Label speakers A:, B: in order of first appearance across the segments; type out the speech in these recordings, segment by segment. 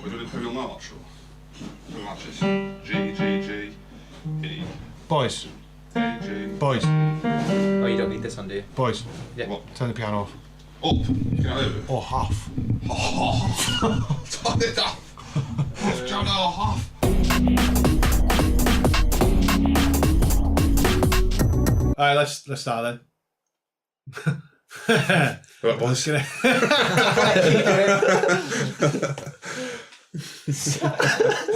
A: We're doing Imperial March or matches. G, E.
B: Boys.
A: A, G.
B: Boys.
C: Oh, you don't need this on, do you?
B: Boys.
C: Yeah.
A: What?
B: Turn the piano off.
A: Up. Can I hear it?
B: Or half.
A: Turn it off. Off, Jono, off.
B: Alright, let's start then.
A: Right, boys.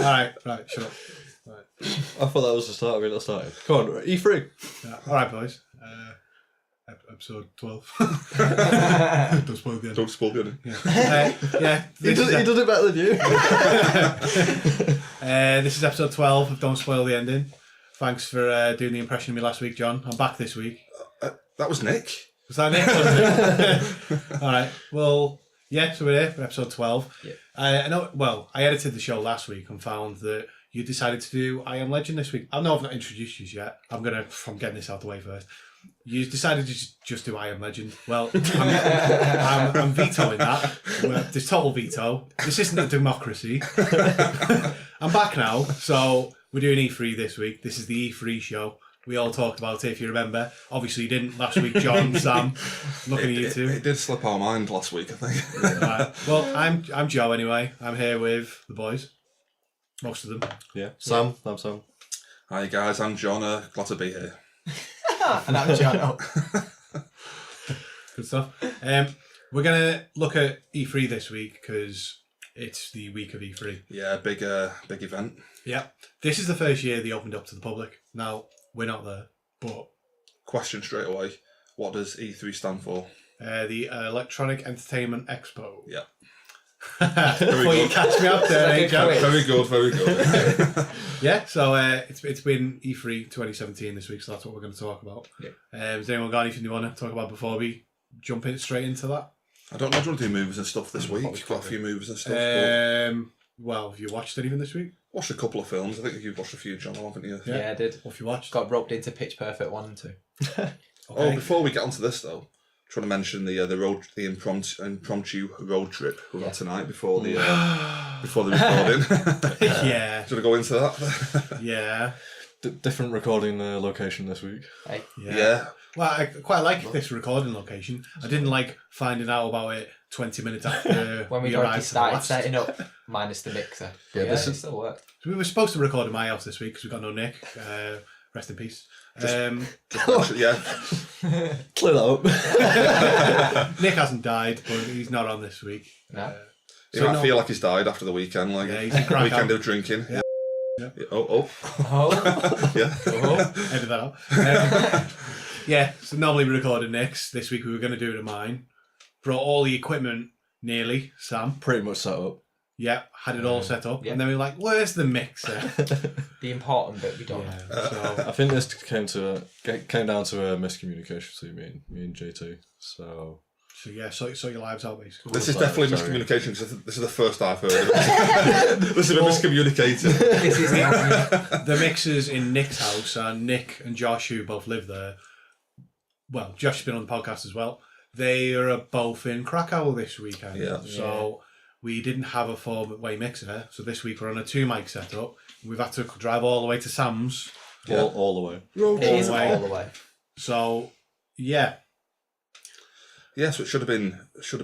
B: Alright, shut up. Right.
D: I thought that was the start of it. That started. Come on, E3.
B: Yeah. Alright, boys. Episode 12. Don't spoil the end.
A: Don't spoil the ending.
B: Yeah.
D: He does it better than you.
B: This is episode 12 of Don't Spoil the Ending. Thanks for doing the impression of me last week, John. I'm back this week.
A: That was Nick.
B: Was that Nick? Alright, well, yeah, so we're here for episode 12.
C: Yeah.
B: I know. Well, I edited the show last week and found that you decided to do I Am Legend this week. I know I've not introduced you yet. I'm getting this out the way first. You decided to just do I Am Legend. Well, I'm vetoing that. There's total veto. This isn't a democracy. I'm back now, so we're doing E3 this week. This is the E3 show. We all talked about it, if you remember. Obviously, you didn't last week, John, Sam. Looking at you two.
A: It did slip our mind last week, I think.
B: Right. Well, I'm Joe anyway. I'm here with the boys. Most of them.
D: Yeah. Sam. I'm Sam.
A: Hi guys, I'm Jono. Glad to be here.
C: And I'm Jono.
B: Good stuff. We're going to look at E3 this week because it's the week of E3.
A: Yeah, big event.
B: Yeah. This is the first year they opened up to the public. Now, we're not there, but...
A: Question straight away. What does E3 stand for?
B: The Electronic Entertainment Expo.
A: Yeah.
B: Before you catch me up there, eh, Joe?
A: Very good.
B: Yeah, so it's been E3 2017 this week, so that's what we're going to talk about.
C: Yeah.
B: Has anyone got anything you want to talk about before we jump in straight into that?
A: I don't know. Do you want to do movies and stuff this week? Got a few movies and stuff.
B: Well, have you watched anything this week?
A: Watched a couple of films. I think you've watched a few, John, haven't you?
C: Yeah, I did.
B: What have you watched?
C: Got roped into Pitch Perfect 1 and 2.
B: Okay.
A: Oh, before we get onto this though, trying to mention the impromptu road trip we had tonight before the recording.
B: Yeah.
A: Should I go into that?
B: Yeah.
D: Different recording location this week.
C: Hey.
B: Yeah. Well, I quite like this recording location. I didn't like finding out about it 20 minutes after
C: When we already started setting up, minus the mixer.
D: Yeah,
C: It still worked.
B: So we were supposed to record at my house this week because we got no Nick. Rest in peace.
A: Yeah.
D: Clear that up.
B: Nick hasn't died, but he's not on this week.
C: No.
A: He might feel like he's died after the weekend, like
B: Yeah, he's a crack
A: weekend
B: out.
A: of drinking.
B: Yeah.
A: Yeah. Oh.
C: Oh.
A: Yeah.
B: Edit that out. Yeah, so normally we record at Nick's. This week we were going to do it at mine. Brought all the equipment nearly, Sam.
D: Pretty much set up.
B: Yeah, had it all set up.
C: Yeah.
B: And then we were like, where's the mixer?
C: The important bit we don't
B: Yeah,
C: have.
B: so,
D: I think this came down to a miscommunication between me and JT. So
B: yeah, sort your lives out, basically.
A: This is
D: Sorry,
A: definitely
D: sorry.
A: miscommunication because this is the first I've heard of it. This is a miscommunicator.
C: This is
B: The mixers in Nick's house, and Nick and Josh, who both live there, well, Josh has been on the podcast as well, they are both in Krakow this weekend.
A: Yeah.
B: So we didn't have a 4-way mixer, so this week we're on a 2-mic setup. We've had to drive all the way to Sam's.
D: all the way.
C: It is
B: way.
C: all the way.
B: So, yeah.
A: Yeah, so it should have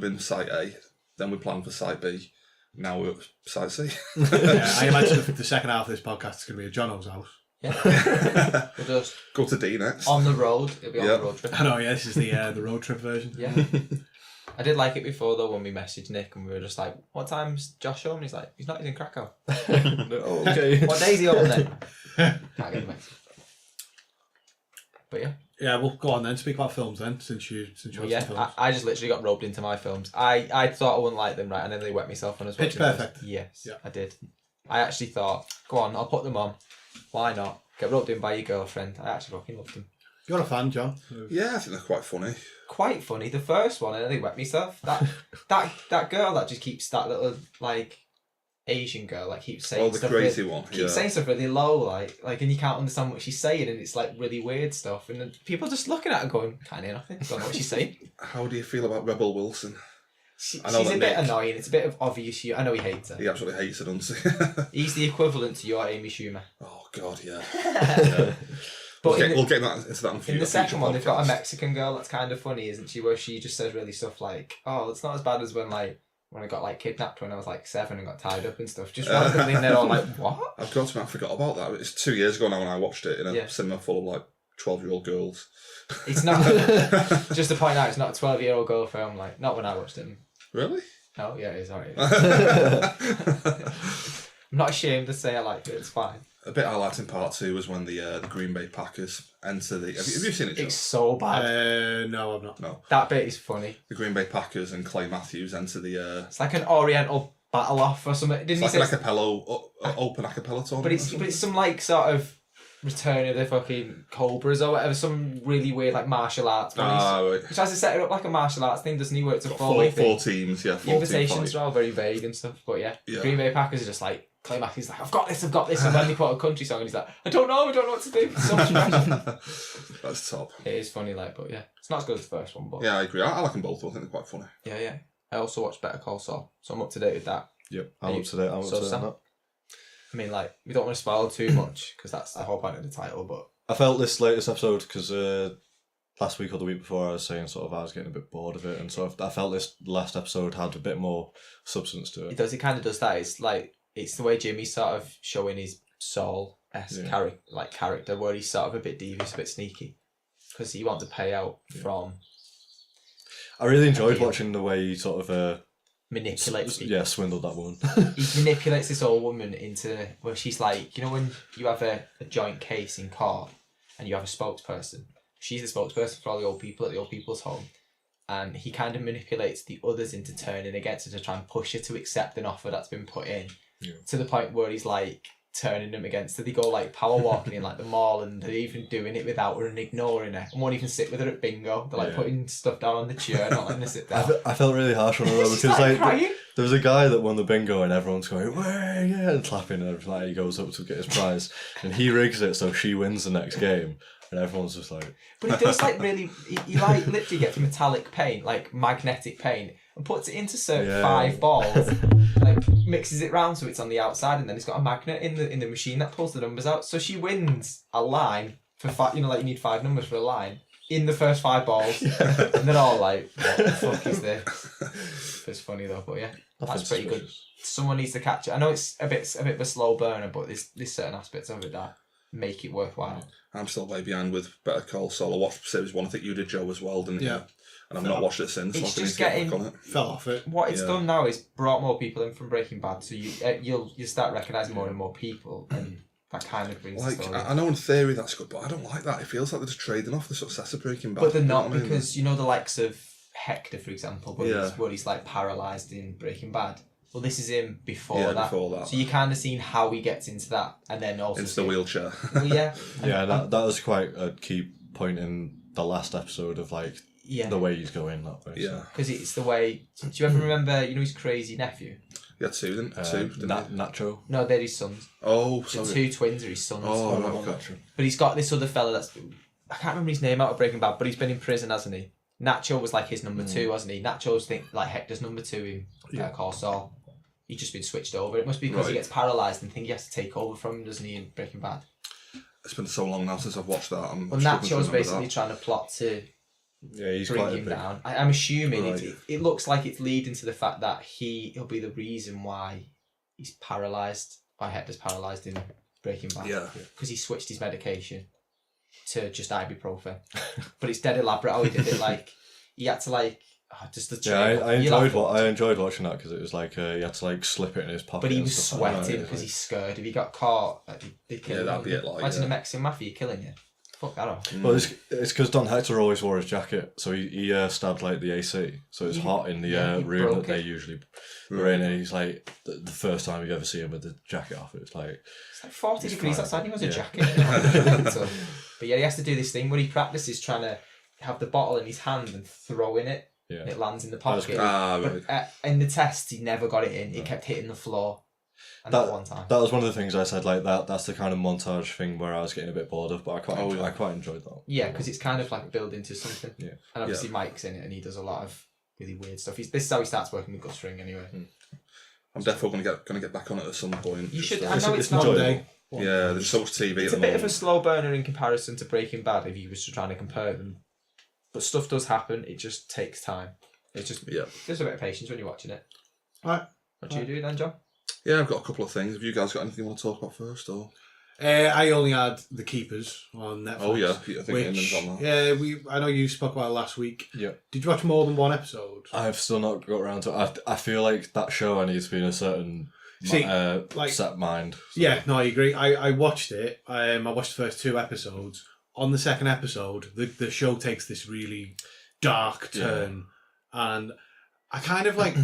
A: been site A. Then we planned for site B. Now we're at site C.
B: Yeah, I imagine the second half of this podcast is going to be at Jono's house.
C: Yeah. We'll just
A: Go to D next.
C: on the road. It'll be on
A: Yeah.
C: the road trip.
B: I know, yeah, this is the road trip version.
C: Yeah. I did like it before though when we messaged Nick and we were just like, "What time's Josh home?" And he's like, "He's not. He's in Krakow."
D: Oh, okay.
C: What day is he home then? Can't get the message. But yeah.
B: Yeah, we'll go on then. Speak about films then, since you watched the films.
C: I just literally got roped into my films. I thought I wouldn't like them, right, and then they wet myself when I was
B: Pitch
C: watching
B: Perfect.
C: those. Yes,
B: Yeah.
C: I did. I actually thought, go on, I'll put them on. Why not? Get roped in by your girlfriend. I actually fucking loved them.
B: You're a fan, John.
A: Yeah, I think they're quite funny.
C: Quite funny. The first one, and then they wet myself. That girl that just keeps that little like Asian girl like keeps saying
A: The
C: stuff
A: crazy
C: really,
A: one.
C: keeps
A: Yeah.
C: saying stuff really low like and you can't understand what she's saying and it's like really weird stuff and then people just looking at her going can't hear nothing, don't know what she's saying.
A: How do you feel about Rebel Wilson?
C: She's
A: I know
C: a
A: that
C: bit
A: Nick-
C: annoying. It's a bit of obvious. I know he hates her.
A: He absolutely hates it, doesn't he?
C: He's the equivalent to your Amy Schumer.
A: Oh God, yeah. Yeah.
C: But
A: We'll get into that
C: in the second one, they've got a
A: podcast.
C: Mexican girl that's kind of funny, isn't she? Where she just says really stuff like, "Oh, it's not as bad as when I got like kidnapped when I was like 7 and got tied up and stuff." Just randomly, and they're all like, "What?"
A: I've got to admit, I forgot about that. It's 2 years ago now when I watched it in a
C: Yeah.
A: cinema full of like 12-year-old girls.
C: It's not. Just to point out, it's not a 12-year-old girl film. Like, not when I watched it.
A: Really?
C: Oh yeah, it is. Alright. I'm not ashamed to say I liked it. It's fine.
A: A bit I liked in part 2 was when the Green Bay Packers enter the. Have you seen it, Joe?
C: It's so bad.
B: No, I've not.
A: No.
C: That bit is funny.
A: The Green Bay Packers and Clay Matthews enter the.
C: It's like an Oriental battle off or something.
A: It's
C: Didn't
A: like
C: he
A: an
C: say?
A: open acapella tournament.
C: But it's some like sort of Return of the fucking Cobras or whatever. Some really weird like martial arts.
A: Right.
C: He tries to set it up like a martial arts thing, doesn't he? Where it's a
A: Got
C: four-way
A: four
C: thing.
A: teams, yeah.
C: The
A: 4
C: invitations are all very vague and stuff. But yeah,
A: Yeah.
C: Green Bay Packers are just like. Clay Matthews like, I've got this. And when they put a country song, and he's like, I don't know what to do. So much pressure.
A: That's top.
C: It is funny, like, but yeah, it's not as good as the first one, but
A: Yeah, I agree. I like them both. I think they're quite funny.
C: yeah. I also watched Better Call Saul, so I'm up to date with that.
D: Yep,
C: Are
D: I'm
C: you-
D: up to date. I'm up
C: so
D: to date
C: Sam?
D: on that.
C: I mean, like, we don't want to spoil too much because that's the whole point of the title. But
D: I felt this latest episode because last week or the week before I was saying sort of I was getting a bit bored of it, and so I felt this last episode had a bit more substance to it.
C: it kind of does that. It's like it's the way Jimmy's sort of showing his Saul-esque character, where he's sort of a bit devious, a bit sneaky, because he wants a payout from
D: I really enjoyed watching the way he sort of
C: manipulates people.
D: swindled that woman.
C: He manipulates this old woman into where she's like, you know, when you have a joint case in court and you have a spokesperson, she's the spokesperson for all the old people at the old people's home, and he kind of manipulates the others into turning against her to try and push her to accept an offer that's been put in, to the point where he's like turning them against her. They go like power walking in like the mall, and they're even doing it without her and ignoring her, and won't even sit with her at bingo. They're like putting stuff down on the chair, not letting her sit down.
D: I felt really harsh on her though,
C: She's
D: because
C: like
D: like
C: crying.
D: there was a guy that won the bingo and everyone's going way yeah and clapping and everything. Like, he goes up to get his prize and he rigs it so she wins the next game, and everyone's just like.
C: But he does like really, he like literally gets metallic paint, like magnetic paint, and puts it into 5 balls, like mixes it round so it's on the outside, and then it's got a magnet in the machine that pulls the numbers out. So she wins a line for 5. You know, like you need 5 numbers for a line in the first 5 balls, and they're all like, "What the fuck is this?" It's funny though, but yeah, that's pretty good. Someone needs to catch it. I know it's a bit of a slow burner, but there's certain aspects of it that make it worthwhile.
A: I'm still way behind with Better Call Saul. I watched series 1. I think you did, Joe, as well, didn't you?
B: Yeah.
A: And I've not watched it since.
C: It's
A: so I need
C: just
A: to get
C: getting-
A: back on it.
B: Fell off it.
C: What it's
A: Yeah.
C: done now is brought more people in from Breaking Bad, so you'll start recognising more and more people, and that kind of brings
A: Like,
C: the story.
A: I know in theory that's good, but I don't like that. It feels like they're just trading off the success of Breaking Bad.
C: But they're
A: you know
C: not,
A: what I mean?
C: because you know the likes of Hector, for example,
A: Yeah.
C: where he's like paralysed in Breaking Bad. Well, this is him before
A: Yeah,
C: that.
A: before that.
C: So you kind of seen how he gets into that, and then also
A: Into the wheelchair.
C: Well, yeah,
D: Yeah, that was quite a key point in the last episode of like
C: yeah,
D: the way he's going that way.
A: Yeah.
C: because it's the way. Do you ever remember? You know his crazy nephew.
A: Yeah, 2, didn't he?
D: Nacho.
C: No, they're his sons.
A: Oh,
C: The
A: sorry.
C: 2 twins are his sons.
A: Oh,
D: no,
A: okay.
D: Nacho.
C: But he's got this other fella that's... I can't remember his name out of Breaking Bad, but he's been in prison, hasn't he? Nacho was like his number 2, wasn't he? Nacho's like Hector's number 2 in Call Saul. He's just been switched over. It must be because he
A: Right.
C: gets paralysed and think he has to take over from him, doesn't he, in Breaking Bad?
A: It's been so long now since I've watched that. I'm
C: Well,
A: struggling to
C: Nacho's
A: remember
C: basically
A: that.
C: trying to plot to
D: Yeah, he's
C: bring
D: quite a
C: him
D: big.
C: down. I'm assuming
A: Right.
C: it looks like it's leading to the fact that he'll be the reason why he's paralysed, why Hector's paralysed in Breaking Bad.
A: Yeah.
C: Because he switched his medication to just ibuprofen. But it's dead elaborate how he did it. Like, he had to like, just the
D: Yeah,
C: train.
D: I enjoyed watching that because it was like he had to like slip it in his pocket.
C: But he
D: and
C: was
D: stuff like that.
C: sweating
D: It was
C: because
D: like-
C: he's scared. If he got caught, they'd kill him.
A: that'd be it, like,
C: Imagine
A: yeah.
C: a Mexican mafia killing you. Fuck that off.
D: Well, it's because Don Hector always wore his jacket, so he stabbed like the AC, so it's
C: He-
D: hot in the
C: yeah, he
D: room
C: broke
D: that they
C: it.
D: usually were in, and he's like the first time you ever see him with the jacket off, it's like
C: It's like 40 degrees
D: fine.
C: outside and he wears a
D: Yeah.
C: jacket. So, but yeah, he has to do this thing where he practices trying to have the bottle in his hand and throw in it.
D: yeah.
C: And it lands in the
D: That's
C: pocket.
D: cool.
A: Right.
C: But in the tests, he never got it in. It kept hitting the floor. And that one time.
D: That was one of the things I said, like that's the kind of montage thing where I was getting a bit bored of, but I quite enjoyed that.
C: Yeah, because it's kind of like building to something.
D: Yeah.
C: And obviously Mike's in it and he does a lot of really weird stuff. This is how he starts working with Gus Fring anyway.
A: I'm definitely gonna get back on it at some point.
C: You should.
A: Just,
C: I know it's not.
B: Monday.
A: Yeah, there's so much TV.
C: It's a bit of a slow burner in comparison to Breaking Bad if you was trying to compare them. But stuff does happen. It just takes time. It's just there's a bit of patience when you're watching it.
B: Right.
C: What do you do then, John?
A: Yeah, I've got a couple of things. Have you guys got anything you want to talk about first, or?
B: I only had The Keepers on Netflix.
A: Oh yeah, I think Inman's on that.
B: Yeah, I know you spoke about it last week.
D: Yeah.
B: Did you watch more than one episode?
D: I've still not got around to it. I feel like that show I need to be in a certain set mind. So.
B: Yeah, no, I agree. I watched it. I watched the first 2 episodes. On the second episode, the show takes this really dark turn, and I kind of like.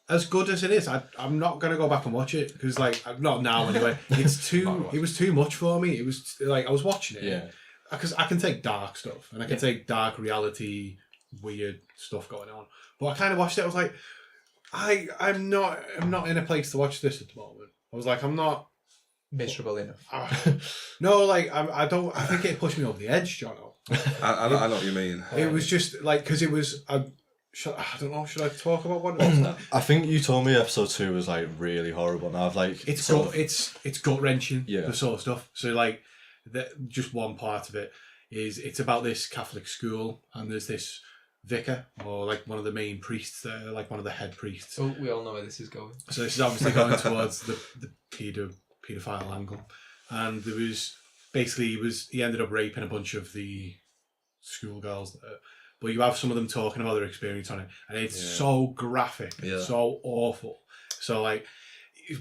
B: As good as it is, I'm not gonna go back and watch it because, like, not now anyway. It's too. It was too much for me. It was like I was watching it because I can take dark stuff and I can take dark reality, weird stuff going on. But I kind of watched it. I was like, I'm not in a place to watch this at the moment. I was like, I'm not
C: miserable enough.
B: No, like I don't. I think it pushed me over the edge, Jono.
A: I know what you mean.
B: It was just like because it was. I don't know. Should I talk about what it was?
D: I think you told me episode 2 was like really horrible. Now I've like
B: it's gut wrenching. The sort of stuff. So like, just one part of it is it's about this Catholic school, and there's this vicar or like one of the main priests there, like one of the head priests.
C: Oh, we all know where this is going.
B: So this is obviously going towards the paedophile angle, and there was basically he ended up raping a bunch of the schoolgirls there. But you have some of them talking about their experience on it, and it's so graphic, so awful. So like,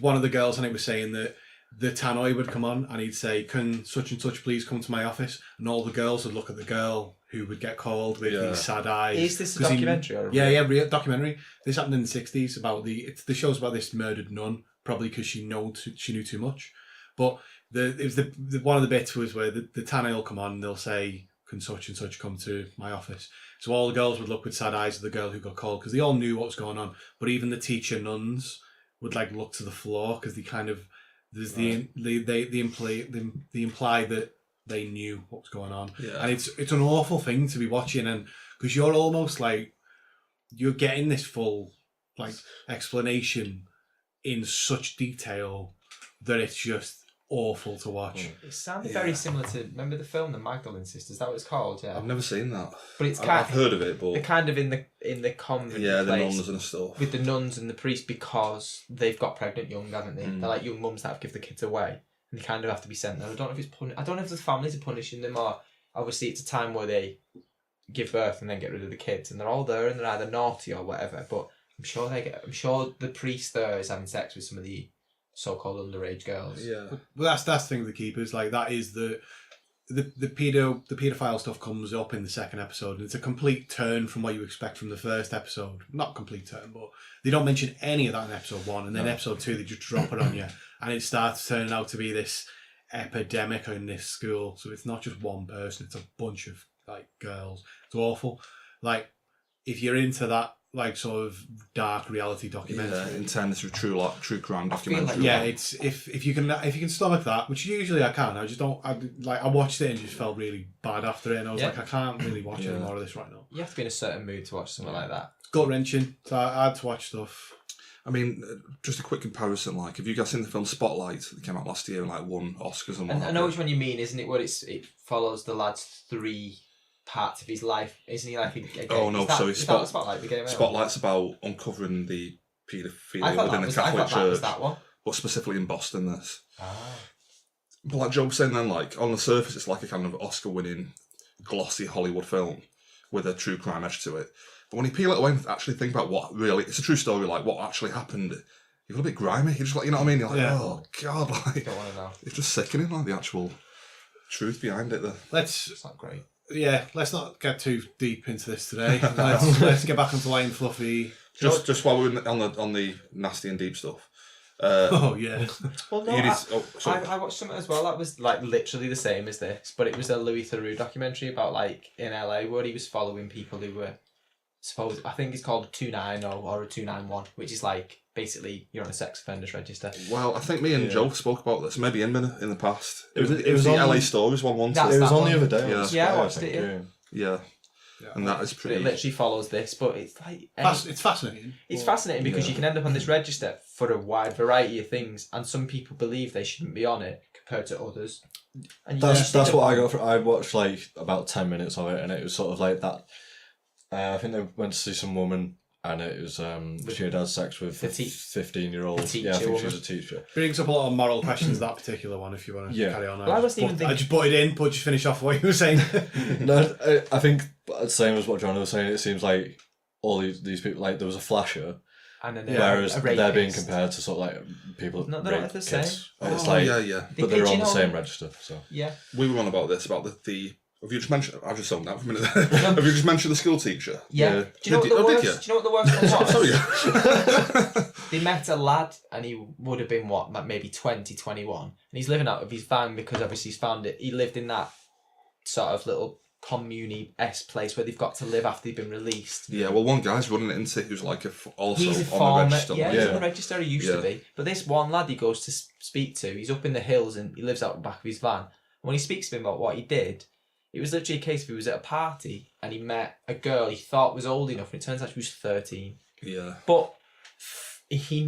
B: one of the girls on it was saying that the tannoy would come on and he'd say, "Can such and such please come to my office?" And all the girls would look at the girl who would get called with these sad eyes.
C: Is this a documentary?
B: Real documentary. This happened in the 60s about the show's about this murdered nun, probably because she knew too much. But it was the one of the bits was where the tannoy will come on and they'll say, "Can such and such come to my office?" So all the girls would look with sad eyes at the girl who got called because they all knew what was going on. But even the teacher nuns would like look to the floor because they kind of they imply that they knew what was going on. Yeah. And it's an awful thing to be watching, and because you're almost like you're getting this full like explanation in such detail that it's just awful to watch.
C: It sounded very similar to, remember the film The Magdalene Sisters? Is that what it's called? Yeah.
A: I've never seen that.
C: But it's
A: I've heard of it, but
C: they're kind of in the convent.
A: Yeah, the nuns and stuff.
C: With the nuns and the priests because they've got pregnant young, haven't they? They're like young mums that have to give the kids away, and they kind of have to be sent there. I don't know if I don't know if the families are punishing them, or obviously it's a time where they give birth and then get rid of the kids, and they're all there and they're either naughty or whatever. But I'm sure the priest there is having sex with some of the so-called underage girls.
B: Yeah, but that's the thing with The Keepers. Like that is the paedophile stuff comes up in the second episode, and it's a complete turn from what you expect from the first episode. Not complete turn, but they don't mention any of that in episode 1, and then episode 2 they just drop it on you, and it starts turning out to be this epidemic in this school. So it's not just one person; it's a bunch of like girls. It's awful. Like if you're into that. Like sort of dark reality documentary,
A: intense true crime documentary.
B: Like, yeah, it's if you can stomach that, which usually I can. I just don't. I watched it and just felt really bad after it, and I was like, I can't really watch any more of this right now.
C: You have to be in a certain mood to watch something like that.
B: Gut wrenching. So I had to watch stuff.
A: I mean, just a quick comparison. Like, have you guys seen the film Spotlight that came out last year and like won Oscars and whatnot?
C: I know which one you mean, isn't it? Where it follows the lad's 3 parts of his life, isn't he? Like a
A: oh no, so
C: Spotlight the game.
A: Spotlight's about uncovering the paedophilia within the Catholic Church,
C: that one,
A: but specifically in Boston. This, but like Joe was saying, then like on the surface, it's like a kind of Oscar-winning, glossy Hollywood film with a true crime edge to it. But when you peel it away and actually think about what really, it's a true story, like what actually happened. You feel a bit grimy. You just like, you know what I mean? You're like, oh god, like
C: don't want to know.
A: It's just sickening, like the actual truth behind it.
B: It's
C: not great.
B: Yeah, let's not get too deep into this today. Let's get back onto light and fluffy.
A: Just while we're on the nasty and deep stuff.
B: Oh yeah.
C: Well, no, I watched something as well that was like literally the same as this, but it was a Louis Theroux documentary about like in LA where he was following people who were I think it's called a 290 or a 291, which is like basically you're on a sex offenders register.
A: Well, I think me and Joe spoke about this, maybe in the past. It was the LA Stories one.
D: It was on the other day.
C: Yeah, I watched it. Yeah.
A: and that is pretty.
C: It literally follows this, but it's like
B: It's fascinating.
C: It's fascinating because you can end up on this register for a wide variety of things, and some people believe they shouldn't be on it compared to others. And
D: that's what I got. I watched like about 10 minutes of it, and it was sort of like that. I think they went to see some woman, and it was she had sex with a 15-year-old. Yeah, I think she was a teacher.
B: Brings up a lot of moral questions, that particular one, if you want to carry on.
C: Well, I
B: just put it in, but just finish off what you were saying.
D: No, I think the same as what Jono was saying. It seems like all these people, like there was a flasher,
C: and then
D: whereas they're being compared to sort of like people that
C: they're
D: rape
C: not the
D: kids.
C: same.
D: It's like, but they're on the same
C: pigeonhole.
D: register. So
C: Yeah,
A: We were on about this, about the have you just mentioned? I've just zoned out for a minute. Have you just mentioned the school teacher?
C: yeah. Do you know what the
A: Did
C: worst?
A: you?
C: Do you know what the worst one was?
A: Sorry.
C: They met a lad, and he would have been maybe 20, 21, and he's living out of his van because obviously he's found it. He lived in that sort of little commune-esque place where they've got to live after they've been released.
A: Yeah, well, one guy's running it into who's like also
C: He's a
A: on
C: farmer.
A: the register.
C: Yeah, he's on the register. He used to be. But this one lad he goes to speak to, he's up in the hills and he lives out the back of his van. And when he speaks to him about what he did, it was literally a case of he was at a party and he met a girl he thought was old enough, and it turns out she was 13.
A: Yeah.
C: But he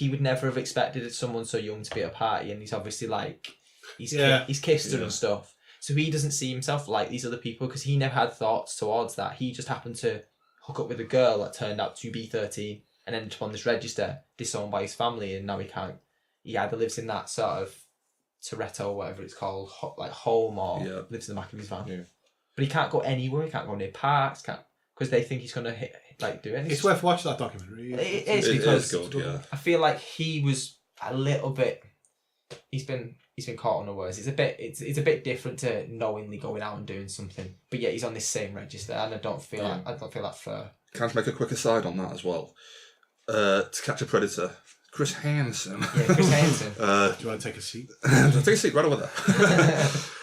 C: would never have expected someone so young to be at a party, and he's obviously like, he's kissed her and stuff. So he doesn't see himself like these other people because he never had thoughts towards that. He just happened to hook up with a girl that turned out to be 13 and ended up on this register, disowned by his family, and now he either lives in that sort of Toretto, whatever it's called, like home, or lives in the back of his van. Yeah. But he can't go anywhere. He can't go near parks. Because they think he's going to do it.
B: It's worth watching that documentary.
C: It is because
A: good, yeah.
C: I feel like he was a little bit. He's been caught on the words. It's a bit different to knowingly going out and doing something, but yet he's on this same register, and I don't feel that fair.
A: Can I just make a quick aside on that as well? To Catch a Predator. Chris Hansen.
C: Yeah, Chris Hansen.
B: Do you want to take a seat?
A: Take a seat right over there.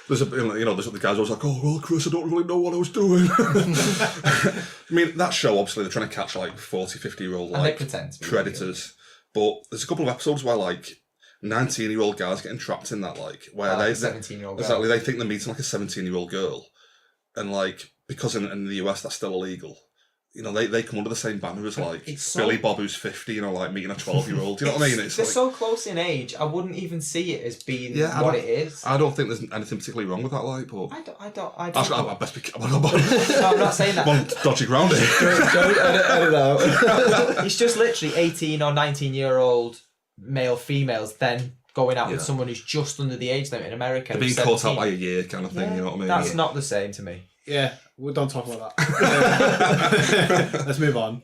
A: There's the guys always like, oh, well, Chris, I don't really know what I was doing. I mean, that show, obviously, they're trying to catch like 40, 50-year-old like predators. But there's a couple of episodes where like 19-year-old guys getting trapped in that, like, where they
C: 17-year-old girl.
A: Exactly, they think they're meeting like a 17-year-old girl. And like, because in the US that's still illegal. You know, they come under the same banner as like Billy Bob who's 50, like meeting a 12-year-old. You know what I mean?
C: They're so close in age. I wouldn't even see it as being what it is.
A: I don't think there's anything particularly wrong with that, like. But
C: I don't.
A: I best be.
C: No, I'm not saying that.
A: I'm on dodgy ground here.
D: don't edit out.
C: It's just literally 18 or 19-year-old male females then going out with someone who's just under the age limit in America.
A: They're being caught out by a year, kind of thing. You know what I mean?
C: That's not the same to me.
B: Yeah, we don't talk about that. Let's move on.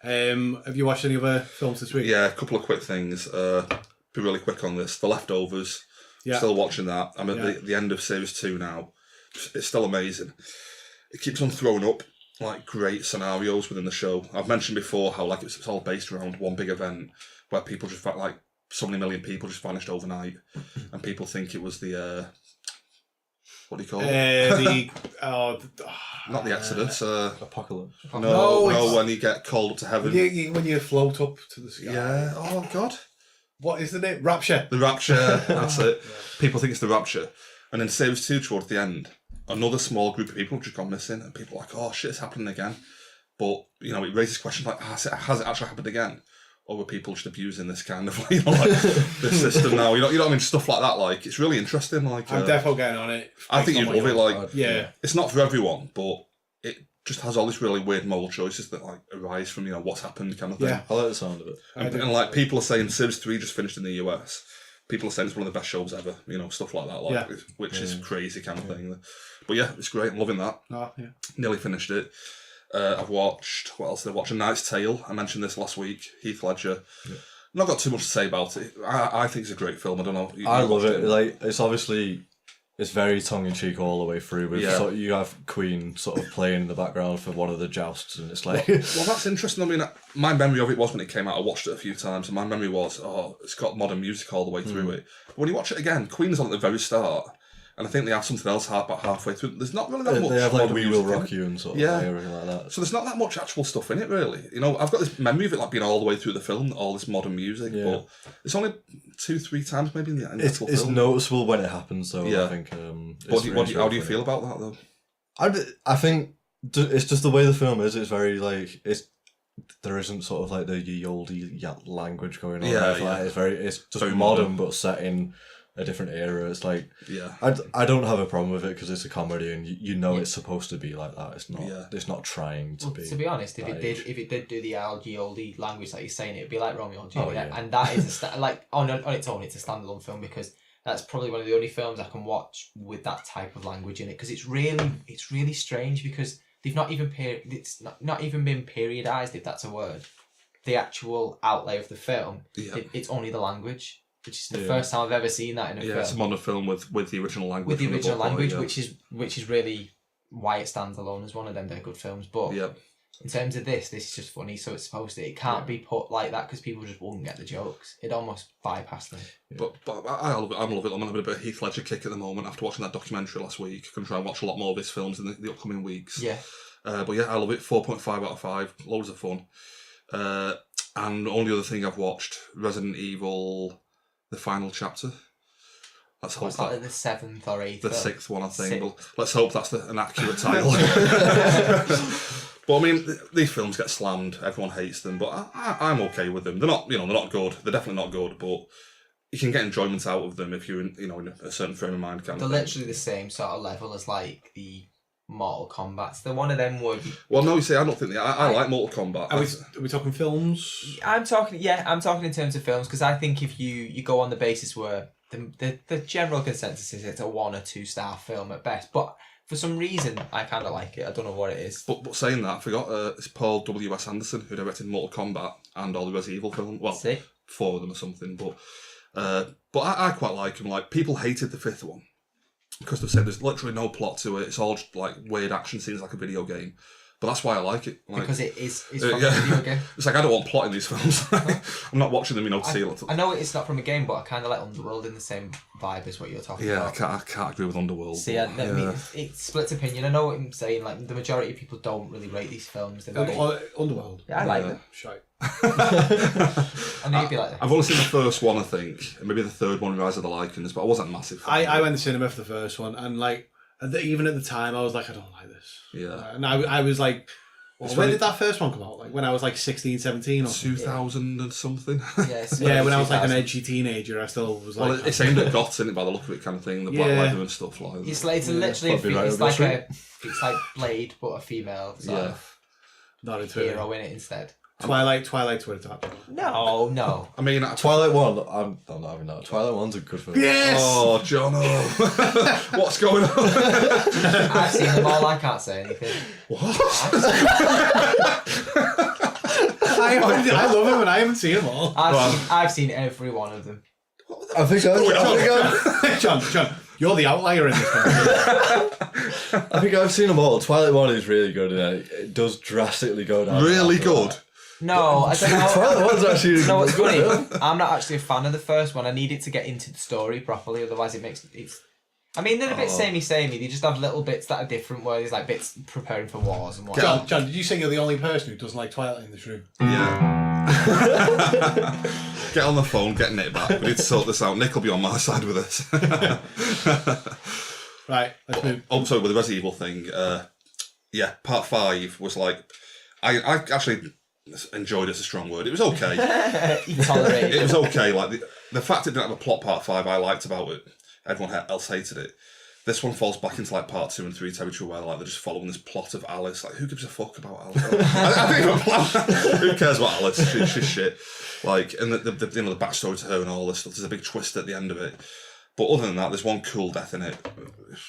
B: Have you watched any other films this week?
A: Yeah, a couple of quick things. Be really quick on this. The Leftovers. Yeah. Still watching that. I'm at the end of series 2 now. It's still amazing. It keeps on throwing up like great scenarios within the show. I've mentioned before how like it's all based around one big event where people just like so many million people just vanished overnight, and people think it was the. What do you call it? Not the Exodus.
D: Apocalypse.
A: No, when you get called up to heaven.
B: When you float up to the sky.
A: Yeah. Oh, God.
B: What is the name? Rapture.
A: The Rapture. That's it. People think it's the Rapture. And in series 2, towards the end, another small group of people have just gone missing, and people are like, oh, shit, it's happening again. But, you know, it raises questions like, has it actually happened again? Or were people just abusing this kind of, you know, like, this system now? You know what I mean? Stuff like that. Like, it's really interesting. Like,
B: I'm definitely getting on it.
A: I think you'd love it. Like,
B: yeah,
A: it's not for everyone, but it just has all these really weird moral choices that like arise from, you know, what's happened kind of thing.
D: Yeah, I like the sound of it.
A: And like people are saying, series 3 just finished in the US. People are saying it's one of the best shows ever. You know, stuff like that. Like, which is crazy kind of thing. But yeah, it's great. I'm loving that.
B: Oh, yeah.
A: Nearly finished it. I've watched. What else did I watch? A Knight's Tale. I mentioned this last week. Heath Ledger. Yeah. Not got too much to say about it. I think it's a great film. I don't know.
D: I love it. Like, it's obviously, it's very tongue in cheek all the way through. With sort of, you have Queen sort of playing in the background for one of the jousts, and it's like.
A: Well, that's interesting. I mean, my memory of it was when it came out. I watched it a few times, and my memory was, it's got modern music all the way through it. But when you watch it again, Queen's on at the very start. And I think they have something else about halfway through. There's not really that much.
D: They have like We Will Rock You and sort of everything like that.
A: So there's not that much actual stuff in it, really. You know, I've got this memory of it like being all the way through the film, all this modern music, but it's only 2-3 times maybe in the end.
D: It's noticeable when it happens, though. I think.
A: How do you feel about that, though?
D: I think It's just the way the film is. It's very like there isn't sort of like the ye olde language going on.
A: Yeah.
D: It's just very modern but set in a different era. It's like I don't have a problem with it because it's a comedy and you know it's supposed to be like that. It's not trying to be.
C: To be honest, if it did do the old language like you're saying, it'd be like Romeo and Juliet, and that is like on its own, it's a standalone film because that's probably one of the only films I can watch with that type of language in it because it's really strange because they've not even it's not even been periodized, if that's a word. The actual outlay of the film, it's only the language. Which is the first time I've ever seen that in a film.
A: Yeah, it's a modern film with the original language.
C: With the original language, which is really why it stands alone as one of them. They're good films, but in terms of this is just funny. So it's supposed to. It can't be put like that because people just wouldn't get the jokes. It almost bypassed them.
A: But I love it. I'm loving a bit of a Heath Ledger kick at the moment after watching that documentary last week. I'm going to try and watch a lot more of his films in the upcoming weeks.
C: Yeah.
A: But yeah, I love it. 4.5 out of 5. Loads of fun. And the only other thing I've watched, Resident Evil. The final chapter. Let's hope
C: that like the 7th or 8th.
A: The 6th one, I think. But let's hope that's an accurate title. But I mean, these films get slammed. Everyone hates them, but I'm okay with them. They're not, they're not good. They're definitely not good, but you can get enjoyment out of them if you're in a certain frame of mind.
C: They're literally the same sort of level as like the Mortal Kombat's. They're one of them where
A: well, no, you see, I don't think I like Mortal Kombat.
B: Are we talking films?
C: I'm talking in terms of films because I think if you go on the basis where the general consensus is it's a 1 or 2 star film at best, but for some reason I kind of like it. I don't know what it is. But
A: saying that, I forgot it's Paul W.S. Anderson who directed Mortal Kombat and all the Resident Evil films. Well, 4 of them or something, but I quite like them. Like people hated the 5th one. Because they've said there's literally no plot to it. It's all just like weird action scenes like a video game. But that's why I like it. Like,
C: because it's from a video game.
A: It's like I don't want plot in these films. I'm not watching them, to see it.
C: I know it's not from a game, but I kind of like Underworld in the same vibe as what you're talking about.
A: Yeah, I can't agree with Underworld.
C: See, I mean, it splits opinion. I know what I'm saying. Like the majority of people don't really rate these films.
B: Underworld.
C: Yeah, I like them.
B: Shite.
C: I know you'd be like that.
A: I've only seen the first one, I think, and maybe the third one, Rise of the Lycans, but I wasn't a massive fan.
B: I went to cinema for the first one, and like even at the time, I was like, I don't like this.
A: Yeah.
B: And I was like, when did that first one come out? Like when I was like 16, 17 or
A: 2000 and something.
C: Yeah,
B: when I was like an edgy teenager, I still was like...
A: Well, it's aimed at goths, isn't it, by the look of it kind of thing, the black leather and stuff like that.
C: It's literally, it's like Blade, but a female sort of
B: not into
C: hero in it instead.
B: Twilight Twitter Top.
C: No.
A: I mean,
D: Twilight 1, I'm not having that. Twilight 1's a good film.
B: Yes!
A: Oh, Jono. What's going on?
C: I've seen them all, I can't say anything.
A: What?
B: I love them and I haven't seen them all.
C: I've seen every one of them.
D: I think
B: John, you're the outlier in this film.
D: I think I've seen them all. Twilight 1 is really good and it does drastically go down.
A: Really good?
C: No, I don't know.
D: Twilight 1's actually...
C: No, what's funny? I'm not actually a fan of the first one. I need it to get into the story properly, otherwise it's... I mean, they're a bit samey. They just have little bits that are different, where there's like bits preparing for wars and whatnot.
B: John, did you say you're the only person who doesn't like Twilight in this room?
A: Yeah. Get on the phone, get Nick back. We need to sort this out. Nick will be on my side with this.
B: Right, let's move.
A: Also, with the Resident Evil thing, part 5 was like... I actually enjoyed it's a strong word. It was okay.
C: You tolerated
A: it was okay. Like the fact it didn't have a plot part 5 I liked about it. Everyone else hated it. This one falls back into like part 2 and 3 territory where like they're just following this plot of Alice. Like who gives a fuck about Alice? I don't even plan. Who cares about Alice? She's shit. Like and the backstory to her and all this stuff. There's a big twist at the end of it. But other than that, there's one cool death in it.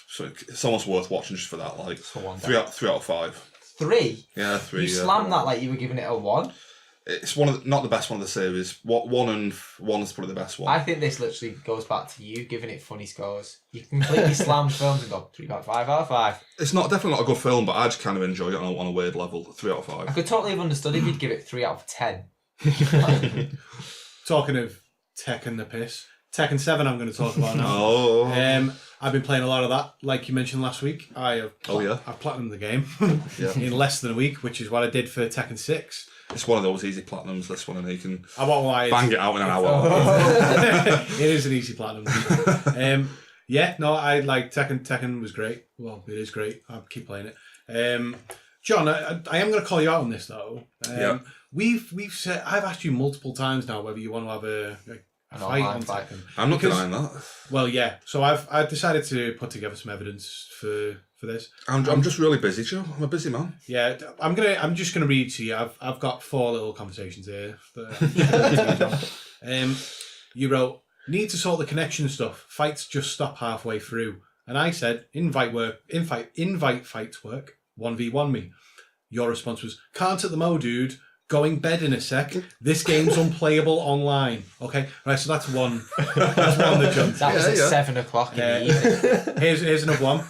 A: So it's almost worth watching just for that. Like 3 out of 5.
C: 3?
A: Yeah, 3.
C: You slammed that like you were giving it a 1.
A: It's one of not the best one of the series. One is probably the best one.
C: I think this literally goes back to you giving it funny scores. You completely slammed films and go 3.5 out of 5.
A: It's definitely not a good film, but I just kind of enjoy it on a weird level. 3 out of 5.
C: I could totally have understood if you'd give it 3 out of 10.
B: Talking of Tekken the piss, Tekken 7 I'm going to talk about now.
A: Oh.
B: I've been playing a lot of that, like you mentioned last week. I've platinumed the game in less than a week, which is what I did for Tekken 6.
A: It's one of those easy platinums, this one, and you can
B: bang
A: it out in an hour.
B: It is an easy platinum. I like Tekken. Tekken was great. Well, it is great. I'll keep playing it. John, I am going to call you out on this though.
A: Yeah.
B: We've said, I've asked you multiple times now whether you want to have a fight on Tekken.
A: I'm not denying that.
B: Well, yeah. So I've decided to put together some evidence for this.
A: I'm just really busy, Joe. I'm a busy man.
B: Yeah, I'm just gonna read to you. I've got 4 little conversations here. That I'm just gonna read to you, John. You wrote, need to sort the connection stuff. Fights just stop halfway through. And I said, invite fights work. 1v1 me. Your response was, can't at the mo, dude. Going bed in a sec. This game's unplayable online. Okay, right. So that's one. That's one that jumped.
C: That was at 7 o'clock in the evening.
B: Here's another one.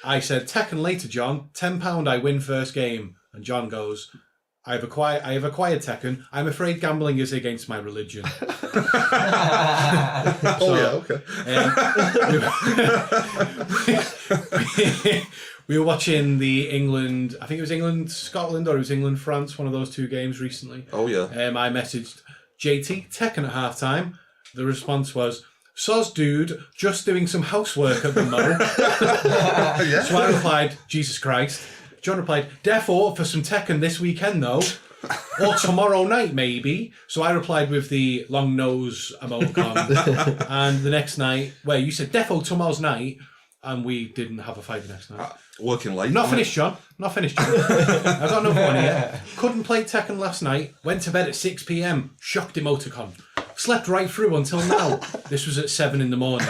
B: I said, Tekken later, John. £10 I win first game. And John goes, I have acquired Tekken. I'm afraid gambling is against my religion.
A: Okay.
B: We were watching the England, I think it was England-Scotland or it was England-France, one of those 2 games recently.
A: Oh, yeah.
B: I messaged JT, Tekken at half-time. The response was, soz dude, just doing some housework at the mo.
A: Yeah.
B: So I replied, Jesus Christ. John replied, defo for some Tekken this weekend though. Or tomorrow night maybe. So I replied with the long nose emoticon. And the next night, you said defo tomorrow's night. And we didn't have a fight the next night.
A: Working late.
B: Not finished, John. I've got another one here. Couldn't play Tekken last night. Went to bed at 6 p.m. Shocked emoticon. Slept right through until now. This was at 7 in the morning.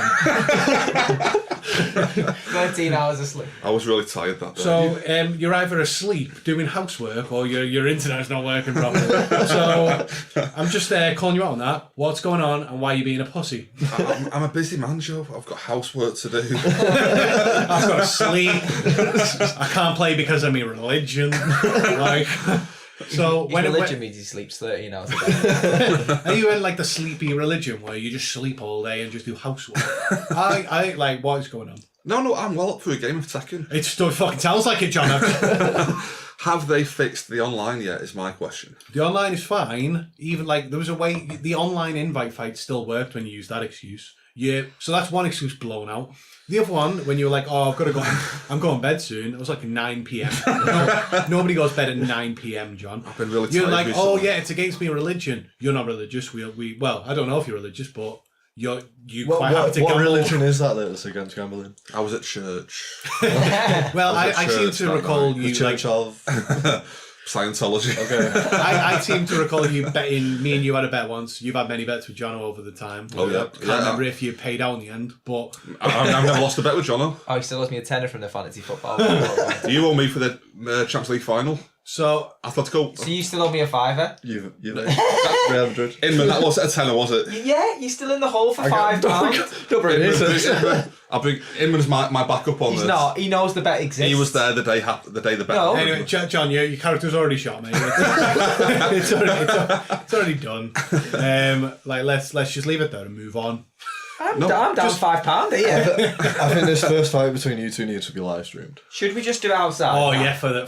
C: 13 hours of sleep.
A: I was really tired that day.
B: So you're either asleep doing housework or your internet's not working properly. So I'm just calling you out on that. What's going on and why are you being a pussy?
A: I'm a busy man, Joe. I've got housework to do.
B: I've got to sleep. I can't play because of my religion. So
C: His religion means he sleeps 13 hours a day.
B: Are you in like the sleepy religion where you just sleep all day and just do housework? I like what is going on.
A: No, I'm well up for a game of Tekken.
B: It still fucking sounds like it, John.
A: Have they fixed the online yet? Is my question.
B: The online is fine. Even like there was a way the online invite fight still worked when you used that excuse. Yeah, so that's one excuse blown out. The other one, when you were like, "Oh, I've got to go. I'm going to bed soon." It was like 9 p.m. Nobody goes to bed at 9 p.m. John.
A: I've been really tired.
B: You're like,
A: recently.
B: "Oh yeah, it's against me religion." You're not religious. Well, I don't know if you're religious, but you quite have to
D: What
B: gamble.
D: religion is that that's against gambling?
A: I was at church.
B: Well, I seem to recall you
D: The Church of
A: Scientology.
D: Okay.
B: I seem to recall you betting. Me and you had a bet once. You've had many bets with Jono over the time.
A: Oh yeah.
B: Can't remember if you paid out in the end, but
A: I've never lost a bet with Jono.
C: Oh, he still owes me a tenner from the fantasy football.
A: You owe me for the Champions League final.
B: so
A: Atletico.
C: So you still owe me a £5?
D: You 300.
A: Inman, that wasn't a tenner, was it?
C: Yeah, you're still in the hole for £5.
D: Don't bring it in.
A: I'll bring Inman's my backup on
C: He's
A: this.
C: not. He knows the bet exists.
A: He was there the day the bet.
C: No.
A: happened.
B: anyway, John, your character's already shot, mate. It's already done. Let's just leave it there and move on.
C: I'm down £5 here.
D: I think this first fight between you two needs to be live streamed.
C: Should we just do it outside?
B: Oh yeah, for the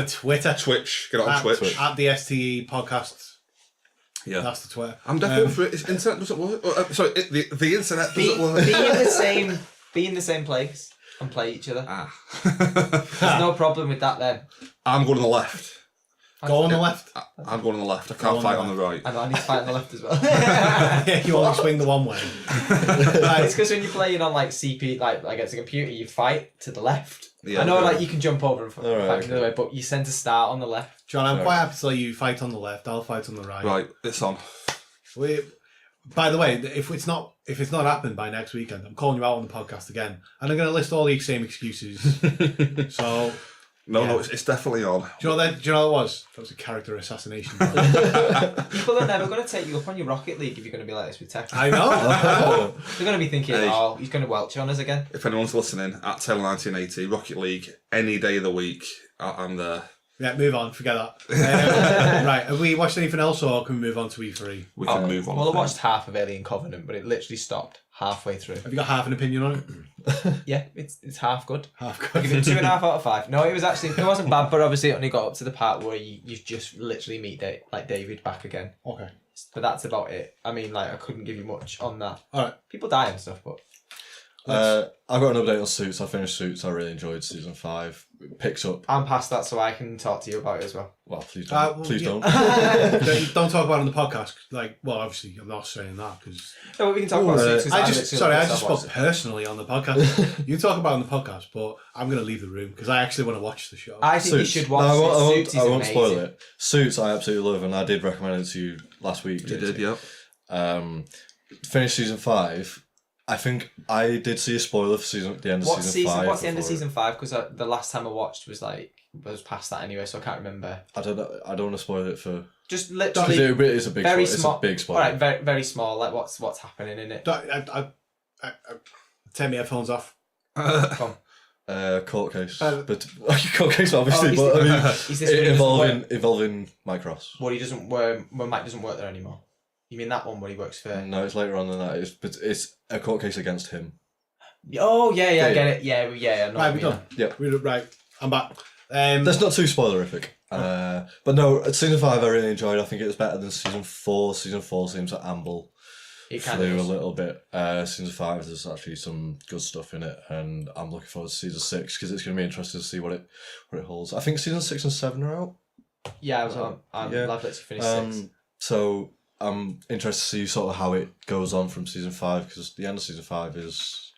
B: Twitter.
A: Twitch. Get it on Twitch.
B: At the STE podcast.
A: Yeah.
B: That's the Twitter.
A: I'm definitely for it. His internet doesn't work. Sorry, the internet doesn't work.
C: Be in the same place and play each other.
A: Ah.
C: There's no problem with that then.
A: I'm going on the left.
B: Go on the left.
A: I'm going on the left. I can't fight on the right.
C: I know, I need to fight on the left as well.
B: You only swing the one way.
C: It's because when you're playing on like CP, like against a computer, you fight to the left.
A: Yeah,
C: I know,
A: okay.
C: like you can jump over and fight the other way, but you tend to start on the left.
B: John, I'm quite happy to let you fight on the left. I'll fight on the right.
A: Right, it's on.
B: By the way, if it's not happened by next weekend, I'm calling you out on the podcast again, and I'm going to list all the same excuses. So.
A: No, it's definitely on.
B: Do you know what it was? That was a character assassination.
C: People are never going to take you up on your Rocket League if you're going to be like this with Tekken.
B: I know.
C: They're going to be thinking, he's going to welch on us again.
A: If anyone's listening, at Taylor1980, Rocket League, any day of the week, I'm there.
B: Yeah, move on. Forget that. Right, have we watched anything else, or can we move on to E3?
A: We can move on.
C: Well, I watched half of Alien Covenant, but it literally stopped halfway through.
B: Have you got half an opinion on it?
C: Yeah, it's half good.
B: Half
C: I
B: good.
C: give it 2.5 out of 5. No, it wasn't bad, but obviously it only got up to the part where you just literally meet David back again.
B: Okay.
C: But that's about it. I mean, like, I couldn't give you much on that.
B: All right.
C: People die and stuff, but
D: I've got an update on Suits. I finished Suits. I really enjoyed season 5. It picks up.
C: I'm past that, so I can talk to you about it as well.
D: Well, please don't. Please don't.
B: Don't talk about it on the podcast. Like, well, obviously, I'm not saying that because.
C: No, we can talk about Suits.
B: I just spoke personally on the podcast. You talk about it on the podcast, but I'm going to leave the room because I actually want to watch the show.
C: I think you should watch Suits.
D: I won't spoil it. Suits, I absolutely love, and I did recommend it to you last week.
A: You did, yeah.
D: Finished season 5. I think I did see a spoiler for the end of season 5.
C: What's the end of season 5? Because the last time I watched was past that anyway, so I can't remember.
D: I don't know. I don't want to spoil it for.
C: Just literally.
D: It's a big.
C: Very
D: spoiler.
C: small.
D: It's a big spoiler.
C: All right, very very small. Like what's happening in it.
B: Take my headphones off.
C: Come.
D: Court case, but court case obviously, but I mean, involving Mike Ross.
C: What he doesn't when Mike doesn't work there anymore. You mean that one where he works for?
D: No, it's later on than that. It's a court case against him.
C: Oh yeah, I get it. Yeah.
B: Right, we're done.
D: Yeah,
B: right. I'm back.
D: That's not too spoilerific. But no, season 5 I really enjoyed. I think it was better than season 4. Season 4 seems to amble.
C: It
D: flew a little bit. Season 5 there's actually some good stuff in it, and I'm looking forward to season 6 because it's going to be interesting to see what it holds. I think season 6 and 7 are out.
C: Yeah, I'm glad that you finished 6.
D: So I'm interested to see sort of how it goes on from season 5 because the end of season 5 is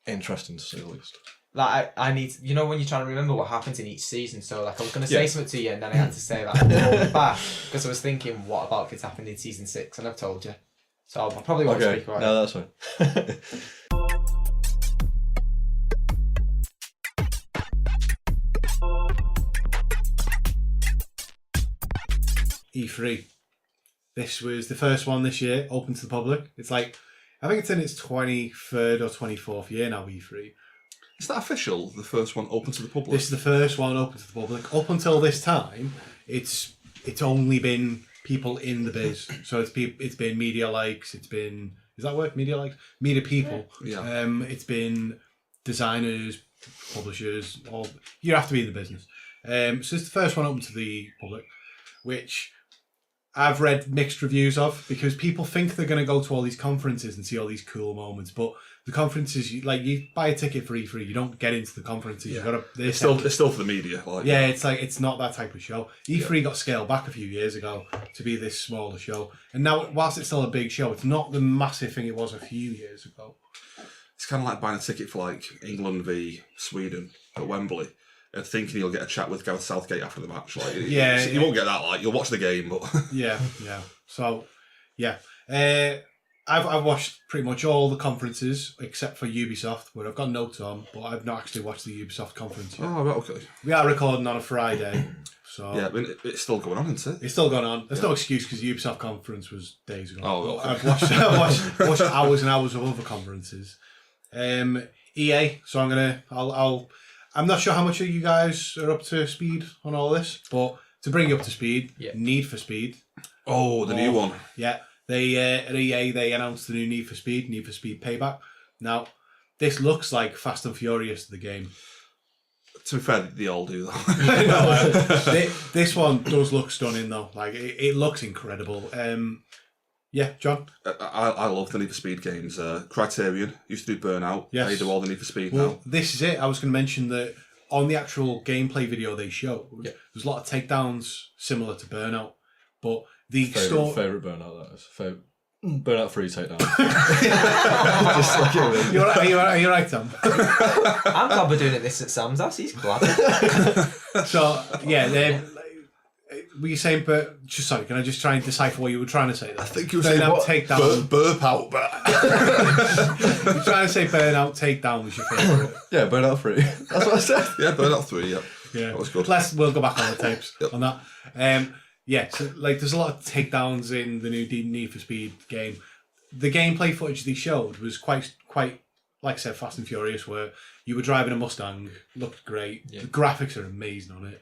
D: interesting to say the least.
C: Like I need, when you're trying to remember what happens in each season. So like I was going to say something to you, and then I had to say that back because I was thinking, what about what's happened in season 6? And I've told you, so I probably won't speak about it.
D: No, that's fine.
B: E3. This was the first one this year, open to the public. It's like, I think it's in its 23rd or 24th year now, E3.
A: Is that official, the first one open to the public?
B: This is the first one open to the public. Up until this time, it's only been people in the biz. So it's been media likes, it's been, is that word? Media likes? Media people.
A: Yeah.
B: It's been designers, publishers, all, you have to be in the business. So it's the first one open to the public, which I've read mixed reviews of because people think they're going to go to all these conferences and see all these cool moments, but the conferences, you buy a ticket for E3, you don't get into the conferences. Yeah. You got to. It's
A: still for the media.
B: It's not that type of show. E3 got scaled back a few years ago to be this smaller show, and now whilst it's still a big show, it's not the massive thing it was a few years ago.
A: It's kind of like buying a ticket for like England v Sweden at Wembley. And thinking you'll get a chat with Gareth Southgate after the match. You won't get that. You'll watch the game, but
B: yeah. So, yeah, I've watched pretty much all the conferences except for Ubisoft, where I've got notes on, but I've not actually watched the Ubisoft conference yet.
A: Oh, right, okay.
B: We are recording on a Friday, so
A: yeah, it's still going on, isn't it?
B: It's still going on. There's no excuse because the Ubisoft conference was days ago.
A: Oh, okay.
B: I've watched hours and hours of other conferences. EA. So I'm not sure how much of you guys are up to speed on all this, but to bring you up to speed, Need for Speed.
A: Oh, the new one.
B: Yeah. They at EA, they announced the new Need for Speed Payback. Now, this looks like Fast and Furious, the game.
A: To be fair, they all do though.
B: This one does look stunning though. Like it looks incredible. Yeah, John?
A: I love the Need for Speed games. Criterion used to do Burnout.
B: Yes.
A: They do all the Need for Speed
B: now.
A: Well,
B: this is it. I was going to mention that on the actual gameplay video they showed, there's a lot of takedowns similar to Burnout. But the
D: favourite Burnout, that is. Burnout 3 takedown.
B: Just like it. Are you right, Tom?
C: I'm glad we're doing it this at Sam's house. He's glad.
B: So, yeah, were you saying, sorry, can I just try and decipher what you were trying to say there?
A: I think you were saying burp out, but
B: you're trying to say Burnout Takedown was your favourite.
D: Yeah, Burnout 3. That's what I said.
A: Yeah, Burnout 3, yeah. That was good.
B: We'll go back on the tapes on that. Yeah, so there's a lot of takedowns in the new Need for Speed game. The gameplay footage they showed was quite like I said, Fast and Furious, where you were driving a Mustang, looked great. Yeah. The graphics are amazing on it.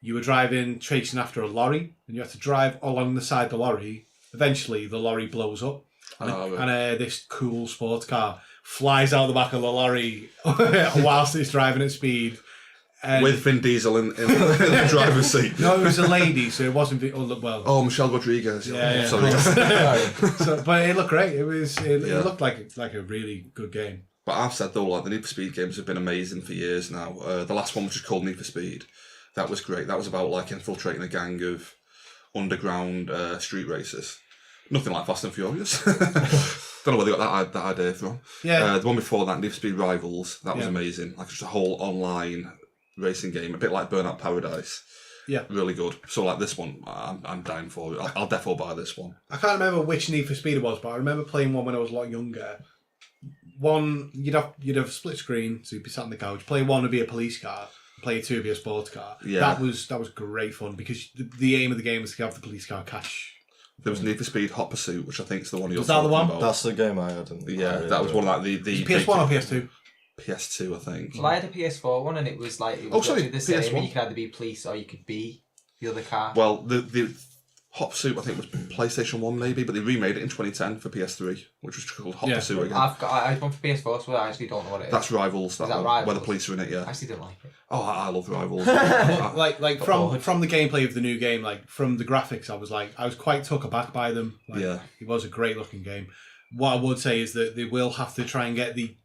B: You were chasing after a lorry, and you have to drive along the side of the lorry. Eventually, the lorry blows up, and this cool sports car flies out the back of the lorry whilst it's driving at speed.
A: With Vin Diesel in the driver's seat.
B: No, it was a lady, so it wasn't.
A: Oh, Michelle Rodriguez.
B: Yeah. But it looked great. It looked like a really good game.
A: But I've said though, like the Need for Speed games have been amazing for years now. The last one, which is called Need for Speed, that was great. That was about like infiltrating a gang of underground street racers. Nothing like Fast and Furious. Don't know where they got that idea from.
B: Yeah.
A: The one before that, Need for Speed Rivals, that was amazing. Like just a whole online racing game, a bit like Burnout Paradise.
B: Yeah.
A: Really good. So like this one, I'm dying for it. I'll definitely buy this one.
B: I can't remember which Need for Speed it was, but I remember playing one when I was a lot younger. One, you'd have a split screen, so you'd be sat on the couch. Play one would be a police car. Play two would be a sports car.
A: Yeah.
B: That was great fun because the aim of the game was to have the police car cash.
A: There was Need for Speed Hot Pursuit, which I think is the one you're
B: Was that
A: talking
B: the one?
A: about.
D: That's the game I had.
A: That was one of like the
B: PS1 or PS2?
A: PS2, I think.
C: Well, I had a PS4 one, and it was like it was the same.
A: PS1.
C: You could either be police or you could be the other car.
A: Well, the Hot Pursuit, I think, was PlayStation 1 maybe, but they remade it in 2010 for PS3, which was called Hot Pursuit again.
C: I had one for PS4, so I actually don't know what it is.
A: That's Rivals, that one,
C: Rivals?
A: where the police are in it, yeah.
C: I actually didn't like it.
A: Oh, I love Rivals.
B: like from the gameplay of the new game, like from the graphics, I was quite took aback by them. Like,
A: Yeah.
B: It was a great looking game. What I would say is that they will have to try and get the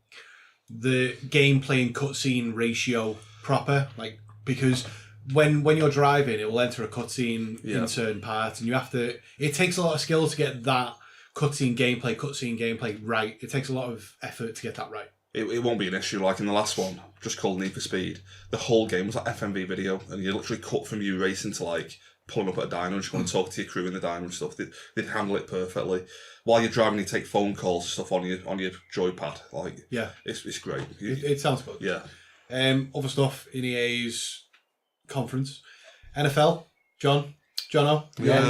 B: gameplay and cutscene ratio proper, like because when you're driving, it will enter a cutscene in certain parts, and you have to. It takes a lot of skill to get that cutscene gameplay right. It takes a lot of effort to get that right.
A: It won't be an issue. Like in the last one, just called Need for Speed, the whole game was like FMV video, and you literally cut from you racing to like pulling up at a diner and just going to talk to your crew in the diner and stuff. They'd handle it perfectly. While you're driving, you take phone calls and stuff on your joypad. Like,
B: Yeah,
A: it's great.
B: it sounds good.
A: Yeah.
B: Other stuff in EA's conference, NFL. Jono,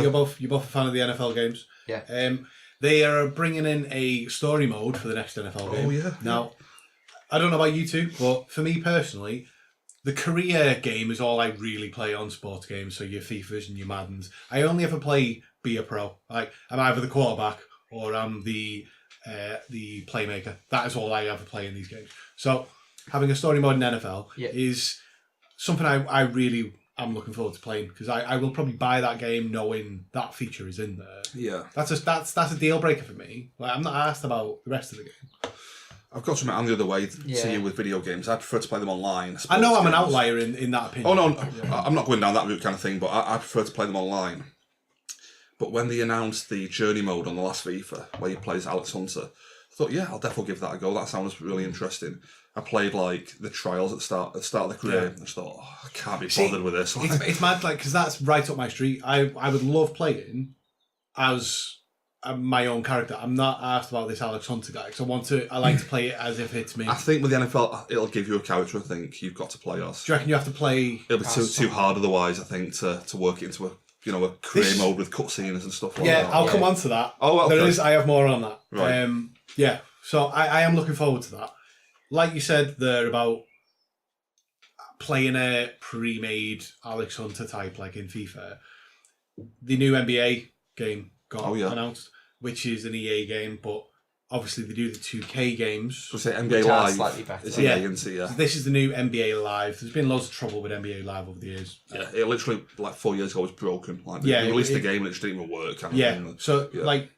B: you're both a fan of the NFL games.
C: Yeah.
B: They are bringing in a story mode for the next NFL game.
A: Oh yeah.
B: Now, I don't know about you two, but for me personally, the career game is all I really play on sports games. So your FIFAs and your Maddens. I only ever play Be a Pro. Like I'm either the quarterback or I'm the playmaker. That is all I ever play in these games. So having a story mode in NFL is something I really am looking forward to playing because I will probably buy that game knowing that feature is in there.
A: Yeah.
B: That's a deal breaker for me. Like I'm not asked about the rest of the game.
A: I've got to admit, I'm the other way to you with video games. I prefer to play them online.
B: I know I'm an outlier in that opinion.
A: Oh, no, I'm not going down that route kind of thing, but I prefer to play them online. But when they announced the Journey mode on the last FIFA, where you play as Alex Hunter, I thought, yeah, I'll definitely give that a go. That sounds really interesting. I played like the trials at the start of the career. And I just thought, I can't be bothered with this.
B: It's mad, like, because that's right up my street. I would love playing as my own character. I'm not asked about this Alex Hunter guy because I like to play it as if it's me.
A: I think with the NFL, it'll give you a character. I think you've got to play as.
B: Do you reckon you have to play?
A: It'll be too hard otherwise. I think to work it into a career mode with cutscenes and stuff like that.
B: Yeah, I'll come on to that.
A: Oh, okay.
B: I have more on that.
A: Right.
B: Yeah. So I am looking forward to that. Like you said there about playing a pre-made Alex Hunter type like in FIFA. The new NBA game got announced, which is an EA game, but obviously they do the 2K games.
A: So say NBA Live.
C: Slightly better.
A: It's EA, isn't it? Yeah.
B: So this is the new NBA Live. There's been loads of trouble with NBA Live over the years.
A: Yeah, it literally like 4 years ago was broken. Like they released the game and it just didn't even work.
B: Like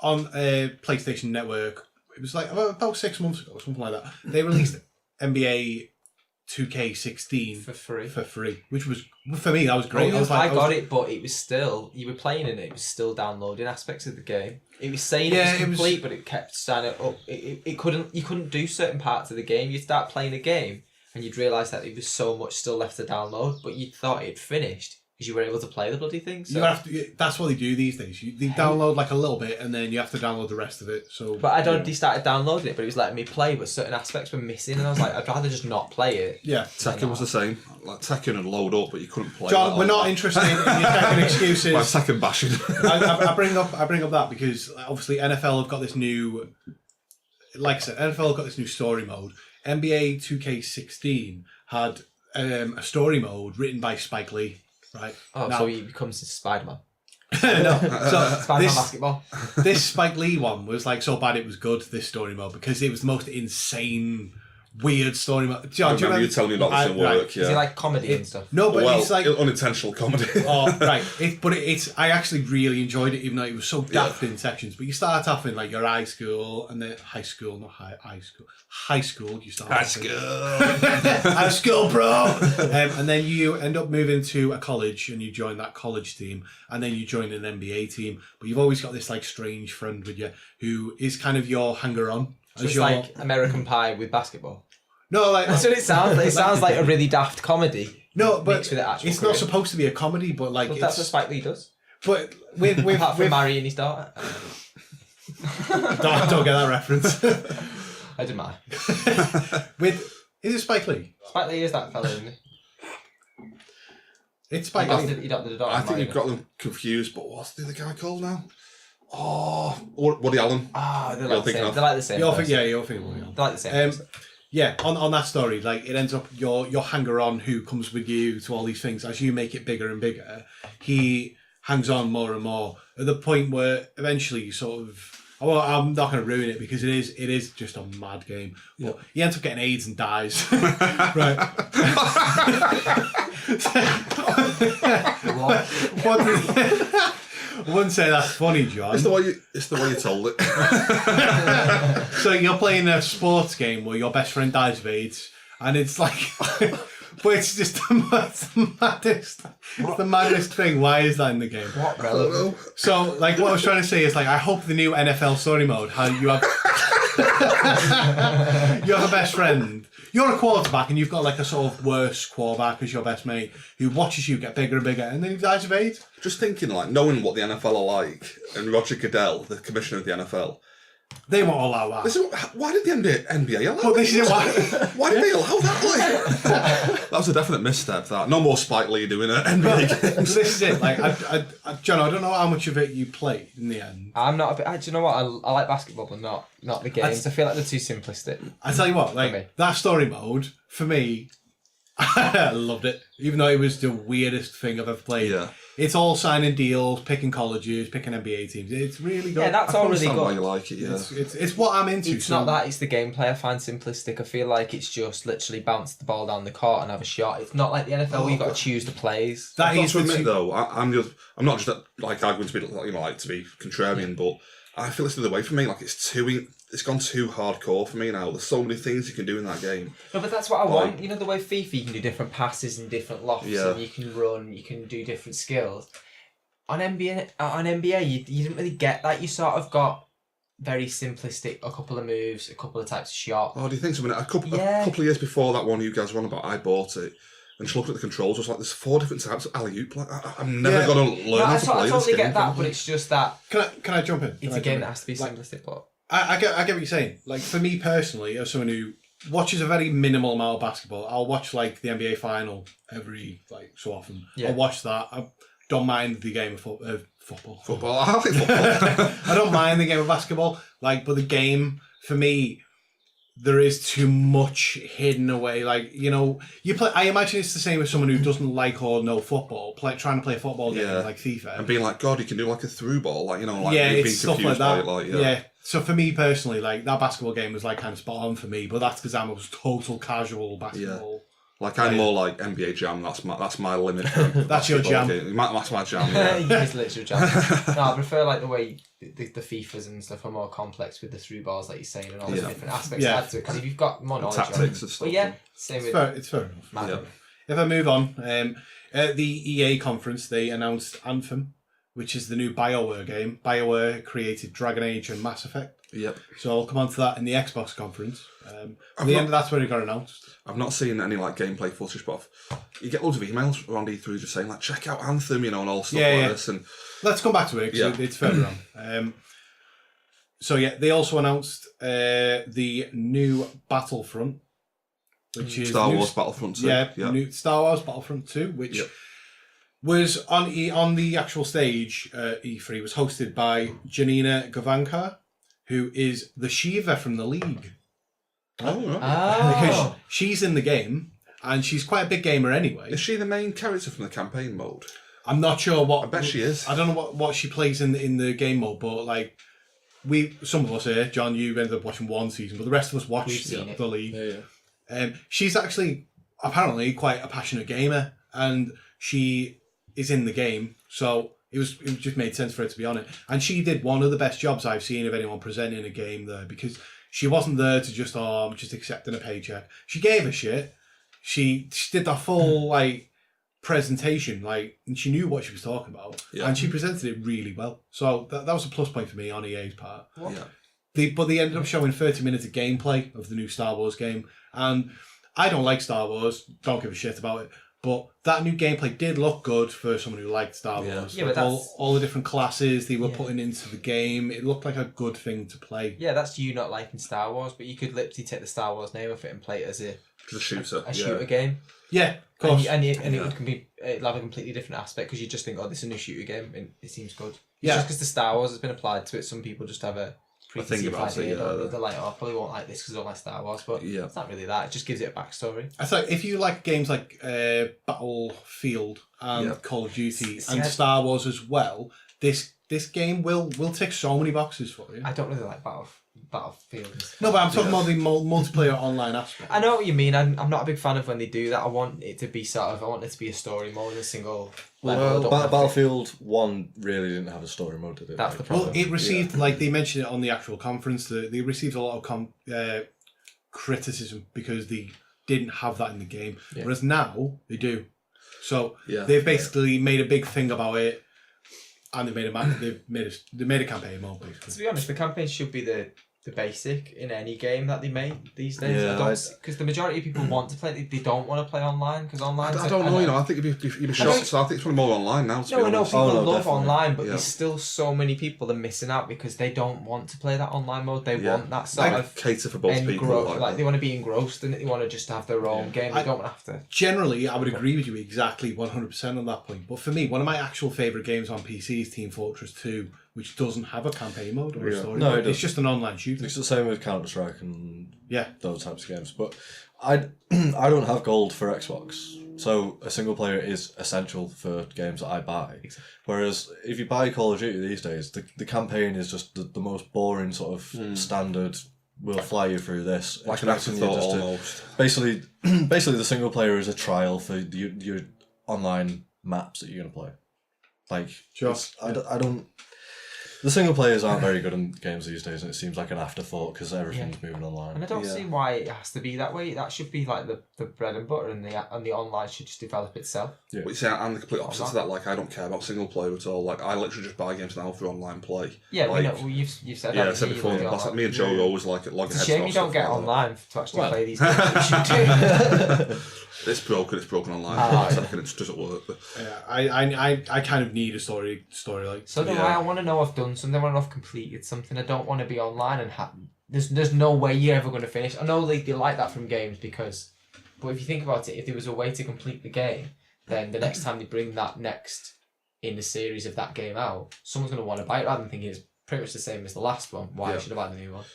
B: on a PlayStation Network, it was like about 6 months ago, something like that. They released NBA 2K16 for free, which was for me that was great.
C: I got it, but it was still you were playing in it. It was still downloading aspects of the game. It was saying it was complete, but it kept standing up. You couldn't do certain parts of the game. You'd start playing a game and you'd realise that there was so much still left to download, but you thought it'd finished because you were able to play the bloody thing. So.
B: That's what they do these days. They download like a little bit and then you have to download the rest of it. So,
C: but they started downloading it, but it was letting me play, but certain aspects were missing, and I was like, I'd rather just not play it.
A: Yeah, Tekken was the same. Like Tekken would load up, but you couldn't play.
B: John, we're not interested in your Tekken excuses.
A: Like Tekken bashing.
B: I bring up that because obviously NFL have got this new, like I said, NFL have got this new story mode. NBA 2K16 had a story mode written by Spike Lee. Right.
C: Oh, so he becomes Spider-Man.
B: No, so
C: Spider-Man basketball.
B: This Spike Lee one was like so bad it was good, this story mode, because it was the most insane weird story mode. John,
A: I remember you telling me about this at work. Yeah.
C: Is it like comedy and stuff?
B: No, but
A: well,
B: it's like
A: unintentional comedy.
B: Oh, right. It's. I actually really enjoyed it, even though it was so daft in sections. But you start off in like your high school, and then high school, not high school. High school, you start. High school, bro. And then you end up moving to a college, and you join that college team, and then you join an NBA team. But you've always got this like strange friend with you who is kind of your hanger-on.
C: So it's like American Pie with basketball.
B: No, like
C: that's what it sounds like. It sounds like a really daft comedy.
B: No, but
C: mixed with
B: it's not supposed to be a comedy, but like
C: that's what Spike Lee does.
B: But with
C: apart from marrying his daughter.
B: don't get that reference.
C: I didn't mind.
B: Is it Spike Lee?
C: Spike Lee is that fella, isn't he?
B: It's Spike Lee.
A: I think you've got them confused, but what's the other guy called now? Oh, Woody Allen.
C: They're like the same. They're like the same.
B: You're thinking Woody Allen.
C: They're like the same.
B: Yeah, on that story, like it ends up your hanger-on who comes with you to all these things. As you make it bigger and bigger, he hangs on more and more at the point where eventually you sort of. Well, I'm not going to ruin it because it is just a mad game. But he ends up getting AIDS and dies. Right. What? I wouldn't say that's funny, John.
A: It's the way you told it.
B: So you're playing a sports game where your best friend dies of AIDS, and it's like, but it's just the maddest. It's the maddest thing. Why is that in the game?
C: What relevant?
B: So, like, what I was trying to say is, like, I hope the new NFL story mode, how you have you have a best friend. You're a quarterback, and you've got like a sort of worse quarterback as your best mate who watches you get bigger and bigger, and then he dies of AIDS.
A: Just thinking, like, knowing what the NFL are like, and Roger Goodell, the commissioner of the NFL,
B: they won't allow that.
A: Why did the NBA allow
B: that? This is
A: why did they allow that? Like, that was a definite misstep. That no more Spike Lee doing it. NBA games.
B: This is it. Like, Jono, I don't know how much of it you played in the end.
C: I'm not. Do you know what? I like basketball, but not the games. I feel like they're too simplistic.
B: I tell you what, like that story mode for me, I loved it. Even though it was the weirdest thing I've ever played.
A: Yeah.
B: It's all signing deals, picking colleges, picking NBA teams. It's really good.
C: Yeah, that's all really good.
A: Why you like it, yeah.
B: It's what I'm into.
C: It's not that, it's the gameplay I find simplistic. I feel like it's just literally bounce the ball down the court and have a shot. It's not like the NFL where you've got to choose the plays.
A: I've got to admit though, I'm not just like arguing to be like to be contrarian, but I feel it's the other way for me. Like it's gone too hardcore for me now. There's so many things you can do in that game.
C: No, but that's what I want. You know, the way FIFA, you can do different passes and different lofts, and you can run, you can do different skills. On NBA, you didn't really get that. You sort of got very simplistic, a couple of moves, a couple of types of shot.
A: Oh, do you think so? A couple of years before that one you guys were on about, I bought it. And just looking at the controls, I was like, there's 4 different types of alley-oop. Like, I'm never going to learn how to play this game.
C: I totally get that, but it's just that...
B: Can I jump in?
C: It's a game that has to be simplistic, but...
B: I get what you're saying. Like, for me personally, as someone who watches a very minimal amount of basketball, I'll watch, like, the NBA final every, like, so often. Yeah. I'll watch that. I don't mind the game of football.
A: Football? I like football.
B: I don't mind the game of basketball. Like, but the game, for me... There is too much hidden away. Like, you know, you play. I imagine it's the same as someone who doesn't like or know football, trying to play a football game like FIFA.
A: And being like, God, you can do like a through ball, like, you know, like
B: it's
A: being
B: stuff like
A: confused
B: that.
A: by it,
B: Yeah. So for me personally, like that basketball game was like kind of spot on for me, but that's because I'm a total casual basketball.
A: Like I'm more like NBA Jam. That's my limit.
B: That's your jam.
A: That's my jam. Yeah.
C: It's literally jam. No, I prefer like the way the FIFAs and stuff are more complex with the through balls, like you're saying, and all the different aspects add to it. Because if you've got more knowledge,
A: tactics and stuff.
C: But same with.
B: It's fair enough. Yeah. If I move on, at the EA conference, they announced Anthem, which is the new BioWare game. BioWare created Dragon Age and Mass Effect.
A: Yep.
B: So I'll come on to that in the Xbox conference. At the end of that's where it got announced.
A: I've not seen any like gameplay footage, but you get loads of emails around E3 just saying like, check out Anthem, you know, and all stuff like this. And
B: let's come back to it because it's further on. So they also announced the new Battlefront, which is
A: Star Wars Battlefront 2.
B: New Star Wars Battlefront 2, which was on the actual stage. E3 was hosted by Janina Gavankar, who is the Shiva from the League.
A: Oh, right.
B: Because she's in the game, and she's quite a big gamer anyway.
A: Is she the main character from the campaign mode?
B: I'm not sure what...
A: I bet she is.
B: I don't know what she plays in the game mode, but like... some of us here, John, you ended up watching one season, but the rest of us watched the League. She's actually apparently quite a passionate gamer, and she is in the game, so it just made sense for her to be on it. And she did one of the best jobs I've seen of anyone presenting a game there, because she wasn't there to just accepting a paycheck. She gave a shit. She did the full presentation, and she knew what she was talking about, and she presented it really well. So that was a plus point for me on EA's part. But they ended up showing 30 minutes of gameplay of the new Star Wars game, and I don't like Star Wars, don't give a shit about it, but that new gameplay did look good for someone who liked Star Wars.
C: Yeah, but
B: all the different classes they were putting into the game, it looked like a good thing to play.
C: Yeah, that's you not liking Star Wars, but you could literally take the Star Wars name of it and play it as a shooter game.
B: Yeah, of course.
C: And it would have a completely different aspect, because you just think, this is a new shooter game, and it seems good.
B: Yeah.
C: Just because the Star Wars has been applied to it, some people just have a preconceived idea. They're like, I probably won't like this because I don't like Star Wars, but it's not really that. It just gives it a backstory.
B: I thought if you like games like Battlefield and Call of Duty and Star Wars as well, this game will tick so many boxes for you.
C: I don't really like Battlefield.
B: No, but I'm talking about the multiplayer online aspect.
C: I know what you mean. I'm not a big fan of when they do that. I want it to be I want it to be a story more than a single level.
D: Battlefield 1 really didn't have a story mode, did it?
C: That's the problem.
B: Well, it received, they mentioned it on the actual conference, they received a lot of criticism because they didn't have that in the game. Whereas now, they do. So they've basically made a big thing about it, and they made a campaign mode, basically.
C: To be honest, the campaign should be the basic in any game that they make these days. Because the majority of people want to play, they don't want to play online, because online.
A: I don't know. I think you'd be shocked. So I think it's probably more online now.
C: No, people love online, but there's still so many people that are missing out because they don't want to play that online mode. They want that sort of
A: cater for both people.
C: They want to be engrossed in it. They want to just have their own game. They don't have to.
B: Generally, I would agree with you exactly 100% on that point. But for me, one of my actual favourite games on PC is Team Fortress 2, which doesn't have a campaign mode or a story mode. It's just an online shooter.
D: It's the same with Counter-Strike and those types of games. But I don't have gold for Xbox, so a single player is essential for games that I buy. Exactly. Whereas if you buy Call of Duty these days, the campaign is just the most boring sort of standard. We'll fly you through this,
A: like an afterthought almost.
D: Basically, the single player is a trial for your online maps that you're gonna play. I don't. The single players aren't very good in games these days, and it seems like an afterthought because everything's moving online.
C: And I don't see why it has to be that way. That should be like the bread and butter, and the online should just develop itself.
A: Yeah. But you see, I'm the complete opposite to that. I don't care about single player at all. I literally just buy games now for online play.
C: Yeah, you've said that.
A: Yeah, I said before. Me and Joe always log ahead.
C: It's a shame you don't get online to actually play these games. You should do.
A: It's broken online. It just doesn't work. But.
B: Yeah, I kind of need a story like.
C: So do I want to know I've done something. I want to know I've completed something. I don't want to be online and there's no way you're ever going to finish. I know they like that from games but if you think about it, if there was a way to complete the game, then the next time they bring that next in the series of that game out, someone's going to want to buy it rather than thinking it's pretty much the same as the last one. Why should I buy the new one?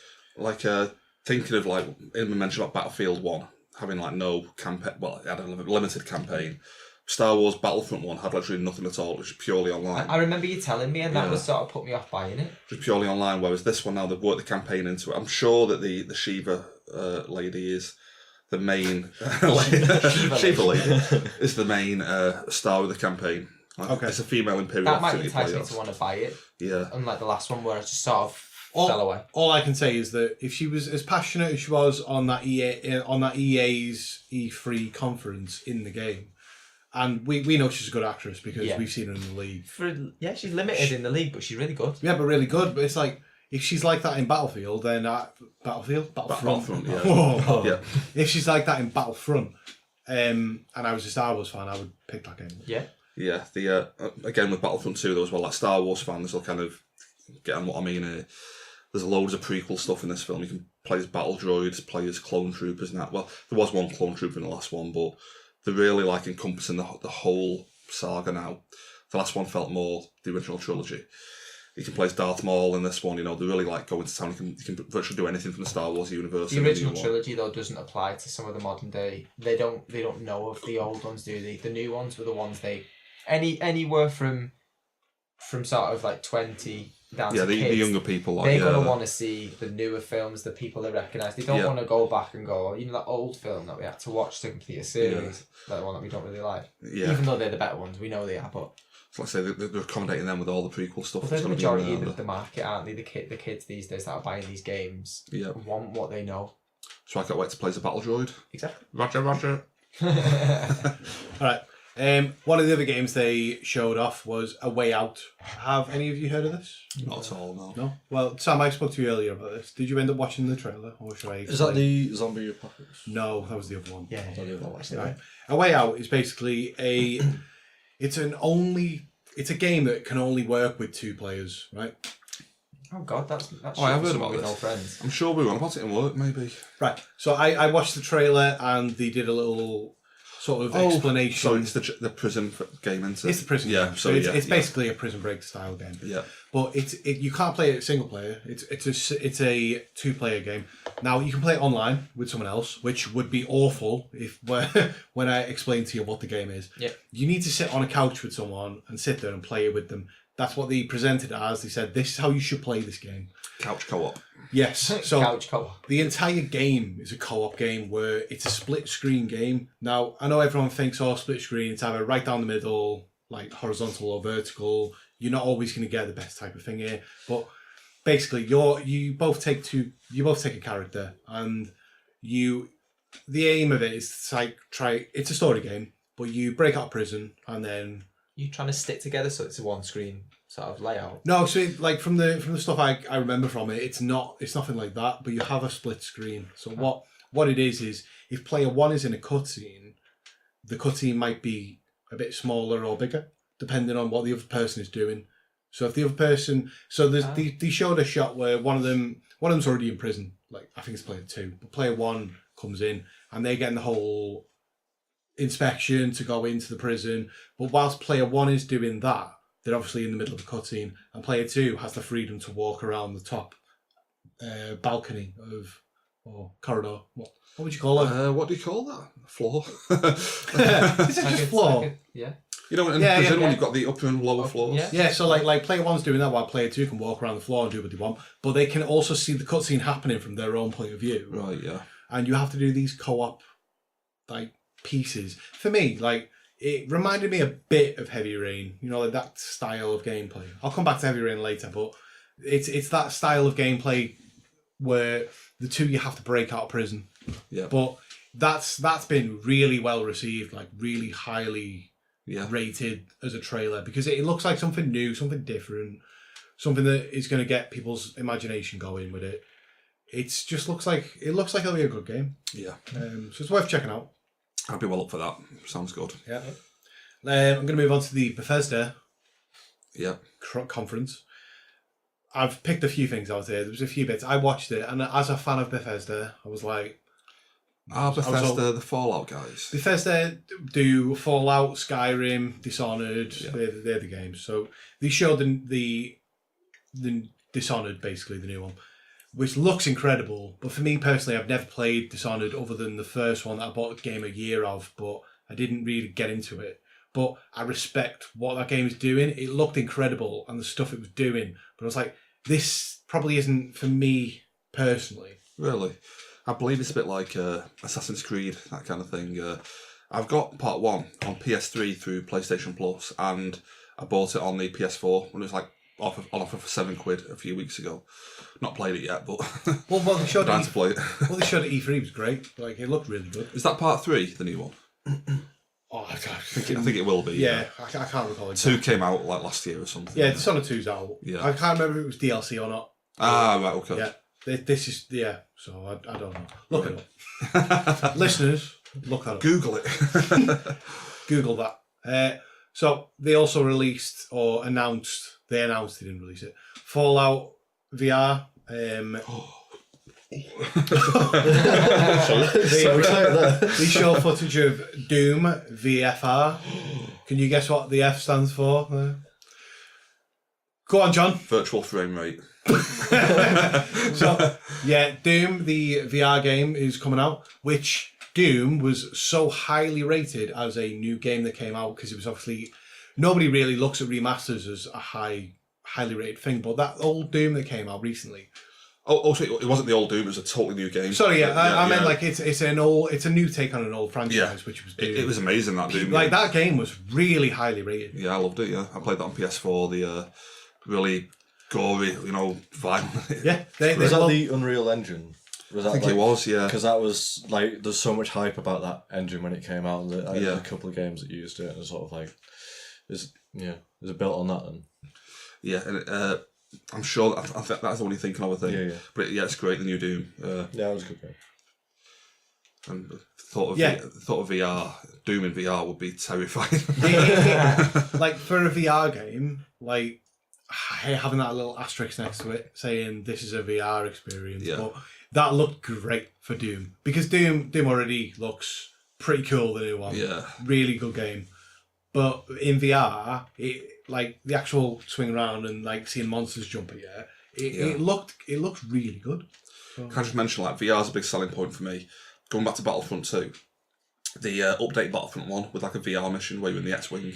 A: Thinking of in mention about Battlefield 1. Having no campaign, it had a limited campaign. Star Wars Battlefront 1 had literally nothing at all. It was purely online.
C: I remember you telling me, and that was sort of put me off buying it.
A: Just purely online, whereas this one now they've worked the campaign into it. I'm sure that the Shiva lady is the main Shiva lady is the main star of the campaign. It's a female Imperial.
C: That might entice me to want to buy it.
A: Yeah.
C: Unlike the last one where I just sort of fell away.
B: All I can say is that if she was as passionate as she was on that EA's E3 conference in the game, and we know she's a good actress because we've seen her in the league.
C: She's limited in the league, but she's really good.
B: Yeah, but really good. But it's if she's like that in Battlefield, then Battlefront.
A: Yeah.
B: If she's like that in Battlefront, and I was a Star Wars fan, I would pick that game.
C: Yeah.
A: Yeah. Again with Battlefront 2, there was Star Wars fans will kind of get on what I mean here. There's loads of prequel stuff in this film. You can play as battle droids, play as clone troopers and that. Well, there was one clone trooper in the last one, but they're really encompassing the whole saga now. The last one felt more the original trilogy. You can play as Darth Maul in this one, they really going to town. You can virtually do anything from the Star Wars universe.
C: The original trilogy though doesn't apply to some of the modern day. They don't know of the old ones, do they? The new ones were the ones anywhere from sort of 20 down
A: Yeah,
C: to
A: the
C: kids.
A: younger people. Like,
C: They're going to want to see the newer films, the people they recognise. They don't want to go back and go, that old film that we had to watch to complete a series, that one that we don't really like.
A: Yeah.
C: Even though they're the better ones, we know they are, but...
A: So like I say, they're accommodating them with all the prequel stuff.
C: Well, they're the majority of the market, aren't they? The kids these days that are buying these games want what they know.
A: So I can't wait to play as a battle droid.
C: Exactly.
A: Roger.
B: Alright. One of the other games they showed off was A Way Out. Have any of you heard of this?
A: Not at all, no.
B: No? Well, Sam, I spoke to you earlier about this. Did you end up watching the trailer? Or should I
D: Is that the zombie apocalypse?
B: No, that was the other one.
C: Yeah.
B: Right. A Way Out is basically it's a game that can only work with 2 players, right?
C: Oh God, that's
A: I have heard about
C: with
A: this.
C: no friends.
A: I'm sure we were on about it in work, maybe.
B: Right. So I watched the trailer and they did a little sort of explanation.
A: So it's the prison game, isn't it?
B: It's the prison
A: game.
B: game. So it's basically a Prison Break style game.
A: Yeah.
B: But you can't play it single player. It's a 2-player game. Now you can play it online with someone else, which would be awful when I explain to you what the game is.
C: Yeah.
B: You need to sit on a couch with someone and sit there and play it with them. That's what they presented it as. They said this is how you should play this game.
A: Couch co-op.
B: Yes. So
C: Couch co-op.
B: the entire game is a co-op game where it's a split screen game. Now I know everyone thinks split screen, it's either right down the middle, like horizontal or vertical. You're not always going to get the best type of thing here, but basically you both take a character, and the aim of it is to it's a story game, but you break out of prison and then
C: You trying to stick together so it's a one screen sort of layout.
B: no, so from the stuff I remember from it, it's nothing like that, but you have a split screen. So what it is if player 1 is in a cutscene, the cutscene might be a bit smaller or bigger, depending on what the other person is doing. So if the other person, they showed a shot where one of them's already in prison, like I think it's player 2, but player 1 comes in and they're getting the whole inspection to go into the prison. But whilst player 1 is doing that, they're obviously in the middle of the cutscene, and player 2 has the freedom to walk around the top balcony or corridor. What would you call it?
A: What do you call that? Floor.
B: Is it just floor?
C: Yeah.
A: You know, in prison when you've got the upper and lower floors.
B: Yeah, so like player 1's doing that while player 2 can walk around the floor and do what they want, but they can also see the cutscene happening from their own point of view.
A: Right, yeah.
B: And you have to do these co-op pieces. For me, it reminded me a bit of Heavy Rain, like that style of gameplay. I'll come back to Heavy Rain later, but it's that style of gameplay where the two you have to break out of prison.
A: Yeah.
B: But that's been really well received, really highly rated as a trailer, because it looks like something new, something different, something that is going to get people's imagination going with it. It just looks like it'll be a good game.
A: Yeah.
B: So it's worth checking out.
A: I'd be well up for that. Sounds good.
B: Yeah. I'm going to move on to the Bethesda conference. I've picked a few things out there. There was a few bits. I watched it, and as a fan of Bethesda, I was like...
A: Bethesda, the Fallout guys.
B: Bethesda do Fallout, Skyrim, Dishonored.
A: Yeah.
B: They're the games. So they showed the Dishonored, basically, the new one, which looks incredible. But for me personally, I've never played Dishonored other than the first one that I bought a game a year of, but I didn't really get into it. But I respect what that game is doing. It looked incredible and the stuff it was doing. But I was like, this probably isn't for me personally.
A: Really? I believe it's a bit like Assassin's Creed, that kind of thing. I've got part 1 on PS3 through PlayStation Plus, and I bought it on the PS4 when it was on offer for £7 a few weeks ago. Not played it yet, but
B: What they showed
A: trying to play it.
B: What they showed at E3 was great. It looked really good.
A: Is that part 3, the new one?
B: I
A: think it will be.
B: Yeah, I can't recall exactly.
A: 2 came out last year or something.
B: Yeah, Dishonored 2's out.
A: Yeah.
B: I can't remember if it was DLC or not.
A: Right, okay.
B: Yeah, this is, so I don't know. Look it up. Listeners, look that up.
A: Google it.
B: Google that. So they also released, or announced, they didn't release it, Fallout VR. They show footage of Doom VFR. Can you guess what the F stands for? Go on, John.
A: Virtual frame rate.
B: So, Doom, the VR game, is coming out, which Doom was so highly rated as a new game that came out because it was obviously... Nobody really looks at remasters as a high highly rated thing. But that old Doom that came out recently.
A: Oh, so it wasn't the old Doom. It was a totally new game.
B: Sorry, I meant like it's a new take on an old franchise, which was Doom.
A: It was amazing, that Doom.
B: Like that game was really highly rated.
A: Yeah, I loved it. Yeah, I played that on PS4. The really gory, violent.
B: Yeah,
D: was that the Unreal Engine?
A: I think it was, yeah.
D: Because that was like, there's so much hype about that engine when it came out. And there's a couple of games that used it, and it's sort of like, is it built on that then? Yeah,
A: and I'm sure I think that's the one you're thinking of, I think.
D: Yeah.
A: But it's great, the new Doom.
D: Yeah, it was a good game.
A: And thought of VR, Doom in VR would be terrifying.
B: Like for a VR game, like having that little asterisk next to it saying this is a VR experience, but that looked great for Doom because Doom already looks pretty cool. The new one, really good game. But in VR, it like the actual swing around and like seeing monsters jump at you, it looked really good. So.
A: Can I just mention like VR is a big selling point for me. Going back to Battlefront 2, the update Battlefront 1 with like a VR mission where you're in the X-Wing,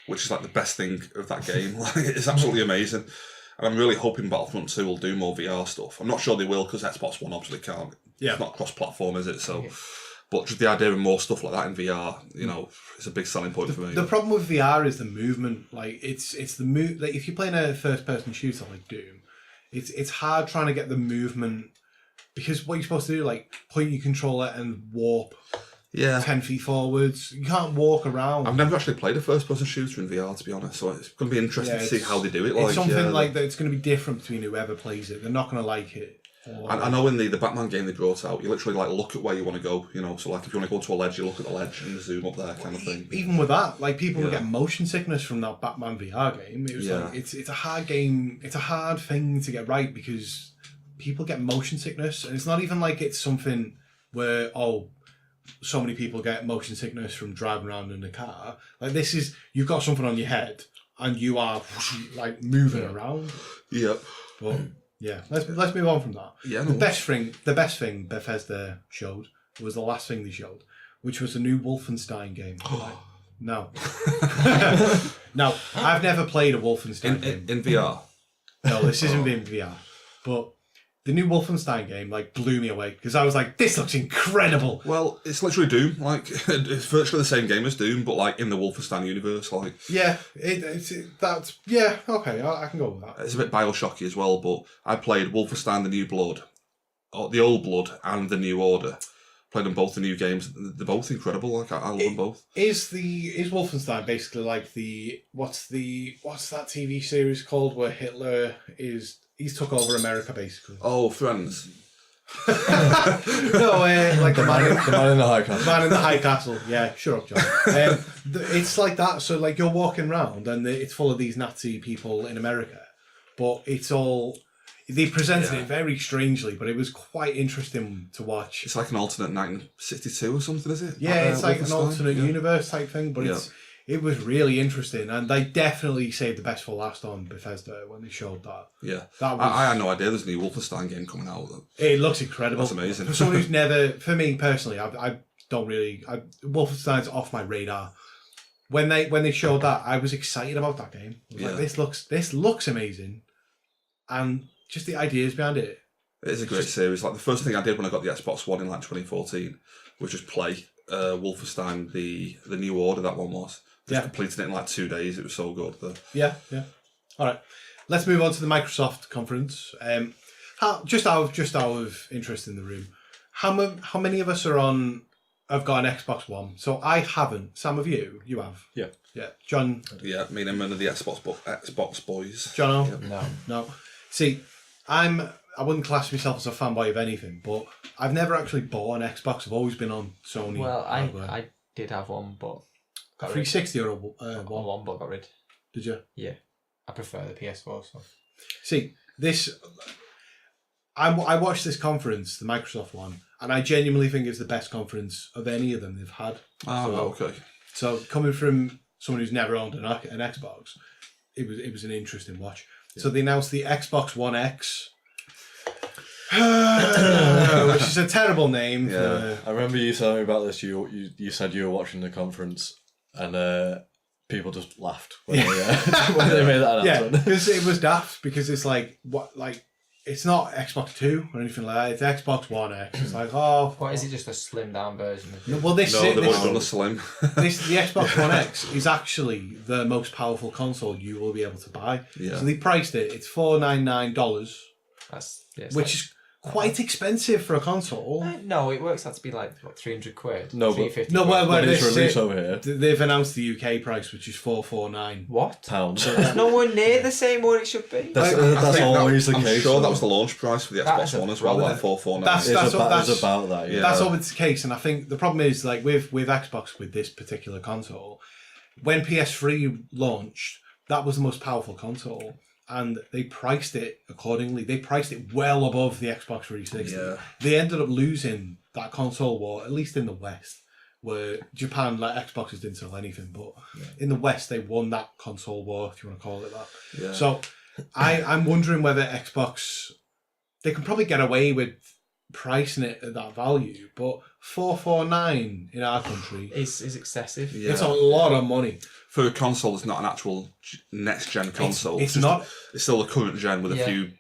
A: which is like the best thing of that game. Like, it's absolutely amazing. And I'm really hoping Battlefront 2 will do more VR stuff. I'm not sure they will because Xbox One obviously can't. Yeah. It's not cross-platform, is it? So, but just the idea of more stuff like that in VR, it's a big selling point for me.
B: The problem with VR is the movement. Like it's the move. Like if you're playing a first-person shooter like Doom, it's hard trying to get the movement because what you're supposed to do, like point your controller and warp. 10 feet forwards. You can't walk around.
A: I've never actually played a first-person shooter in VR, to be honest. So it's going to be interesting to see how they do it.
B: It's something like that. It's going to be different between whoever plays it. They're not going to like it.
A: I know in the Batman game they brought out, you literally like look at where you want to go. So like if you want to go to a ledge, you look at the ledge and zoom up there, kind of thing.
B: Even with that, like people will get motion sickness from that Batman VR game. It was like it's a hard game. It's a hard thing to get right because people get motion sickness, and it's not even like it's something where so many people get motion sickness from driving around in a car. Like this is, you've got something on your head and you are like moving around.
A: Yep.
B: But yeah, let's move on from that. Yeah. The best thing Bethesda showed was the last thing they showed, which was a new Wolfenstein game. No. No, I've never played a Wolfenstein game.
A: In VR?
B: No, this isn't in VR. But the new Wolfenstein game blew me away because I was like, "This looks incredible."
A: Well, it's literally Doom. Like it's virtually the same game as Doom, but like in the Wolfenstein universe. Like okay, I can go with that. It's a bit Bioshocky as well, but I played Wolfenstein: The New Blood, or the Old Blood, and The New Order. Played them both the new games. They're both incredible. Like I love them both.
B: Is Wolfenstein basically like what's that TV series called where Hitler is? He's took over America, basically.
A: Oh, Friends.
B: No, like the man
D: in the High Castle.
B: Man in the High Castle. Yeah, shut up, John. It's like that. So, like, you're walking around and it's full of these Nazi people in America, but it's all. They presented it very strangely, but it was quite interesting to watch.
A: It's like an alternate 1962 or something, is it?
B: Yeah, it's like an alternate universe type thing, but it was really interesting, and they definitely saved the best for last on Bethesda when they showed that.
A: Yeah, I had no idea there's a new Wolfenstein game coming out.
B: It looks incredible.
A: That's amazing.
B: For someone who's never, for me personally, I don't really. Wolfenstein's off my radar. When they showed that, I was excited about that game. I was like, this looks amazing, and just the ideas behind it.
A: It is a great series. Like the first thing I did when I got the Xbox One in 2014 was just play Wolfenstein: The New Order. That one was. Completed it in 2 days. It was so good.
B: Yeah. All right, let's move on to the Microsoft conference. Just out of interest in the room, how many of us have got an Xbox One? So I haven't. Sam, have you? You have.
D: Yeah.
B: John.
A: Yeah, me and him are the Xbox boys.
B: Jono.
C: Yep.
B: No. See, I wouldn't class myself as a fanboy of anything, but I've never actually bought an Xbox. I've always been on Sony.
C: Well, I did have one, but.
B: 360 or a
C: one, but got rid.
B: Did you?
C: Yeah, I prefer the PS4. So.
B: See, I watched this conference, the Microsoft one, and I genuinely think it's the best conference of any of them they've had.
A: Oh, okay.
B: So coming from someone who's never owned an Xbox, it was an interesting watch. Yeah. So they announced the Xbox One X. Which is a terrible name.
D: Yeah, I remember you telling me about this. You said you were watching the conference, and people just laughed when, when they made that announcement.
B: Yeah, because it was daft. Because it's like it's not Xbox 2 or anything like that. It's Xbox One X. It's like, oh,
C: what is it? Just a slimmed down version?
B: No, well, they've
A: already done a slim.
B: The Xbox One X is actually the most powerful console you will be able to buy.
A: Yeah.
B: So they priced it. It's $499, which is quite expensive for a console.
C: No, it works out to be like what, £300.
D: No, but
B: it's
D: released over here.
B: They've announced the UK price, which is $449.
C: What?
D: Pounds.
C: It's nowhere near the same what it should be.
D: That's always the case.
A: I'm sure that was the launch price for the Xbox One as well, like $449.
D: That's about that. Yeah.
B: That's always the case, and I think the problem is like with Xbox with this particular console, when PS3 launched, that was the most powerful console. And they priced it accordingly. They priced it well above the Xbox 360.
A: Yeah.
B: They ended up losing that console war, at least in the West, where Japan, like Xboxes didn't sell anything, but in the West they won that console war, if you want to call it that.
A: Yeah.
B: So I'm wondering whether Xbox, they can probably get away with pricing it at that value, but $449 in our country
C: is excessive.
A: Yeah.
B: It's a lot of money.
A: For a console that's not an actual next-gen console.
B: It's not.
A: It's still a current gen with a few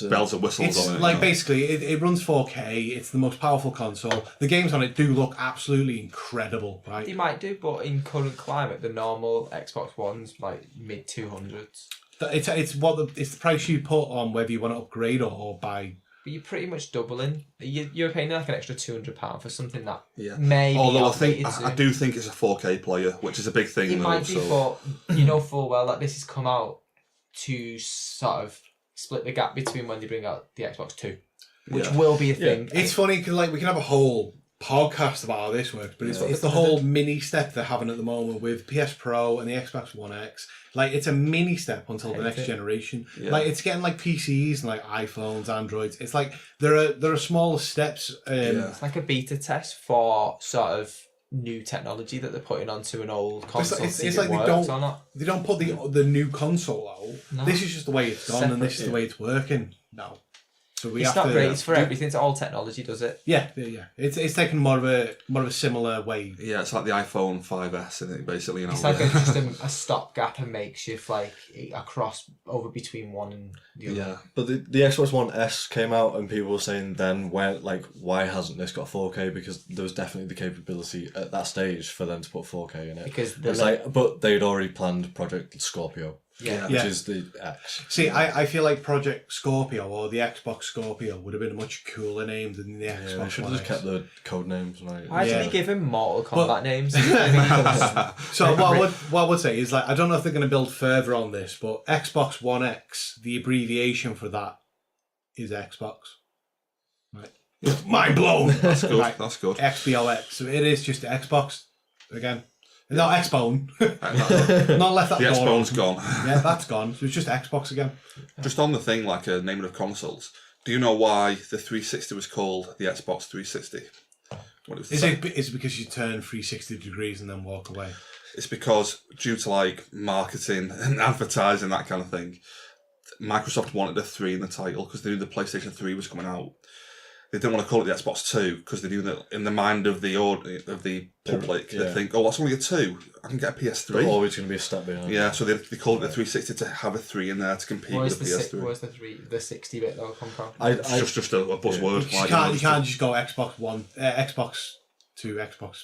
A: bells and whistles
B: It's
A: on it.
B: like basically it runs 4K. It's the most powerful console. The games on it do look absolutely incredible, right?
C: They might do, but in current climate, the normal Xbox One's like mid 200s.
B: It's the price you put on whether you want to upgrade or buy.
C: But you're pretty much doubling. You're paying like an extra £200 for something that
A: maybe. Although I do think it's a 4K player, which is a big thing.
C: It might be, but you know full well that this has come out to sort of split the gap between when they bring out the Xbox 2, which will be a thing.
B: It's funny because like we can have a whole podcast about how this works, but it's the whole mini step they're having at the moment with PS Pro and the Xbox One X. Like it's a mini step until the next generation. Yeah. Like it's getting like PCs and like iPhones, Androids. It's like there are smaller steps.
C: It's like a beta test for sort of new technology that they're putting onto an old console.
B: It's like they don't put the new console out. No. This is just the way it's gone, and this is the way it's working now. So
C: it's not great. It's for everything. It's all technology does it.
B: Yeah. It's taken more of a similar way.
A: Yeah, it's like the iPhone 5S, isn't it? Basically,
C: it's like just a stopgap, a makeshift, like a cross over between one and the other.
D: Yeah, but the Xbox One S came out, and people were saying then, why hasn't this got 4K? Because there was definitely the capability at that stage for them to put 4K in it.
C: Because
D: but they'd already planned Project Scorpio. Which is the X.
B: See, I feel like Project Scorpio or the Xbox Scorpio would have been a much cooler name than the Xbox.
D: They should have just kept the code names. Right?
C: Why did they give him Mortal Kombat names?
B: So what I would say is like I don't know if they're going to build further on this, but Xbox One X, the abbreviation for that is Xbox. Right. Mind blown.
A: That's good. Right. That's good.
B: XBOX. So it is just Xbox again. Not Xbone. Not left that.
A: The Xbone's gone.
B: Yeah, that's gone. So it's just Xbox again.
A: Just on the thing, like naming of consoles. Do you know why the 360 was called the Xbox 360?
B: Is it because you turn 360 degrees and then walk away?
A: It's because due to like marketing and advertising, that kind of thing, Microsoft wanted a 3 in the title because they knew the PlayStation 3 was coming out. They didn't want to call it the Xbox 2 because they knew that in the mind of the public, they think, oh, that's only a 2. I can get a PS3.
D: There's always going to be a step behind.
A: Yeah, so they called it the 360 to have a 3 in there to compete with the PS3.
C: Where's the 60-bit though come from?
A: It's just a buzzword.
B: Yeah. You can't just go Xbox 1, Xbox 2, Xbox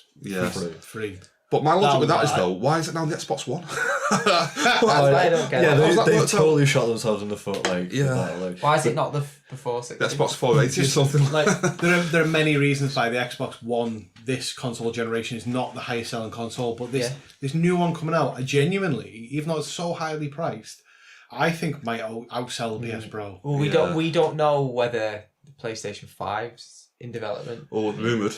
B: 3.
A: But my logic with that is though, why is it now the Xbox One?
C: I don't get it.
D: They totally shot themselves in the foot.
C: Why is it not the 460?
A: The Xbox 480 or something.
B: Like there are many reasons why the Xbox One this console generation is not the highest selling console, but this new one coming out, I genuinely, even though it's so highly priced, I think might outsell the PS Pro.
C: Well, we don't know whether the PlayStation 5's in development.
A: Or rumoured.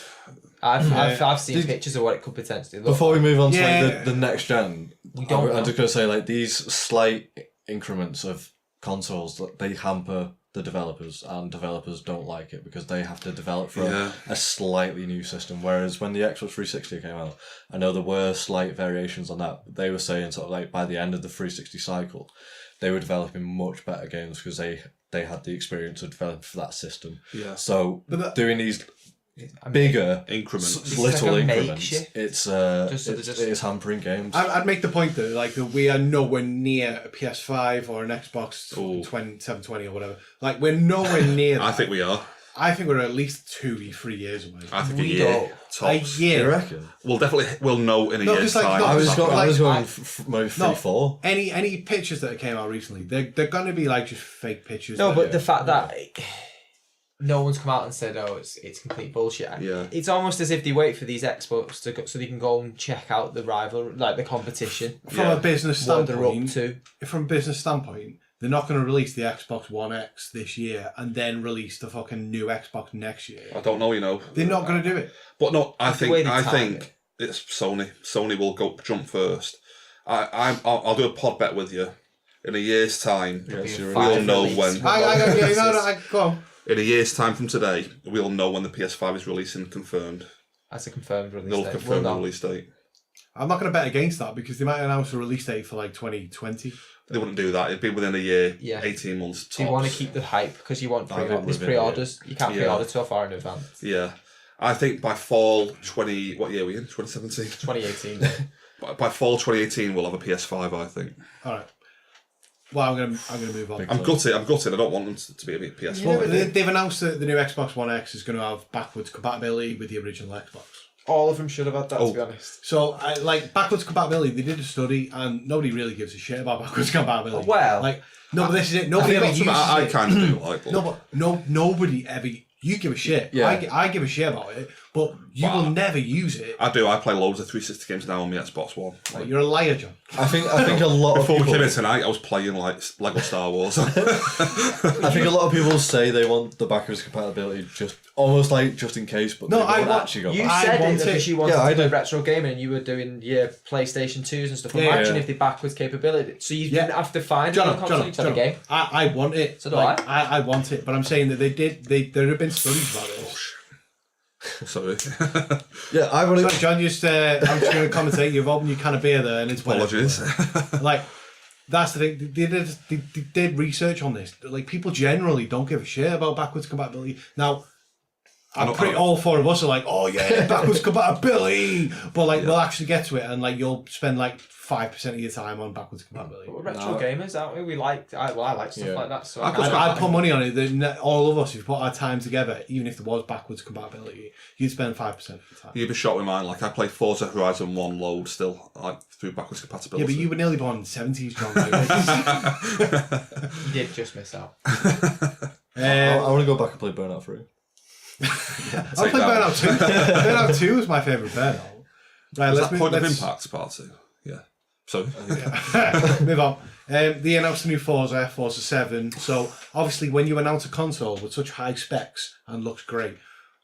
C: I've seen pictures of what it could potentially look
D: Before we move on to the next gen,
C: we don't know.
D: I'm just going to say like these slight increments of consoles, they hamper the developers, and developers don't like it because they have to develop for a slightly new system. Whereas when the Xbox 360 came out, I know there were slight variations on that, but they were saying sort of like by the end of the 360 cycle, they were developing much better games because they had the experience of developing for that system.
A: Yeah.
D: So doing these bigger
A: increments,
D: little
C: like
D: increments.
C: makeshift.
D: It is hampering games.
B: I'd make the point that we are nowhere near a PS5 or an Xbox 720 or whatever. Like we're nowhere near that.
A: I think we are.
B: I think we're at least 3 years away.
A: I think
C: We
A: a year
C: don't.
A: tops.
B: A year.
D: You reckon?
A: We'll know in a year's
B: just like-
A: time.
B: no,
D: I was
B: just
D: going.
B: like-
D: I was going
B: like-
D: maybe 3-4.
B: Any pictures that came out recently, they're going to be like just fake pictures.
C: No,
B: that-
C: but the fact that no one's come out and said, "Oh, it's complete bullshit."
A: Yeah.
C: It's almost as if they wait for these Xbox to go, so they can go and check out the rival, like the competition,
B: from a business
C: what they're up
B: standpoint,
C: to.
B: from a business standpoint, they're not going to release the Xbox One X this year and then release the fucking new Xbox next year.
A: I don't know,
B: They're not going to do it.
A: But no, I
C: the way
A: think
C: they time it.
A: it's Sony. Sony will jump first. I'll do a pod bet with you. In a year's time,
D: Yes, you're
A: we'll
C: Five
A: know
C: release.
A: when.
B: Go on.
A: In a year's time from today, we'll know when the PS5 is releasing confirmed.
C: As a confirmed release
A: They'll
C: date.
A: confirm the
C: Well, no.
A: release date.
B: I'm not going to bet against that because they might announce a release date for like 2020.
A: They wouldn't do that. It'd be within a year,
C: Yeah.
A: 18 months tops.
C: Do you want to keep the hype because you want
D: I think
C: there's
D: within a year.
C: pre-orders? You can't
A: Yeah.
C: pre-order too far in advance.
A: Yeah. I think by fall 20... What year are we in? 2017?
C: 2018.
A: By fall 2018, we'll have a PS5, I think.
B: All right. Well, I'm gonna move on.
A: I'm gutted. I don't want them to be a PS5.
B: Well, they've announced that the new Xbox One X is going to have backwards compatibility with the original Xbox.
C: All of them should have had that,
A: Oh.
C: to be honest.
B: So, backwards compatibility, they did a study, and nobody really gives a shit about backwards compatibility.
C: Well,
B: no, but this is it. Nobody ever uses
A: I
B: it.
A: kind of do like.
B: No, but nobody ever. You give a shit.
D: Yeah.
B: I give a shit about it, but you will never use it.
A: I do. I play loads of 360 games now on my Xbox One.
B: Like, you're a liar, John.
D: I think a lot of
A: Before we
D: people.
A: came in tonight, I was playing like Lego Star Wars.
D: I think a lot of people say they want the backwards compatibility just in case, but
B: No,
D: they
B: I
D: won't
B: want-
D: actually go
C: You
D: back.
B: I
C: said
B: want
C: it because
B: it.
C: you wanted
D: Yeah, I
C: to play
D: do.
C: retro gaming and you were doing your PlayStation 2s and stuff.
B: Yeah,
C: Imagine
D: yeah.
C: if they backwards capability. So you
B: Yeah.
C: didn't have to find
B: John,
C: another console, you just had a game.
B: I want it.
C: So do
B: I want it, but I'm saying that there have been studies about it.
A: Sorry.
D: Yeah, I want
B: Sorry,
D: to.
B: John, I'm just going to commentate. You've opened your can of beer there, and it's wet
A: Apologies.
B: everywhere. Like, that's the thing. They did research on this. Like, people generally don't give a shit about backwards compatibility. Now, all four of us are like, oh yeah, backwards compatibility. But like, we'll actually get to it, and like, you'll spend like 5% of your time on backwards compatibility.
C: We're retro gamers, aren't we? I like stuff like that. So
B: I'd put money on it that all of us, if we put our time together, even if there was backwards compatibility, you'd spend 5% of your time.
A: You'd be shocked with mine. Like I play Forza Horizon 1 load still, like through backwards
B: Yeah,
A: compatibility.
B: but you were nearly born in the 70s, John.
C: You did just miss out.
D: I want to go back and play Burnout 3.
B: I'll play Burnout 2. Burnout 2 is my favourite Burnout. Right,
A: Is
B: let's
A: that Point of
B: let's
A: Impact part 2? Yeah. So
B: move on. They announced a new Forza 7. So obviously, when you announce a console with such high specs and looks great,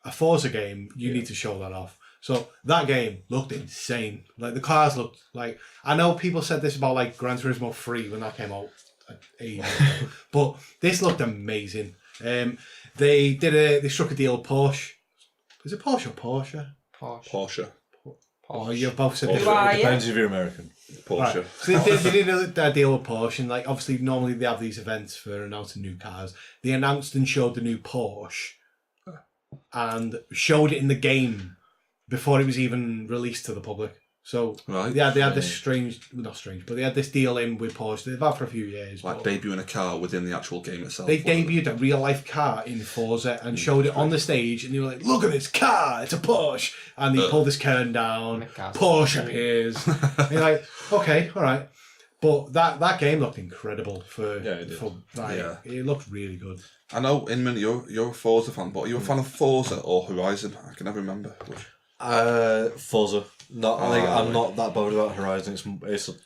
B: a Forza game, you need to show that off. So that game looked insane. Like the cars looked like. I know people said this about like Gran Turismo 3 when that came out, like, ages ago, but this looked amazing. They struck a deal with Porsche. Is it Porsche or Porsche?
A: Porsche.
B: Oh, you've both said
D: It
B: different.
D: depends if you're American.
A: Porsche.
B: Right. So they did a deal with Porsche, and like obviously normally they have these events for announcing new cars. They announced and showed the new Porsche, and showed it in the game before it was even released to the public. So
A: Right.
B: they had this not strange, but they had this deal in with Porsche. They've had for a few years.
A: Like
B: but
A: debuting a car within the actual game itself.
B: they debuted a real life car in Forza and showed it on the stage, and they were like, "Look at this car! It's a Porsche!" And they pulled this curtain down. Porsche appears. And you're like, okay, all right. But that game looked incredible it looked really good.
A: I know, Inman, you're a Forza fan, but are you a fan of Forza or Horizon? I can never remember.
D: Forza. I'm not that bothered about Horizon. It's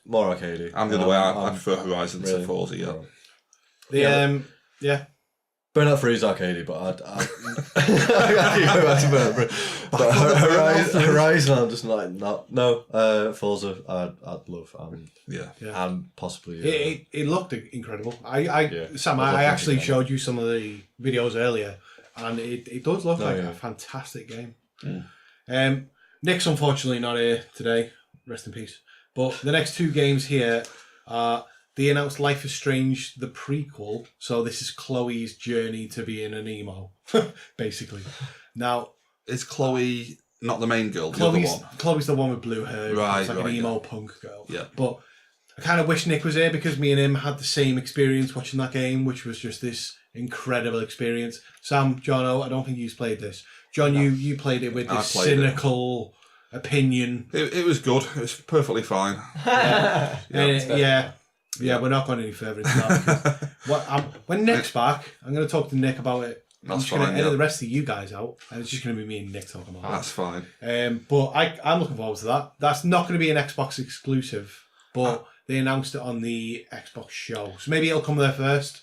D: more arcadey.
A: I'm the other way. I prefer Horizon to Forza.
B: Yeah.
D: Burnout 3 is arcadey, but I keep going back to Burnout 3. But Horizon, I'm just like, no. Forza, I'd love. And possibly.
B: It looked incredible. Sam,
D: I'd love
B: I actually
D: to
B: showed you some of the videos earlier, and it does look like a fantastic game. Nick's unfortunately not here today. Rest in peace. But the next two games here are. They announced Life is Strange, the prequel. So this is Chloe's journey to being an emo, basically. Now,
A: is Chloe not the main girl? The other one.
B: Chloe's the one with blue hair.
A: Right,
B: It's like an emo punk girl.
A: Yeah.
B: But I kind of wish Nick was here because me and him had the same experience watching that game, which was just this incredible experience. Sam, Jono, I don't think you've played this. John, you played it with this cynical opinion.
A: It was good. It was perfectly fine.
B: Yeah, we're not going any further into that. When Nick's back, I'm going to talk to Nick about it. I'm just going to edit the rest of you guys out, and it's just going to be me and Nick talking about it.
A: That's fine.
B: But I'm looking forward to that. That's not going to be an Xbox exclusive, but they announced it on the Xbox show, so maybe it'll come there first.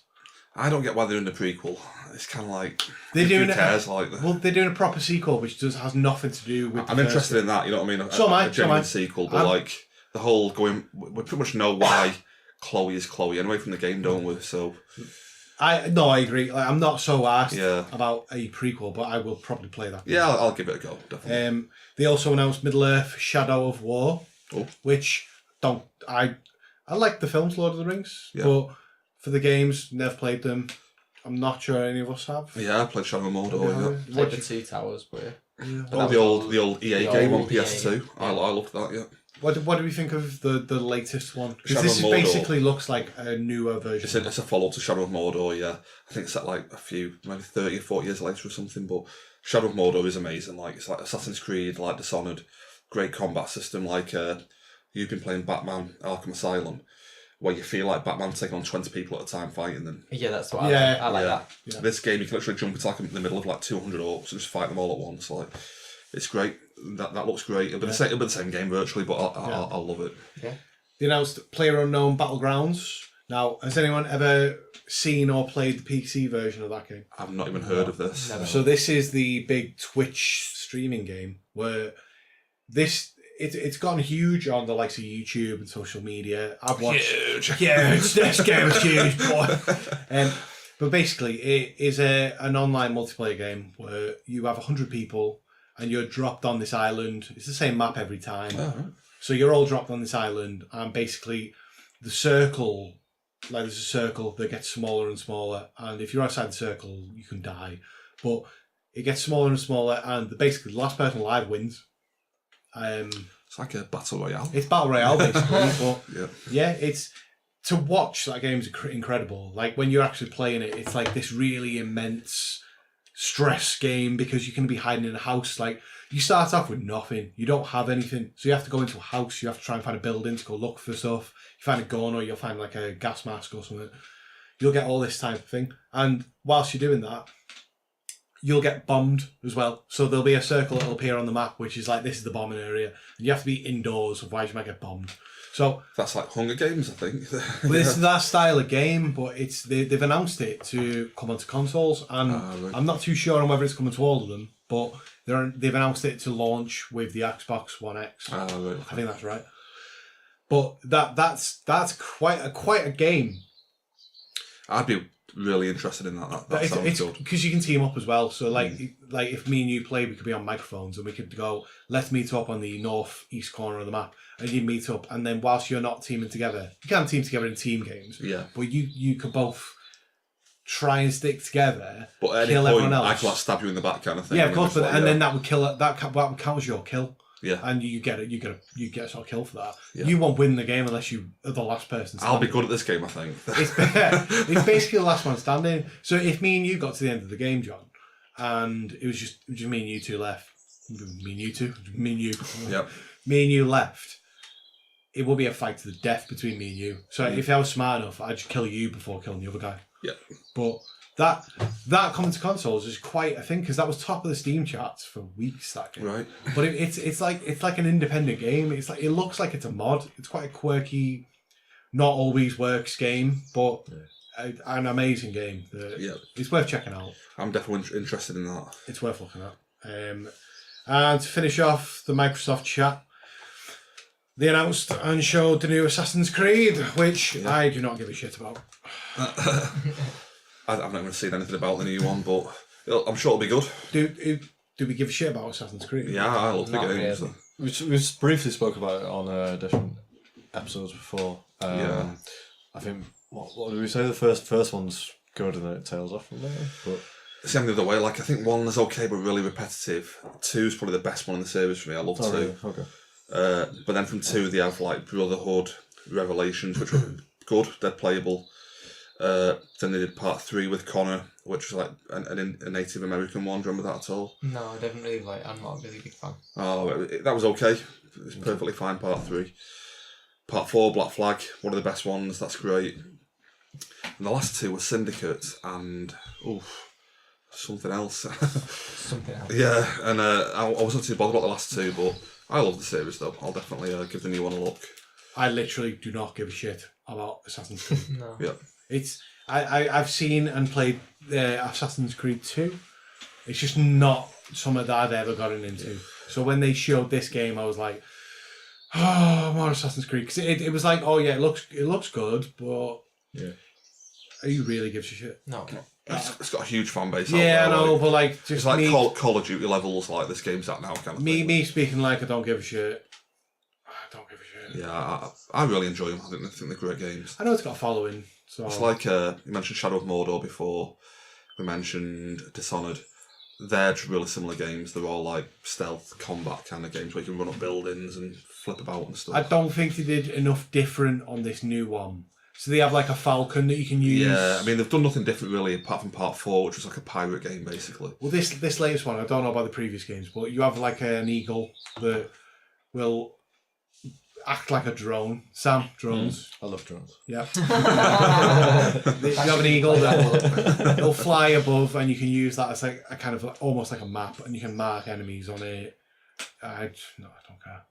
A: I don't get why they're doing the prequel. It's kind of like
B: they're doing
A: who cares? Like,
B: well, they're doing a proper sequel, which has nothing to do with.
A: I'm interested in that. You know what I mean?
B: So am I.
A: A genuine sequel, but like the whole going, we pretty much know why Chloe is Chloe anyway from the game, don't we? So.
B: I agree. Like, I'm not so asked about a prequel, but I will probably play that.
A: Yeah, I'll give it a go, definitely.
B: They also announced Middle-earth: Shadow of War, which I like the films Lord of the Rings, but for the games, never played them. I'm not sure any of us have.
A: Yeah, I played Shadow of Mordor.
C: Yeah. Played the Two Towers, but
A: the old EA game on PS2. I loved that. Yeah.
B: What do we think of the latest one? Because this basically looks like a newer version.
A: It's a follow to Shadow of Mordor, yeah. I think it's set like a few, maybe 30 or 40 years later or something, but Shadow of Mordor is amazing. Like, it's like Assassin's Creed, like Dishonored, great combat system. Like, you've been playing Batman Arkham Asylum, where you feel like Batman taking on 20 people at a time fighting them.
C: Yeah, that's what I like that.
A: Yeah. This game, you can literally jump into like in the middle of like 200 orcs and just fight them all at once. Like, it's great. That looks great. It'll be the same game virtually, but I'll love it.
B: Yeah. They announced PlayerUnknown Battlegrounds. Now, has anyone ever seen or played the PC version of that game?
A: I've not even heard of this.
B: Never. So this is the big Twitch streaming game where it's gotten huge on the likes of YouTube and social media. I've watched huge. This game is huge, boy. But basically, it is an online multiplayer game where you have 100 people. And you're dropped on this island. It's the same map every time. Oh, right. So you're all dropped on this island, and basically the circle, like there's a circle that gets smaller and smaller. And if you're outside the circle, you can die. But it gets smaller and smaller, and basically the last person alive wins.
A: It's like a battle royale.
B: It's battle royale basically, but it's to watch that game is incredible. Like when you're actually playing it, it's like this really immense stress game because you can be hiding in a house. Like you start off with nothing, you don't have anything, so you have to go into a house, you have to try and find a building to go look for stuff. You find a gun or you'll find like a gas mask or something. You'll get all this type of thing, and whilst you're doing that, you'll get bombed as well. So there'll be a circle that'll appear on the map which is like, this is the bombing area, and you have to be indoors, otherwise you might get bombed. So
A: that's like Hunger Games, I think.
B: Well, it's that style of game, but they've announced it to come onto consoles, and right. I'm not too sure on whether it's coming to all of them, but they've announced it to launch with the Xbox One X.
A: Right.
B: I think that's right. But that's quite a game.
A: I'd be really interested in that. That sounds good.
B: Because you can team up as well. So like if me and you play, we could be on microphones and we could go, let's meet up on the northeast corner of the map, and you meet up, and then whilst you're not teaming together, you can team together in team games.
A: Yeah.
B: But you could both try and stick together.
A: But at any point, I could like stab you in the back kind of thing.
B: Yeah, of course. But then that would kill that would count as your kill.
A: Yeah.
B: And you get a sort of kill for that. Yeah. You won't win the game unless you are the last person standing.
A: I'll be good at this game, I think.
B: It's basically the last one standing. So if me and you got to the end of the game, John, and it was just me and you two left. Me and you left. It will be a fight to the death between me and you. So if I was smart enough, I'd just kill you before killing the other guy.
A: Yeah.
B: But that coming to consoles is quite a thing, because that was top of the Steam charts for weeks. That game,
A: right?
B: But it's like an independent game. It's like, it looks like it's a mod. It's quite a quirky, not always works game, but an amazing game. It's worth checking out.
A: I'm definitely interested in that.
B: It's worth looking at. And to finish off the Microsoft chat, they announced and showed the new Assassin's Creed, which I do not give a shit about.
A: I've not even seen anything about the new one, but I'm sure it'll be good.
B: Do we give a shit about Assassin's Creed?
A: Yeah, I love the game.
C: Really.
A: So.
D: We briefly spoke about it on different episodes before. I think what did we say? The first one's good and then it tails off from there. But
A: Same the other way. Like I think 1 is okay, but really repetitive. 2 is probably the best one in the series for me. I love 2.
D: Really? Okay.
A: But then from 2 they have like Brotherhood, Revelations, which were good, dead playable. Then they did part 3 with Connor, which was like a Native American one. Do you remember that at all?
C: No, I don't really like. I'm not a really big fan.
A: Oh, that was okay. It was perfectly fine. Part 3, part 4, Black Flag, one of the best ones. That's great. And the last 2 were Syndicate and something else.
C: Something else.
A: Yeah, and I wasn't too bothered about the last 2, but I love the series though. I'll definitely give the new one a look.
B: I literally do not give a shit about Assassin's Creed.
C: No.
A: Yeah.
B: It's I've seen and played Assassin's Creed 2. It's just not something that I've ever gotten into. So when they showed this game, I was like, oh, more Assassin's Creed. Because it was like, oh yeah, it looks good, but are you really gives a shit?
C: No.
A: It's got a huge fan base.
B: Yeah,
A: out there,
B: I know,
A: like,
B: but like just
A: it's like
B: me,
A: Call of Duty levels, like this game's at now, kind of thing.
B: me speaking like I don't give a shit. I don't give a shit.
A: Yeah, I really enjoy them. I think they're great games.
B: I know it's got a following, so
A: It's like you mentioned Shadow of Mordor before. We mentioned Dishonored. They're just really similar games. They're all like stealth combat kind of games where you can run up buildings and flip about and stuff.
B: I don't think they did enough different on this new one. So they have like a falcon that you can use.
A: Yeah, I mean they've done nothing different really apart from part 4, which was like a pirate game basically.
B: Well, this latest one, I don't know about the previous games, but you have like an eagle that will act like a drone. Sam, drones.
D: I love drones.
B: Yeah. You have an eagle that will fly above, and you can use that as like a kind of almost like a map, and you can mark enemies on it. I don't care.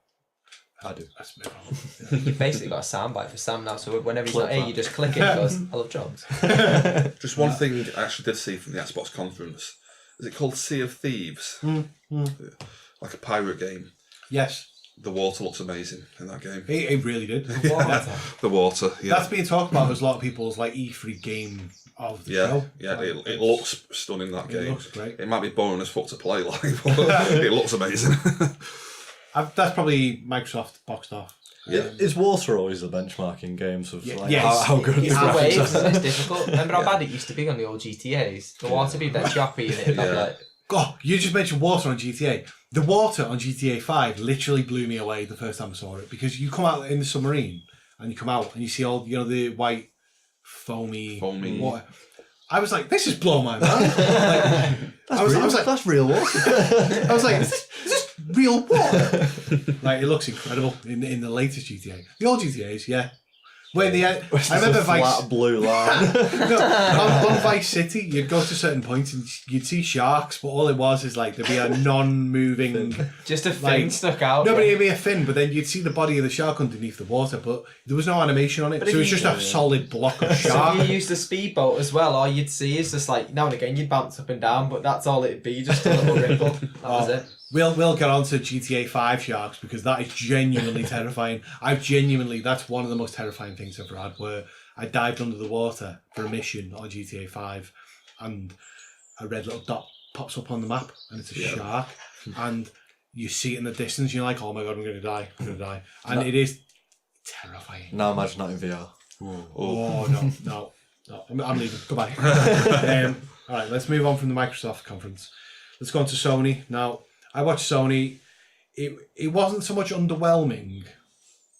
D: I do.
B: That's a bit wrong.
C: You've basically got a soundbite for Sam now, so whenever he's not here, you just click it and goes, I love drones.
A: Just one thing I actually did see from the Xbox conference. Is it called Sea of Thieves? Like a pirate game.
B: Yes.
A: The water looks amazing in that game.
B: It really did.
A: The water, yeah.
B: That's being talked about as a lot of people's like E3 game of the show.
A: Yeah,
B: Like,
A: it looks stunning, that game.
B: It looks great.
A: It might be boring as fuck to play, like, but it looks amazing.
B: That's probably Microsoft boxed off.
A: Yeah.
D: Is water always the benchmark in games of like
B: yes.
D: how good the
C: It's the
D: graphics
C: waves,
D: are?
C: it's difficult. Remember how bad it used to be on the old GTAs? The water be that choppy and it like...
B: God, you just mentioned water on GTA. The water on GTA 5 literally blew me away the first time I saw it, because you come out in the submarine and you come out and you see all the white foamy water. I was like, this is blowing my mind. I was like,
D: that's real water.
B: I was like, is this real water? Like, it looks incredible in the latest GTA. The old GTAs, yeah. When I remember
D: flat blue line.
B: on Vice City, you'd go to certain points and you'd see sharks, but all it was is like there'd be a non-moving,
C: just a fin stuck out.
B: No, but it'd be a fin, but then you'd see the body of the shark underneath the water, but there was no animation on it, so it was just a solid block of shark.
C: So if you used a speedboat as well, all you'd see is just like now and again you'd bounce up and down, but that's all it'd be, just a little ripple. That was it.
B: We'll get on to GTA 5 sharks, because that is genuinely terrifying. That's one of the most terrifying things I've ever had, where I dived under the water for a mission on GTA 5 and a red little dot pops up on the map and it's a shark, and you see it in the distance and you're like, oh my god, I'm going to die. And it is terrifying.
D: Now imagine that in VR.
B: Oh, no. I'm leaving. Goodbye. All right, let's move on from the Microsoft conference. Let's go on to Sony. Now, I watched Sony. It wasn't so much underwhelming,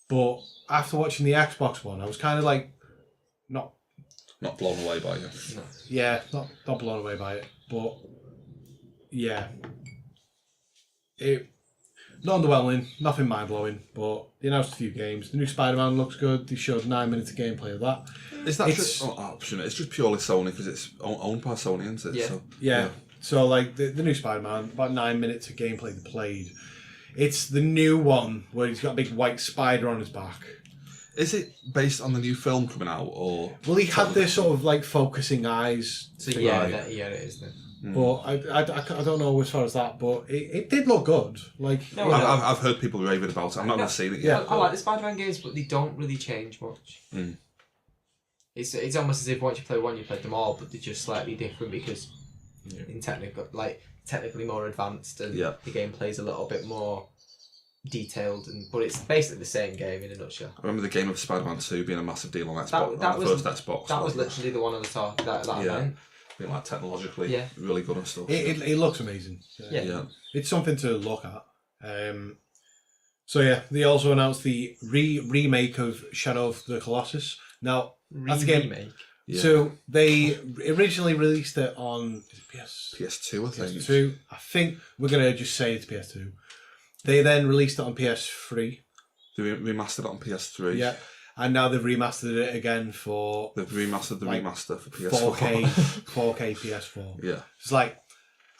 B: but after watching the Xbox one, I was kind of like, not
A: blown away by it.
C: No.
B: Yeah, not blown away by it, but yeah, not underwhelming, nothing mind blowing. But they announced a few games. The new Spider-Man looks good. They showed 9 minutes of gameplay of that.
A: Is that just option? It's just purely Sony because it's owned by Sony, isn't it?
C: Yeah.
A: So,
B: Yeah. So, like, the new Spider-Man, about 9 minutes of gameplay they played. It's the new one where he's got a big white spider on his back.
A: Is it based on the new film coming out, or...?
B: Well, he had this sort of, like, focusing eyes.
C: So
B: thing.
C: yeah, it is then.
B: But I don't know as far as that, but it did look good. Like,
C: No,
A: I've heard people raving about it. I'm not going to see it yet.
C: I like the Spider-Man games, but they don't really change much. It's almost as if once you play one, you played them all, but they're just slightly different because technically more advanced, and the gameplay's a little bit more detailed, but it's basically the same game in a nutshell.
A: I remember the game of Spider-Man 2 being a massive deal on Xbox. That was Xbox.
C: That was literally the one on the top that I meant.
A: being like technologically really good and stuff.
B: It looks amazing.
A: Yeah.
B: It's something to look at. They also announced the remake of Shadow of the Colossus. Now, that's a game.
C: Remake.
B: Yeah. So they originally released it on
A: PS2, I think.
B: PS2. I think we're gonna just say it's PS2. They then released it on PS3.
A: They remastered it on PS3.
B: Yeah. And now they've remastered it again for...
A: They've remastered the remaster for PS4.
B: 4K PS4.
A: Yeah.
B: It's like,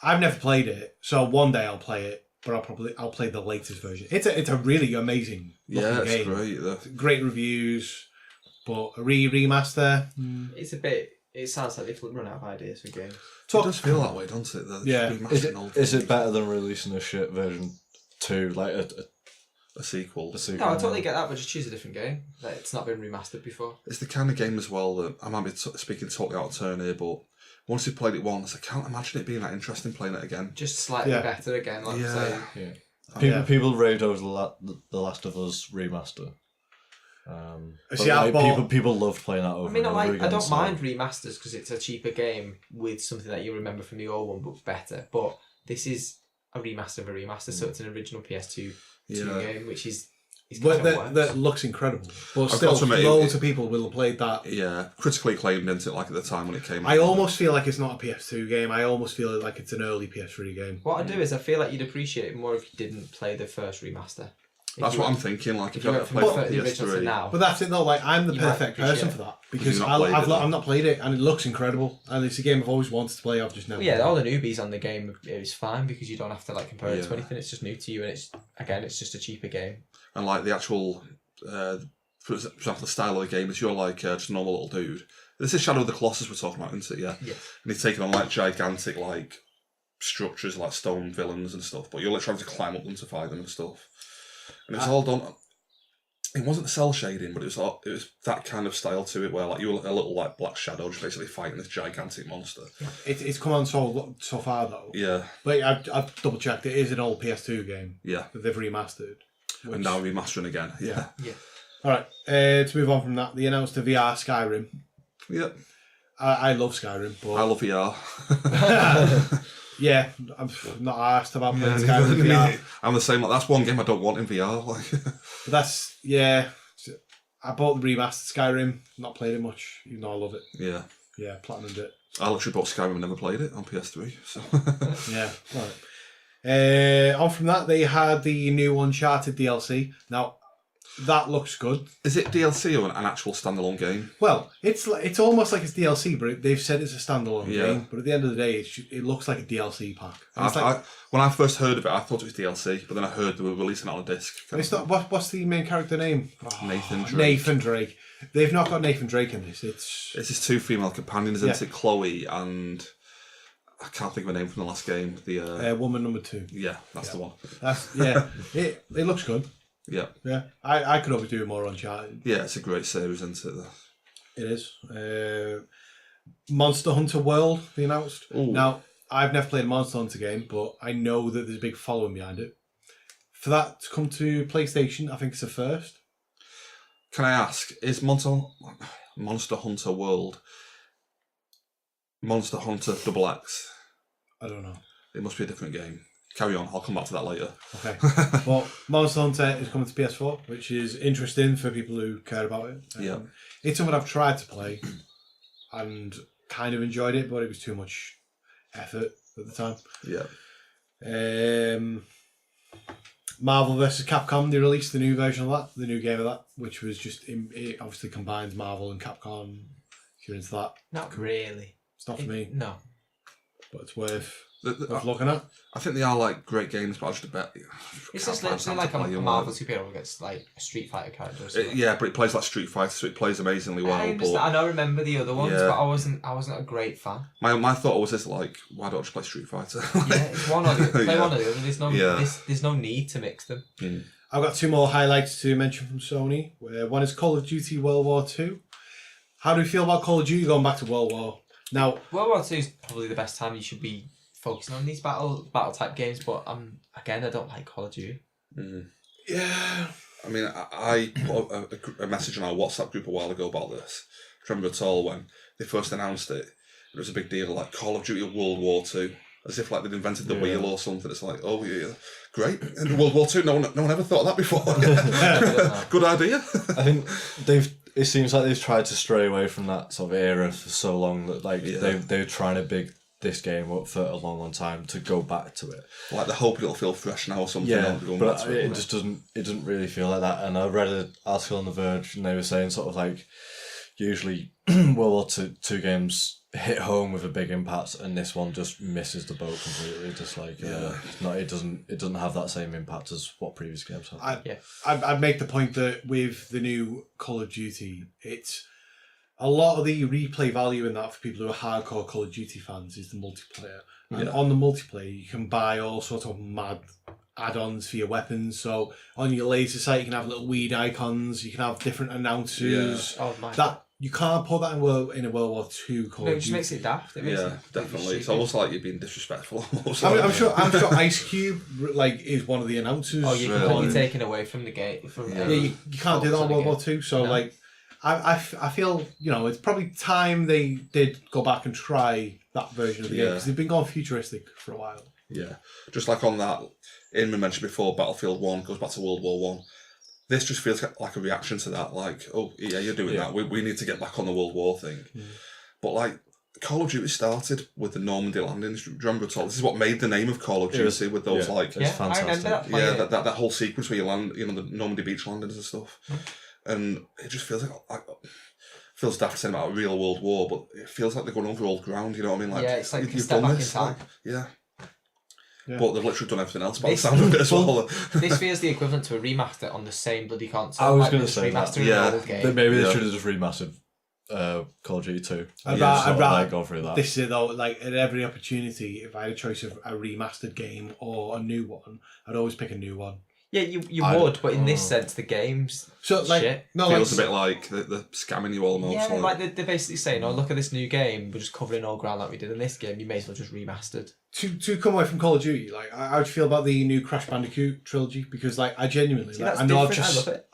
B: I've never played it, so one day I'll play it, but I'll play the latest version. It's a really amazing looking game.
A: Great.
B: Great reviews, but a remaster...
C: It sounds like they've run out of ideas for games.
A: It does feel that way, doesn't it?
D: Is it better than releasing a shit version 2, like
A: a sequel?
C: No, I totally get that, but just choose a different game. Like, it's not been remastered before.
A: It's the kind of game as well that I might be speaking totally out of turn here, but once you've played it once, I can't imagine it being that interesting playing it again.
C: Just slightly better again, like I'm saying.
D: People raved over the Last of Us remaster. People loved playing that over.
C: I mean, I don't mind remasters because it's a cheaper game with something that you remember from the old one, but better. But this is a remaster of a remaster, so it's an original PS2 game, which is
B: that looks incredible. But still, loads of people will have played that.
A: Yeah, critically acclaimed, didn't it? Like at the time when it came out.
B: I almost feel like it's not a PS2 game. I almost feel like it's an early PS3 game.
C: What I do is I feel like you'd appreciate it more if you didn't play the first remaster.
A: That's what I'm thinking. Like if you haven't
C: played the original to now,
B: but that's it though. Like I'm the perfect person for that because I've not played it and it looks incredible and it's a game I've always wanted to play. I've just never.
C: All the newbies on the game is fine because you don't have to like compare it to anything. It's just new to you and it's just a cheaper game. And
A: like the actual, for example, the style of the game is you're like just a normal little dude. This is Shadow of the Colossus we're talking about, isn't it? Yeah. And he's taking on like gigantic like structures like stone villains and stuff, but you're like trying to climb up them to fight them and stuff. And it's all done. It wasn't cell shading, but it was that kind of style to it, where like you were a little like black shadow, just basically fighting this gigantic monster.
B: It's come on so far though.
A: Yeah.
B: But I've double checked. It is an old PS2 game.
A: Yeah.
B: That they've remastered.
A: And now remastering again. Yeah.
B: All right. To move on from that, they announced a VR Skyrim.
A: Yep.
B: I love Skyrim, but
A: I love VR.
B: Yeah, I'm not asked about playing Skyrim in VR.
A: I'm the same. Like, that's one game I don't want in VR. Like,
B: but that's I bought the remastered Skyrim. Not played it much, even though I love it.
A: Yeah.
B: Yeah, platinumed it.
A: I literally bought Skyrim and never played it on PS3. So.
B: Yeah. Right. On from that, they had the new Uncharted DLC. Now, that looks good.
A: Is it DLC or an actual standalone game?
B: Well, it's almost like it's DLC, but they've said it's a standalone game. But at the end of the day, it looks like a DLC pack.
A: When I first heard of it, I thought it was DLC, but then I heard they were releasing it on a disc.
B: It's not. What's the main character name?
A: Nathan Drake.
B: Nathan Drake. They've not got Nathan Drake in this. It's
A: his two female companions, isn't it? Chloe and I can't think of a name from the last game. The
B: woman number 2.
A: Yeah, that's the one.
B: It looks good.
A: Yeah.
B: Yeah. I could always do more Uncharted.
A: Yeah, it's a great series, isn't it?
B: It is. Monster Hunter World, they announced. Ooh. Now, I've never played a Monster Hunter game, but I know that there's a big following behind it. For that to come to PlayStation, I think it's a first.
A: Can I ask, is Monster Hunter World Monster Hunter XX?
B: I don't know.
A: It must be a different game. Carry on, I'll come back to that later.
B: Okay. Well, Monster Hunter is coming to PS4, which is interesting for people who care about it. It's something I've tried to play and kind of enjoyed it, but it was too much effort at the time.
A: Yeah.
B: Marvel vs. Capcom, they released the new version of that, the new game of that, which was just, it obviously combines Marvel and Capcom. If you're into that.
C: Not really.
B: It's not for me.
C: No.
B: But it's worth looking at.
A: I think they are like great games, but I just bet
C: it's just literally like a Marvel superhero against like a Street Fighter character.
A: But it plays like Street Fighter, so it plays amazingly well.
C: I don't remember the other ones, but I wasn't a great fan.
A: My thought was this: like, why don't I just play Street Fighter?
C: It's one or the other. Play one or the other. There's no need to mix them.
B: I've got 2 more highlights to mention from Sony. One is Call of Duty World War II. How do you feel about Call of Duty going back to World War? Now,
C: World War II is probably the best time you should be focusing on these battle type games, but again, I don't like Call of Duty.
B: Yeah.
A: I mean, I put a message on our WhatsApp group a while ago about this. I remember at all when they first announced it, it was a big deal, like Call of Duty World War II, as if like they'd invented the wheel or something. It's like, oh yeah, great. And World War II, no one ever thought of that before. Good idea.
D: I think it seems like they've tried to stray away from that sort of era for so long that like they're trying to big this game up for a long time to go back to it.
A: Like they're hoping it'll feel fresh now or something.
D: Yeah, but
A: back to
D: it just doesn't really feel like that. And I read an article on The Verge and they were saying sort of like usually World War II games hit home with a big impact, and this one just misses the boat completely. Just like it doesn't have that same impact as what previous games have.
B: I'd make the point that with the new Call of Duty, it's a lot of the replay value in that for people who are hardcore Call of Duty fans is the multiplayer. And on the multiplayer, you can buy all sorts of mad add-ons for your weapons. So on your laser sight, you can have little weed icons. You can have different announcers.
C: Oh my!
B: That you can't put that in a World War II Call of Duty.
C: It just makes it daft.
A: Definitely. It's almost like you're being disrespectful. Almost.
B: I'm sure Ice Cube is one of the announcers.
C: Oh, you're completely taken away from the game.
B: You can't do that on World War II. So I feel it's probably time they did go back and try that version of the game because they've been going futuristic for a while.
A: Yeah, just like on that, Inman mentioned before, Battlefield 1 goes back to World War One. This just feels like a reaction to that, like, oh yeah, you're doing that. We need to get back on the World War thing. But like, Call of Duty started with the Normandy landings. Do you remember at all? This is what made the name of Call of Duty with those
D: it's fantastic.
C: I remember that.
A: That whole sequence where you land, the Normandy beach landings and stuff. And it just feels like feels daft saying about a real world war, but it feels like they're going over old ground. You know what I mean? Like,
C: it's like
A: you've
C: step
A: done
C: back
A: this,
C: in time.
A: But they've literally done everything else by the sound of it as well.
C: This feels the equivalent to a remaster on the same bloody console.
D: I was going to say that.
C: An old game.
D: Maybe they should have just remastered Call of Duty 2.
B: I'd rather
D: go through that.
B: This is though, like at every opportunity, if I had a choice of a remastered game or a new one, I'd always pick a new one.
C: Yeah, you would, but in this sense, the game's
B: so like
C: shit.
A: Feels a bit like they're scamming you almost.
C: Yeah, like they're basically saying, "Oh, look at this new game. We're just covering all ground like we did in this game. You may as well just remastered."
B: To come away from Call of Duty, like I would feel about the new Crash Bandicoot trilogy because, like, I genuinely, I know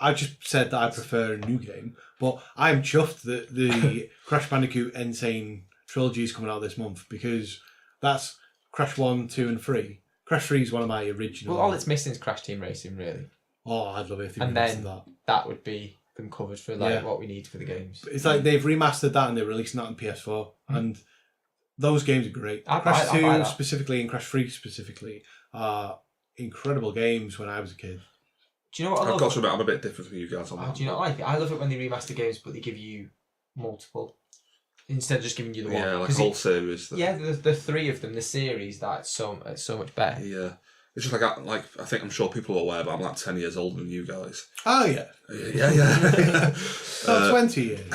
B: I just said that I prefer a new game, but I'm chuffed that the Crash Bandicoot Insane trilogy is coming out this month because that's Crash 1, 2, and 3. Crash 3 is one of my original.
C: Well, all it's missing is Crash Team Racing, really.
B: Oh, I'd love it if they
C: and
B: remastered
C: then that would be them covered for what we need for the games.
B: It's like they've remastered that and they're releasing that on PS4, and those games are great. Crash 2 specifically and Crash 3 specifically are incredible games when I was a kid.
C: Do you know what I love?
A: I've got to admit, I'm a bit different from you guys on that.
C: Do you not like it? I love it when they remaster games, but they give you multiple instead of just giving you the one.
A: Yeah, like a whole series.
C: The three of them, the series, that's so much better.
A: Yeah. It's just like I think I'm sure people are aware, but I'm like 10 years older than you guys.
B: Oh yeah.
A: Yeah.
B: 20 years.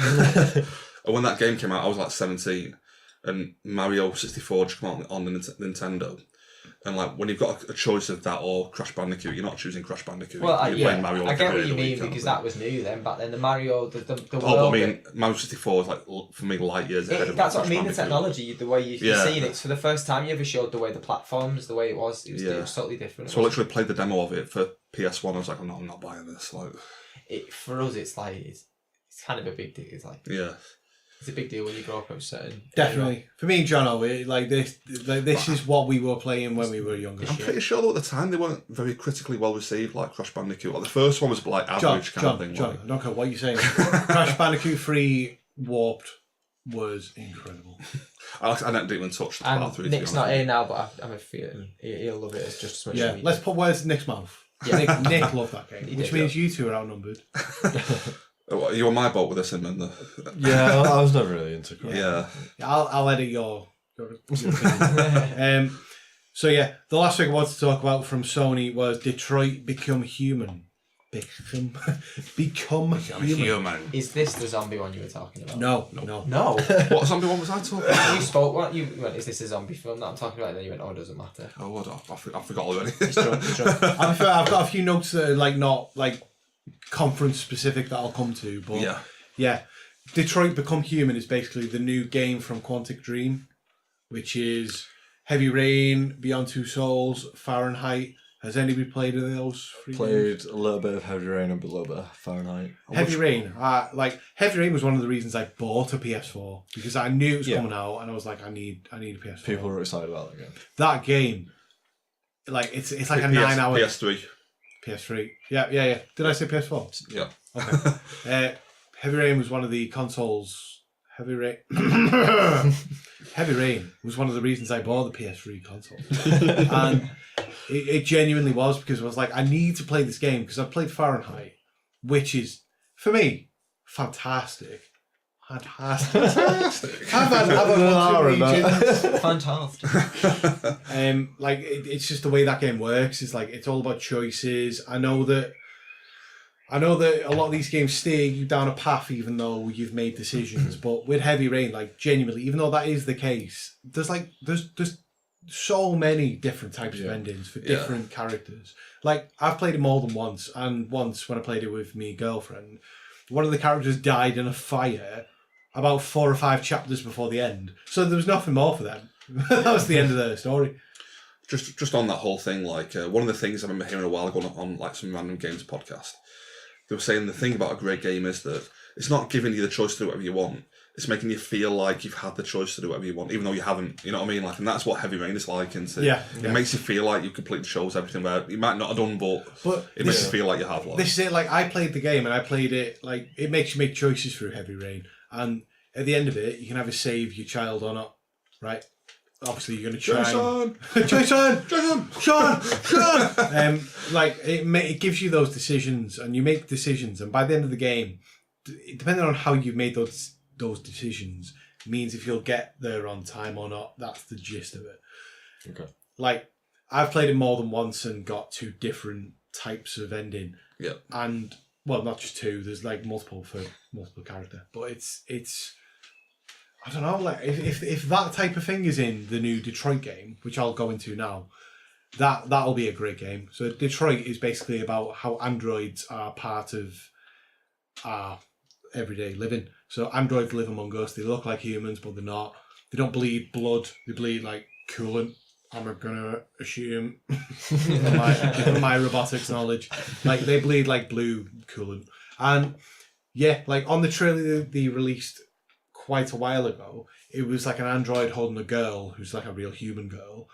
A: And when that game came out, I was like 17, and Mario 64 just came out on the Nintendo. And like when you've got a choice of that or Crash Bandicoot, you're not choosing Crash Bandicoot.
C: Well,
A: you're playing Mario.
C: I get what you mean because that was new then. Back then, the Mario, the world.
A: But I mean, Mario 64 is like for me light years ahead of.
C: That's what I mean.
A: Bandicoot.
C: The technology, the way you're seeing it. For the first time, you ever showed the way the platforms, the way it was totally different.
A: So I literally played the demo of it for PS1. I was like, I'm not buying this. Like,
C: for us, it's like it's kind of a big deal. It's like it's a big deal when you grow up at a certain.
B: Definitely. Area. For me and Jono, this is what we were playing when we were younger.
A: I'm pretty sure though at the time they weren't very critically well received, like Crash Bandicoot. Like the first one was like average kind of thing.
B: John, I don't care what you're saying. Crash Bandicoot 3 Warped was incredible.
A: I didn't even touch the part 3.
C: Nick's not here now, but I'm a feeling he'll love it as just as much as we
B: let's put words in Nick's mouth. Yeah. Nick loved that game, which means you two are outnumbered.
A: Are you on my boat with this, and then
D: Yeah, I was never really into Crash.
A: Yeah.
B: I'll edit your So yeah, the last thing I wanted to talk about from Sony was Detroit Become Human. Become human.
C: Is this the zombie one you were talking about?
B: No.
A: What zombie one was I talking about?
C: You spoke what you went, is this a zombie film that I'm talking about? And then you went, oh, it doesn't matter.
A: Oh, what? I forgot already.
C: He's drunk.
B: I've got a few notes that are like not like conference specific that I'll come to, but yeah. Detroit Become Human is basically the new game from Quantic Dream, which is Heavy Rain, Beyond Two Souls, Fahrenheit, Has anybody played any of those 3 games?
D: Played a little bit of Heavy Rain and a little bit of Fahrenheit.
B: Heavy Rain. Heavy Rain was one of the reasons I bought a PS4 because I knew it was coming out, and I was like, I need a PS4.
D: People were excited about that game.
B: That game, like it's like a 9-hour
A: PS3.
B: PS3. Yeah. Did I say PS4?
A: Yeah.
B: Okay. Heavy Rain was one of the consoles. Heavy Rain was one of the reasons I bought the PS3 console, and it genuinely was because I was like, I need to play this game because I've played Fahrenheit, which is for me fantastic. I've had
C: Fantastic.
B: It's just the way that game works. It's like it's all about choices. I know that a lot of these games steer you down a path even though you've made decisions. But with Heavy Rain, like genuinely, even though that is the case, there's so many different types of endings for different characters. Like I've played it more than once, and once when I played it with my girlfriend, one of the characters died in a fire about 4 or 5 chapters before the end. So there was nothing more for them. That was the end of their story.
A: Just on that whole thing, like one of the things I remember hearing a while ago on like some random games podcast, they were saying the thing about a great game is that it's not giving you the choice to do whatever you want. It's making you feel like you've had the choice to do whatever you want, even though you haven't. You know what I mean? Like, and that's what Heavy Rain is like, isn't it? It makes you feel like you've completely chose everything where you might not have done, but it makes you feel like you have. Like.
B: This is it. Like I played the game and I played it. Like it makes you make choices through Heavy Rain, and at the end of it, you can either save your child or not. Right? Obviously, you're going to try. Jason! Like it gives you those decisions, and you make decisions, and by the end of the game, depending on how you made those decisions, means if you'll get there on time or not. That's the gist of it.
D: Okay.
B: Like I've played it more than once and got 2 different types of ending.
A: Yeah.
B: And well, not just 2. There's like multiple for multiple character, but it's. I don't know, like if that type of thing is in the new Detroit game, which I'll go into now, that'll be a great game. So Detroit is basically about how androids are part of our everyday living. So androids live among us. They look like humans, but they're not. They don't bleed blood. They bleed like coolant. I'm gonna assume given my robotics knowledge, like they bleed like blue coolant. And yeah, like on the trailer they released quite a while ago, it was like an android holding a girl who's like a real human girl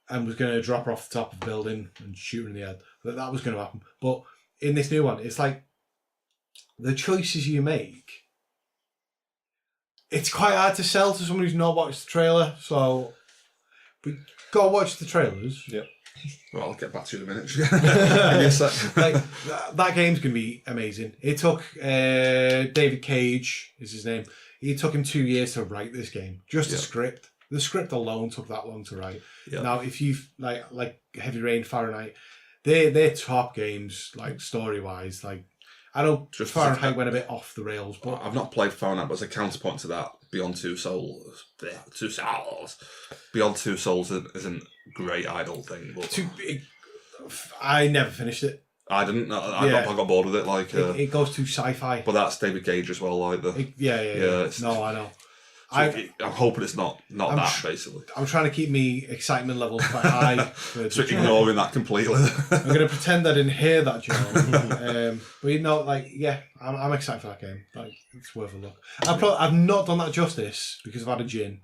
B: and was going to drop her off the top of a building and shoot her in the head. That was going to happen. But in this new one, it's like the choices you make, it's quite hard to sell to someone who's not watched the trailer. So we go watch the trailers.
A: Yep. Well, I'll get back to you in a minute. Give me a sec.
B: Like that game's going to be amazing. It took David Cage is his name. It took him 2 years to write this game. Just the script. The script alone took that long to write. Yeah. Now, if you've like Heavy Rain, Fahrenheit, they're top games, like story wise. Like I know Fahrenheit went a bit off the rails, but
A: I've not played Fahrenheit, but as a counterpoint to that, Beyond Two Souls, Beyond Two Souls isn't a great idle thing. But
B: I never finished it.
A: I didn't. I got bored with it. Like
B: it goes too sci-fi.
A: But that's David Cage as well. Like
B: yeah. No, I know.
A: So I'm hoping it's not that basically.
B: I'm trying to keep me excitement levels quite high.
A: So ignoring that completely.
B: I'm going to pretend I didn't hear that, Jono. But you know, like I'm excited for that game. Like it's worth a look. I've not done that justice because I've had a gin.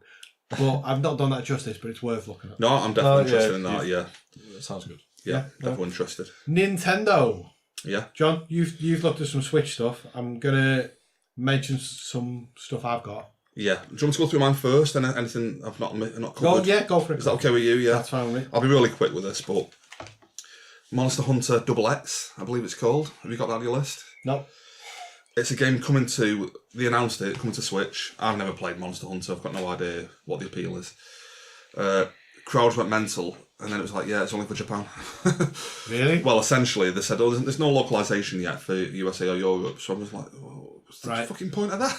B: But I've not done that justice, but it's worth looking at.
A: No, I'm definitely interested in that. Yeah,
D: that sounds good.
A: Yeah, definitely interested.
B: Nintendo.
A: Yeah,
B: John, you've looked at some Switch stuff. I'm gonna mention some stuff I've got.
A: Yeah, do you want me to go through mine first? And anything I've not covered?
B: Go for it.
A: Is that okay with you? Yeah,
B: that's fine with me.
A: I'll be really quick with this, but Monster Hunter XX, I believe it's called. Have you got that on your list?
B: No.
A: It's a game coming to. They announced it coming to Switch. I've never played Monster Hunter. I've got no idea what the appeal is. Crowds went mental, and then it was like, yeah, it's only for Japan.
B: Really?
A: Well, essentially, they said, oh, there's no localization yet for USA or Europe. So I was like, oh, what's the fucking point of that?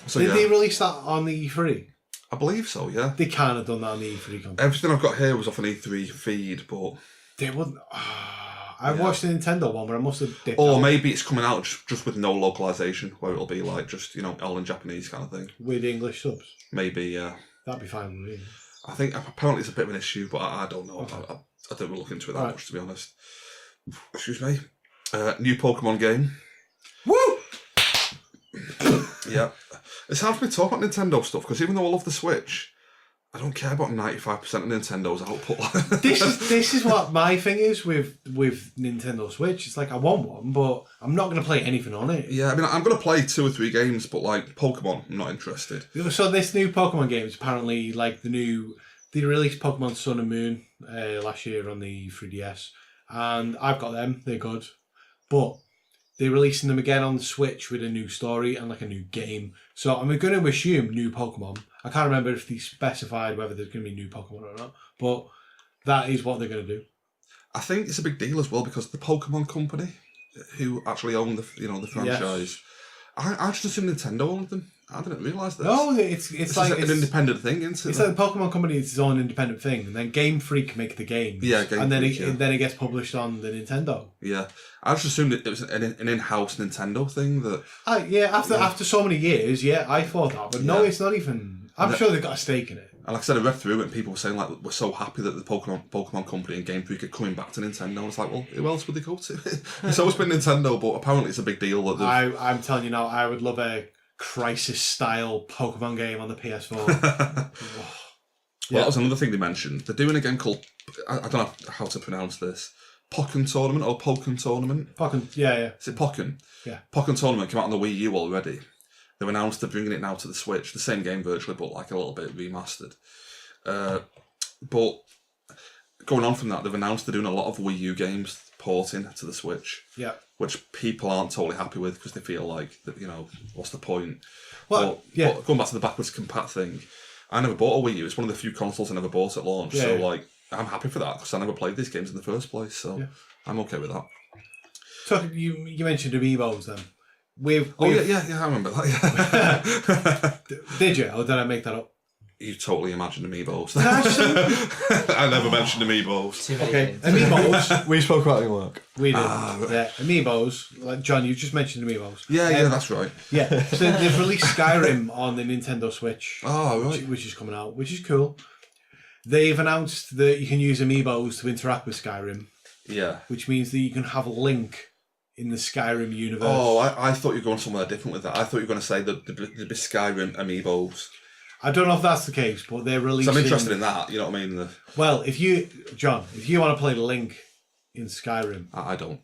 A: So,
B: Did they release that on the E3?
A: I believe so, yeah.
B: They can't have done that on the E3 content.
A: Everything I've got here was off an E3 feed, but...
B: They wouldn't... I watched the Nintendo one, but I must have dipped
A: out. Maybe it's coming out just with no localization, where it'll be like just, all in Japanese kind of thing.
B: With English subs?
A: Maybe, yeah.
B: That'd be fine with me.
A: I think apparently it's a bit of an issue, but I don't know. Okay. I don't look into it that much, to be honest. Excuse me. New Pokemon game.
B: Woo!
A: Yeah. It's hard for me to talk about Nintendo stuff because even though I love the Switch, I don't care about 95% of Nintendo's output.
B: This is what my thing is with Nintendo Switch. It's like I want one, but I'm not going to play anything on it.
A: Yeah, I mean, I'm going to play 2 or 3 games, but like Pokemon, I'm not interested.
B: So this new Pokemon game is apparently like they released Pokemon Sun and Moon last year on the 3DS, and I've got them. They're good, but they're releasing them again on the Switch with a new story and like a new game. So I'm going to assume new Pokemon. I can't remember if they specified whether there's going to be new Pokemon or not, but that is what they're going to do.
A: I think it's a big deal as well because the Pokemon company, who actually own the franchise, I just assumed Nintendo owned them. I didn't realise this.
B: No, it's like
A: an independent thing, isn't it?
B: It's like the Pokemon company is its own independent thing, and then Game Freak make the games.
A: Yeah,
B: and then it gets published on the Nintendo.
A: Yeah, I just assumed it was an in-house Nintendo thing that.
B: After so many years, I thought that, but no, it's not even. I'm sure they've got a stake in it.
A: And like I said, I read through it and people were saying like we're so happy that the Pokemon company and Game Freak are coming back to Nintendo. I was like, well, who else would they go to? It's always been Nintendo, but apparently it's a big deal that
B: I'm telling you now, I would love a Crisis-style Pokemon game on the PS4.
A: Well, that was another thing they mentioned. They're doing a game called, I don't know how to pronounce this, Pokken Tournament or Pokken Tournament?
B: Pokken, yeah.
A: Is it Pokken?
B: Yeah.
A: Pokken Tournament came out on the Wii U already. They've announced they're bringing it now to the Switch. The same game virtually, but like a little bit remastered. But going on from that, they've announced they're doing a lot of Wii U games porting to the Switch.
B: Yeah.
A: Which people aren't totally happy with because they feel like, that, what's the point?
B: Well,
A: but going back to the backwards compat thing, I never bought a Wii U. It's one of the few consoles I never bought at launch. I'm happy for that because I never played these games in the first place. So I'm okay with that.
B: So you mentioned Amiibos then.
A: I remember that. Yeah.
B: Did you? Or did I make that up?
A: You totally imagined Amiibos. I never mentioned Amiibos.
B: Okay, Amiibos.
D: We spoke about it in work.
B: We did. Yeah, Amiibos. Like John, you just mentioned Amiibos.
A: Yeah, that's right.
B: Yeah, so they've released Skyrim on the Nintendo Switch.
A: Oh, right.
B: Which is coming out, which is cool. They've announced that you can use Amiibos to interact with Skyrim.
A: Yeah.
B: Which means that you can have a Link in the Skyrim universe.
A: Oh, I thought you were going somewhere different with that. I thought you were going to say that there'd be Skyrim Amiibos.
B: I don't know if that's the case, but they're releasing...
A: So I'm interested in that, you know what I mean?
B: Well, if you want to play the Link in Skyrim...
A: I don't.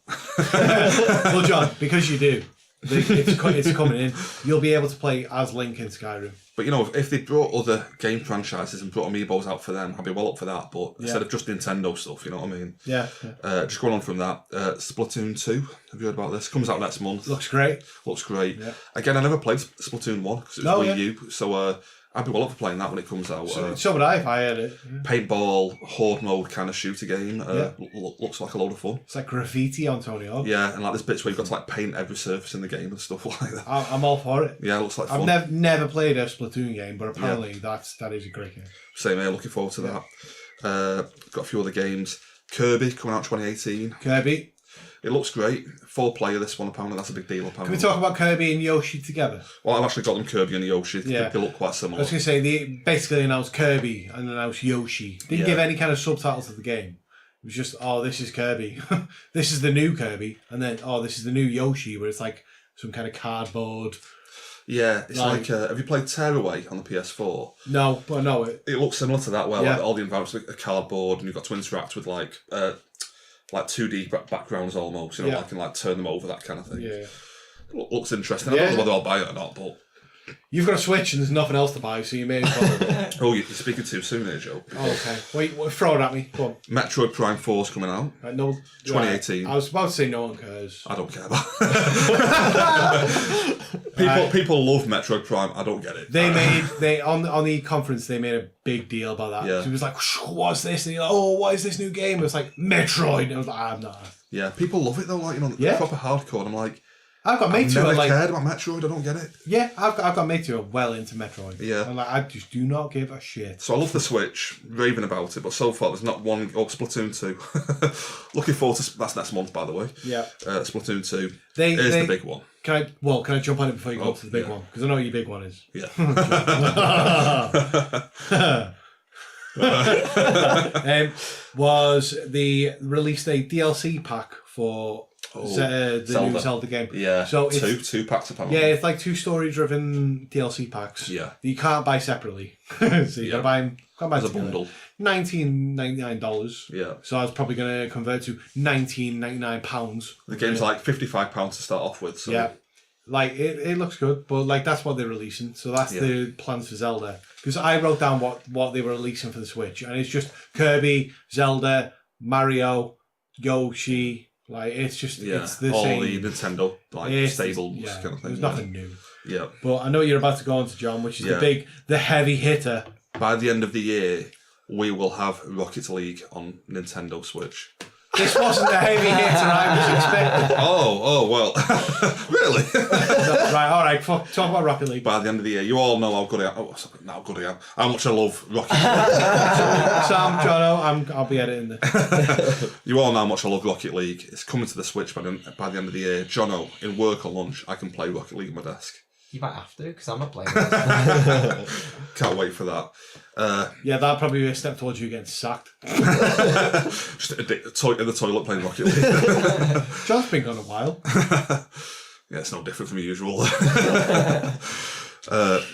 B: Well, John, because you do, it's coming in, you'll be able to play as Link in Skyrim.
A: But, if they brought other game franchises and brought Amiibos out for them, I'd be well up for that. But instead of just Nintendo stuff, you know what I mean?
B: Yeah.
A: Just going on from that, Splatoon 2, have you heard about this? Comes out next month.
B: Looks great.
A: Yeah. Again, I never played Splatoon 1 because it was Wii U, so... I'd be well up for playing that when it comes out.
B: So would I if I had it. Yeah.
A: Paintball, horde mode kind of shooter game. Looks like a load of fun.
B: It's like graffiti on Tony Hawk.
A: Yeah, and like there's bits where you've got to like paint every surface in the game and stuff like that.
B: I'm all for it.
A: Yeah, it looks like fun.
B: I've never played a Splatoon game, but apparently that is a great game.
A: Same here, looking forward to that. Got a few other games. Kirby coming out 2018.
B: Kirby.
A: It looks great. 4-player this one, apparently. That's a big deal, apparently.
B: Can we talk about Kirby and Yoshi together?
A: Well, I've actually got them Kirby and Yoshi. They look quite similar.
B: I was going to say, they basically announced Kirby and announced Yoshi. Didn't give any kind of subtitles to the game. It was just, this is Kirby. This is the new Kirby. And then, this is the new Yoshi, where it's like some kind of cardboard.
A: Yeah, it's like have you played Tearaway on the PS4?
B: No, but no. It
A: looks similar to that, where like, all the environments are cardboard and you've got to interact with like 2D backgrounds almost, like and like turn them over, that kind of thing.
B: Yeah.
A: Looks interesting. I don't know whether I'll buy it or not, but
B: you've got a Switch and there's nothing else to buy, so you may as well.
A: you're speaking too soon there, Joe.
B: Oh, okay. Wait, throw it at me. Go on.
A: Metroid Prime 4's coming out.
B: No,
A: 2018.
B: I was about to say no one cares.
A: I don't care about people love Metroid Prime. I don't get it.
B: They on the conference they made a big deal about that.
A: Yeah.
B: So it was like, what's this? And you're like, what is this new game? It was like Metroid. And I was like, I'm not.
A: Yeah, people love it though, like proper hardcore. And I'm like,
B: I've got mates who are like,
A: cared about Metroid. I don't get it.
B: Yeah, I've got mates who are well into Metroid.
A: Yeah,
B: and like, I just do not give a shit.
A: So I love the Switch, raving about it, but so far there's not one. Splatoon 2. Looking forward to that's next month, by the way.
B: Yeah,
A: Splatoon 2
B: is
A: the big one.
B: Can I jump on it before you go to the big one? Because I know what your big one is.
A: Yeah.
B: was they released a DLC pack for the new Zelda game.
A: Yeah,
B: so
A: two packs apparently.
B: Yeah, it's like 2 story-driven DLC packs.
A: Yeah,
B: that you can't buy separately. So you gotta buy them.
A: As a bundle.
B: $19.99.
A: Yeah.
B: So I was probably going to convert to £19.99.
A: The game's like £55 to start off with. So.
B: Yeah. Like, it looks good, but like that's what they're releasing. So that's the plans for Zelda. Because I wrote down what they were releasing for the Switch, and it's just Kirby, Zelda, Mario, Yoshi. Like, it's just it's the
A: all
B: same.
A: the Nintendo stables kind of thing.
B: There's nothing new.
A: Yeah.
B: But I know you're about to go on to John, which is the heavy hitter.
A: By the end of the year, we will have Rocket League on Nintendo Switch.
B: This wasn't the heavy hitter I was expecting.
A: Oh, well. Really?
B: No, right, all right. Talk about Rocket League.
A: By the end of the year, you all know how good I am. Oh, sorry, not how good I am. How much I love Rocket League.
B: Sam, Jono, I'll be editing this.
A: You all know how much I love Rocket League. It's coming to the Switch by the end of the year. Jono, in work or lunch, I can play Rocket League at my desk.
C: You might have to, because I'm not playing this.
A: Can't wait for that.
B: That'll probably be a step towards you getting sacked.
A: Just in the toilet playing Rocket League.
B: John's been gone a while.
A: Yeah, it's no different from usual.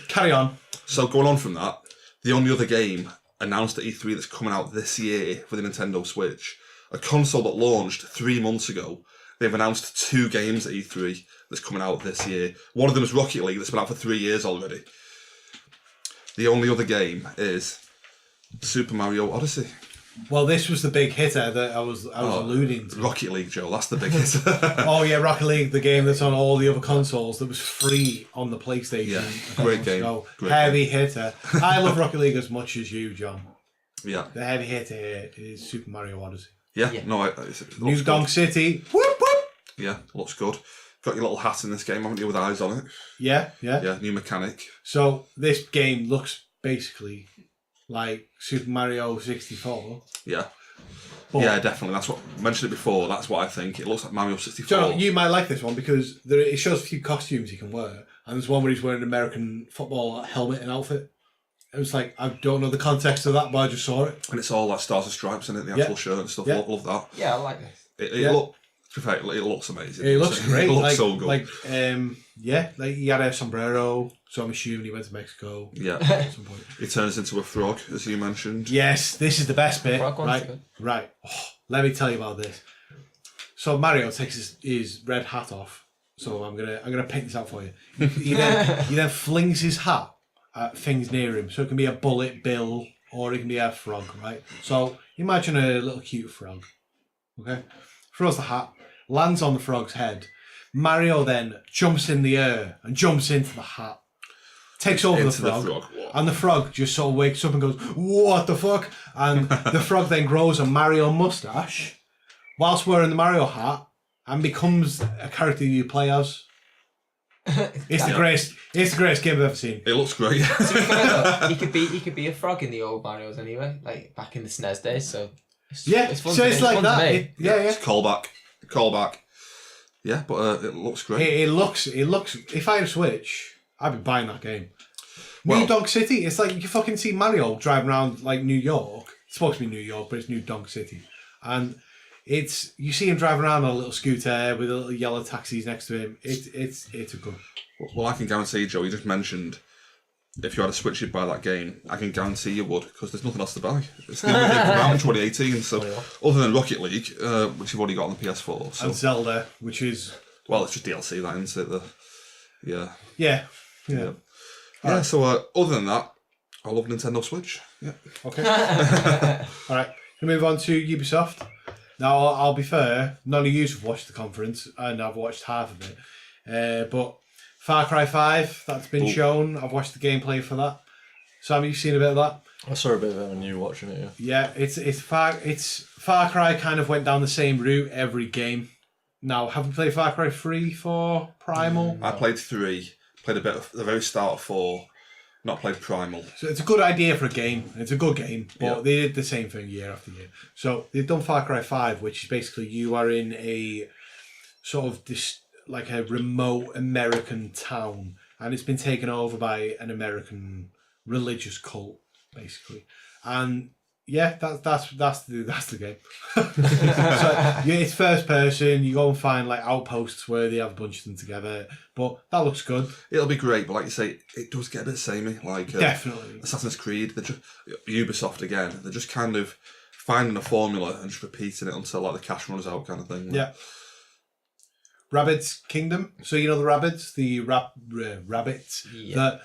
B: Carry on.
A: So going on from that, the only other game announced at E3 that's coming out this year for the Nintendo Switch, a console that launched 3 months ago. They've announced 2 games at E3 that's coming out this year. One of them is Rocket League that's been out for 3 years already. The only other game is Super Mario Odyssey.
B: Well, this was the big hitter that I was alluding to.
A: Rocket League, Joe, that's the big hitter.
B: Oh yeah, Rocket League, the game that's on all the other consoles that was free on the PlayStation.
A: Yeah, great game.
B: Heavy hitter. I love Rocket League as much as you, John.
A: Yeah.
B: The heavy hitter here is Super Mario Odyssey.
A: Yeah. No, it
B: New Donk City. Whoop whoop.
A: Yeah, looks good. Got your little hat in this game, haven't you, with eyes on it?
B: Yeah.
A: Yeah, new mechanic.
B: So this game looks basically like Super Mario 64.
A: Yeah.
B: But
A: yeah, definitely. That's what I mentioned it before. That's what I think. It looks like Mario 64.
B: John, you might like this one because it shows a few costumes he can wear, and there's one where he's wearing an American football helmet and outfit. It was like, I don't know the context of that, but I just saw it.
A: And it's all like stars and stripes in it, the actual shirt and stuff.
B: Yeah.
A: Love that.
C: Yeah, I like this.
A: It looks amazing.
B: It looks great.
A: It looks so good.
B: Like he had a sombrero, so I'm assuming he went to Mexico.
A: Yeah.
B: At some point.
A: He turns into a frog, as you mentioned.
B: Yes, this is the best bit.
C: Right.
B: Oh, let me tell you about this. So Mario takes his red hat off. So I'm gonna paint this out for you. He then flings his hat at things near him. So it can be a bullet bill or it can be a frog, right? So imagine a little cute frog. Okay? Throws the hat, lands on the frog's head. Mario then jumps in the air and jumps into the hat. Takes over the frog. And the frog just sort of wakes up and goes, "What the fuck?" And the frog then grows a Mario mustache whilst wearing the Mario hat and becomes a character you play as. It's the greatest game I've ever seen.
A: It looks great.
C: To be fair though, he could be a frog in the old Marios anyway, like back in the SNES days. So it's fun.
B: So it's like that.
A: It's callback. Yeah, but it looks great.
B: It looks. If I had a Switch, I'd be buying that game.
A: Well,
B: New Donk City. It's like you can fucking see Mario driving around like New York. It's supposed to be New York, but it's New Donk City, and you see him driving around on a little scooter with a little yellow taxis next to him. It's a good.
A: Well, I can guarantee, Joe. You just mentioned if you had a Switch, you'd buy that game. I can guarantee you would, because there's nothing else to buy. It's going to come out in 2018. So, other than Rocket League, which you've already got on the PS4, so.
B: And Zelda, which is
A: it's just DLC, that isn't it?
B: Yeah.
A: Yeah. So, other than that, I love Nintendo Switch. Yeah.
B: Okay. All right. We'll move on to Ubisoft. Now, I'll be fair. None of you have watched the conference, and I've watched half of it. But Far Cry 5, that's been shown. I've watched the gameplay for that. Sam, you've seen a bit of that?
D: I saw a bit of it when you were watching it,
B: yeah. Yeah, it's Far Cry kind of went down the same route every game. Now, have you played Far Cry 3 for Primal?
A: I played 3, played a bit of the very start of 4, not played Primal.
B: So it's a good idea for a game. It's a good game, but they did the same thing year after year. So they've done Far Cry 5, which is basically you are in a sort of like a remote American town, and it's been taken over by an American religious cult, basically. And yeah, that's the game. So it's first person. You go and find like outposts where they have a bunch of them together. But that looks good.
A: It'll be great, but like you say, it does get a bit samey. Like
B: Definitely.
A: Assassin's Creed, they're just Ubisoft again. They're just kind of finding a formula and just repeating it until like the cash runs out, kind of thing.
B: Yeah. Rabbids Kingdom. So you know the Rabbids, the rabbits that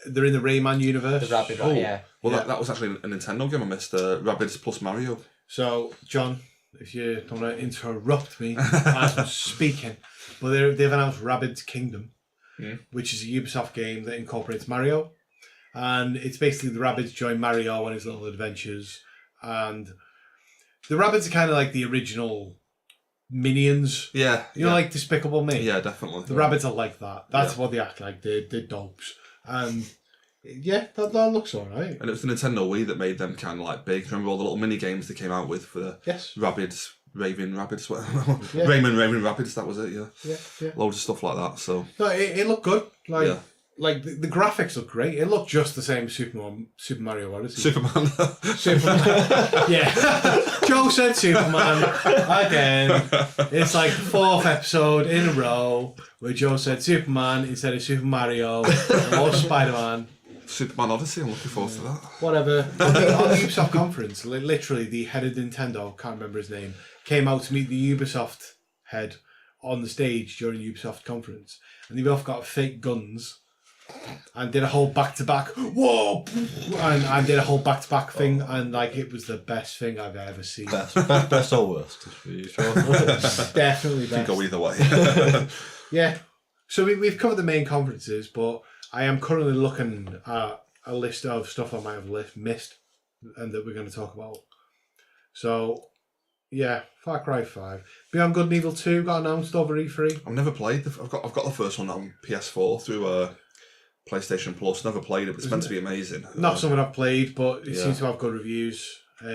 B: they're in the Rayman universe.
C: The Rabbid, yeah.
A: Well, that was actually a Nintendo game I missed. Rabbids plus Mario.
B: So John, if you don't want to interrupt me as I'm speaking, but they've announced Rabbids Kingdom, which is a Ubisoft game that incorporates Mario, and it's basically the Rabbids join Mario on his little adventures, and the Rabbids are kind of like the original Minions.
A: Yeah.
B: You know, like Despicable Me?
A: Yeah, definitely.
B: The Rabbids are like that. That's what they act like. They're dopes. And yeah, that looks alright.
A: And it was the Nintendo Wii that made them kind of like big. Remember all the little mini games they came out with for the Rabbids, Raving Rabbids, Rayman Raving Rabbids, that was it, yeah. Loads of stuff like that, so.
B: No, it looked good. Like the graphics look great. It looked just the same as Super Mario Odyssey.
A: Superman.
B: Yeah. Joe said Superman again. It's like the 4th episode in a row where Joe said Superman instead of Super Mario or Spider-Man.
A: Superman Odyssey, I'm looking forward to that.
B: Whatever. On the Ubisoft conference, literally the head of Nintendo, can't remember his name, came out to meet the Ubisoft head on the stage during the Ubisoft conference. And they both got fake guns. And did a whole back-to-back, whoa, and did a whole back-to-back thing, and like it was the best thing I've ever seen.
D: Best or worst?
B: Definitely best.
A: Can go either way.
B: Yeah. So we've covered the main conferences, but I am currently looking at a list of stuff I might have missed, and that we're going to talk about. So, yeah, Far Cry 5. Beyond Good and Evil 2 got announced over E3.
A: I've never played. I've got the first one on PS4 through PlayStation Plus. Never played it, but it's meant to be amazing.
B: Not something I've played, but it seems to have good reviews. We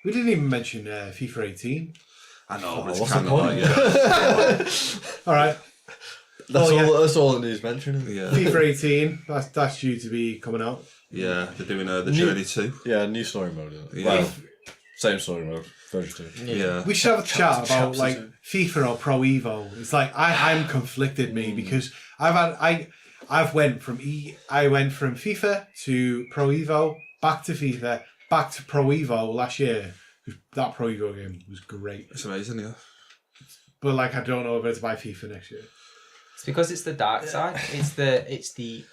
B: didn't even mention FIFA 18.
A: I know, but
D: what's
A: it's kind
D: the
A: of
D: point?
A: like,
B: All right.
D: That's all it needs mentioning.
A: Yeah.
B: FIFA 18, that's due to be coming out.
A: Yeah, they're doing the Journey 2.
D: Yeah, new story mode.
A: Yeah.
D: Well, same story mode, version 2.
A: Yeah.
B: We should have a chat about like FIFA or Pro Evo. It's like I'm conflicted, me, because I went from FIFA to Pro Evo, back to FIFA, back to Pro Evo last year. That Pro Evo game was great.
A: It's amazing, yeah.
B: But like, I don't know whether to buy FIFA next year.
C: It's because it's the dark side. It's the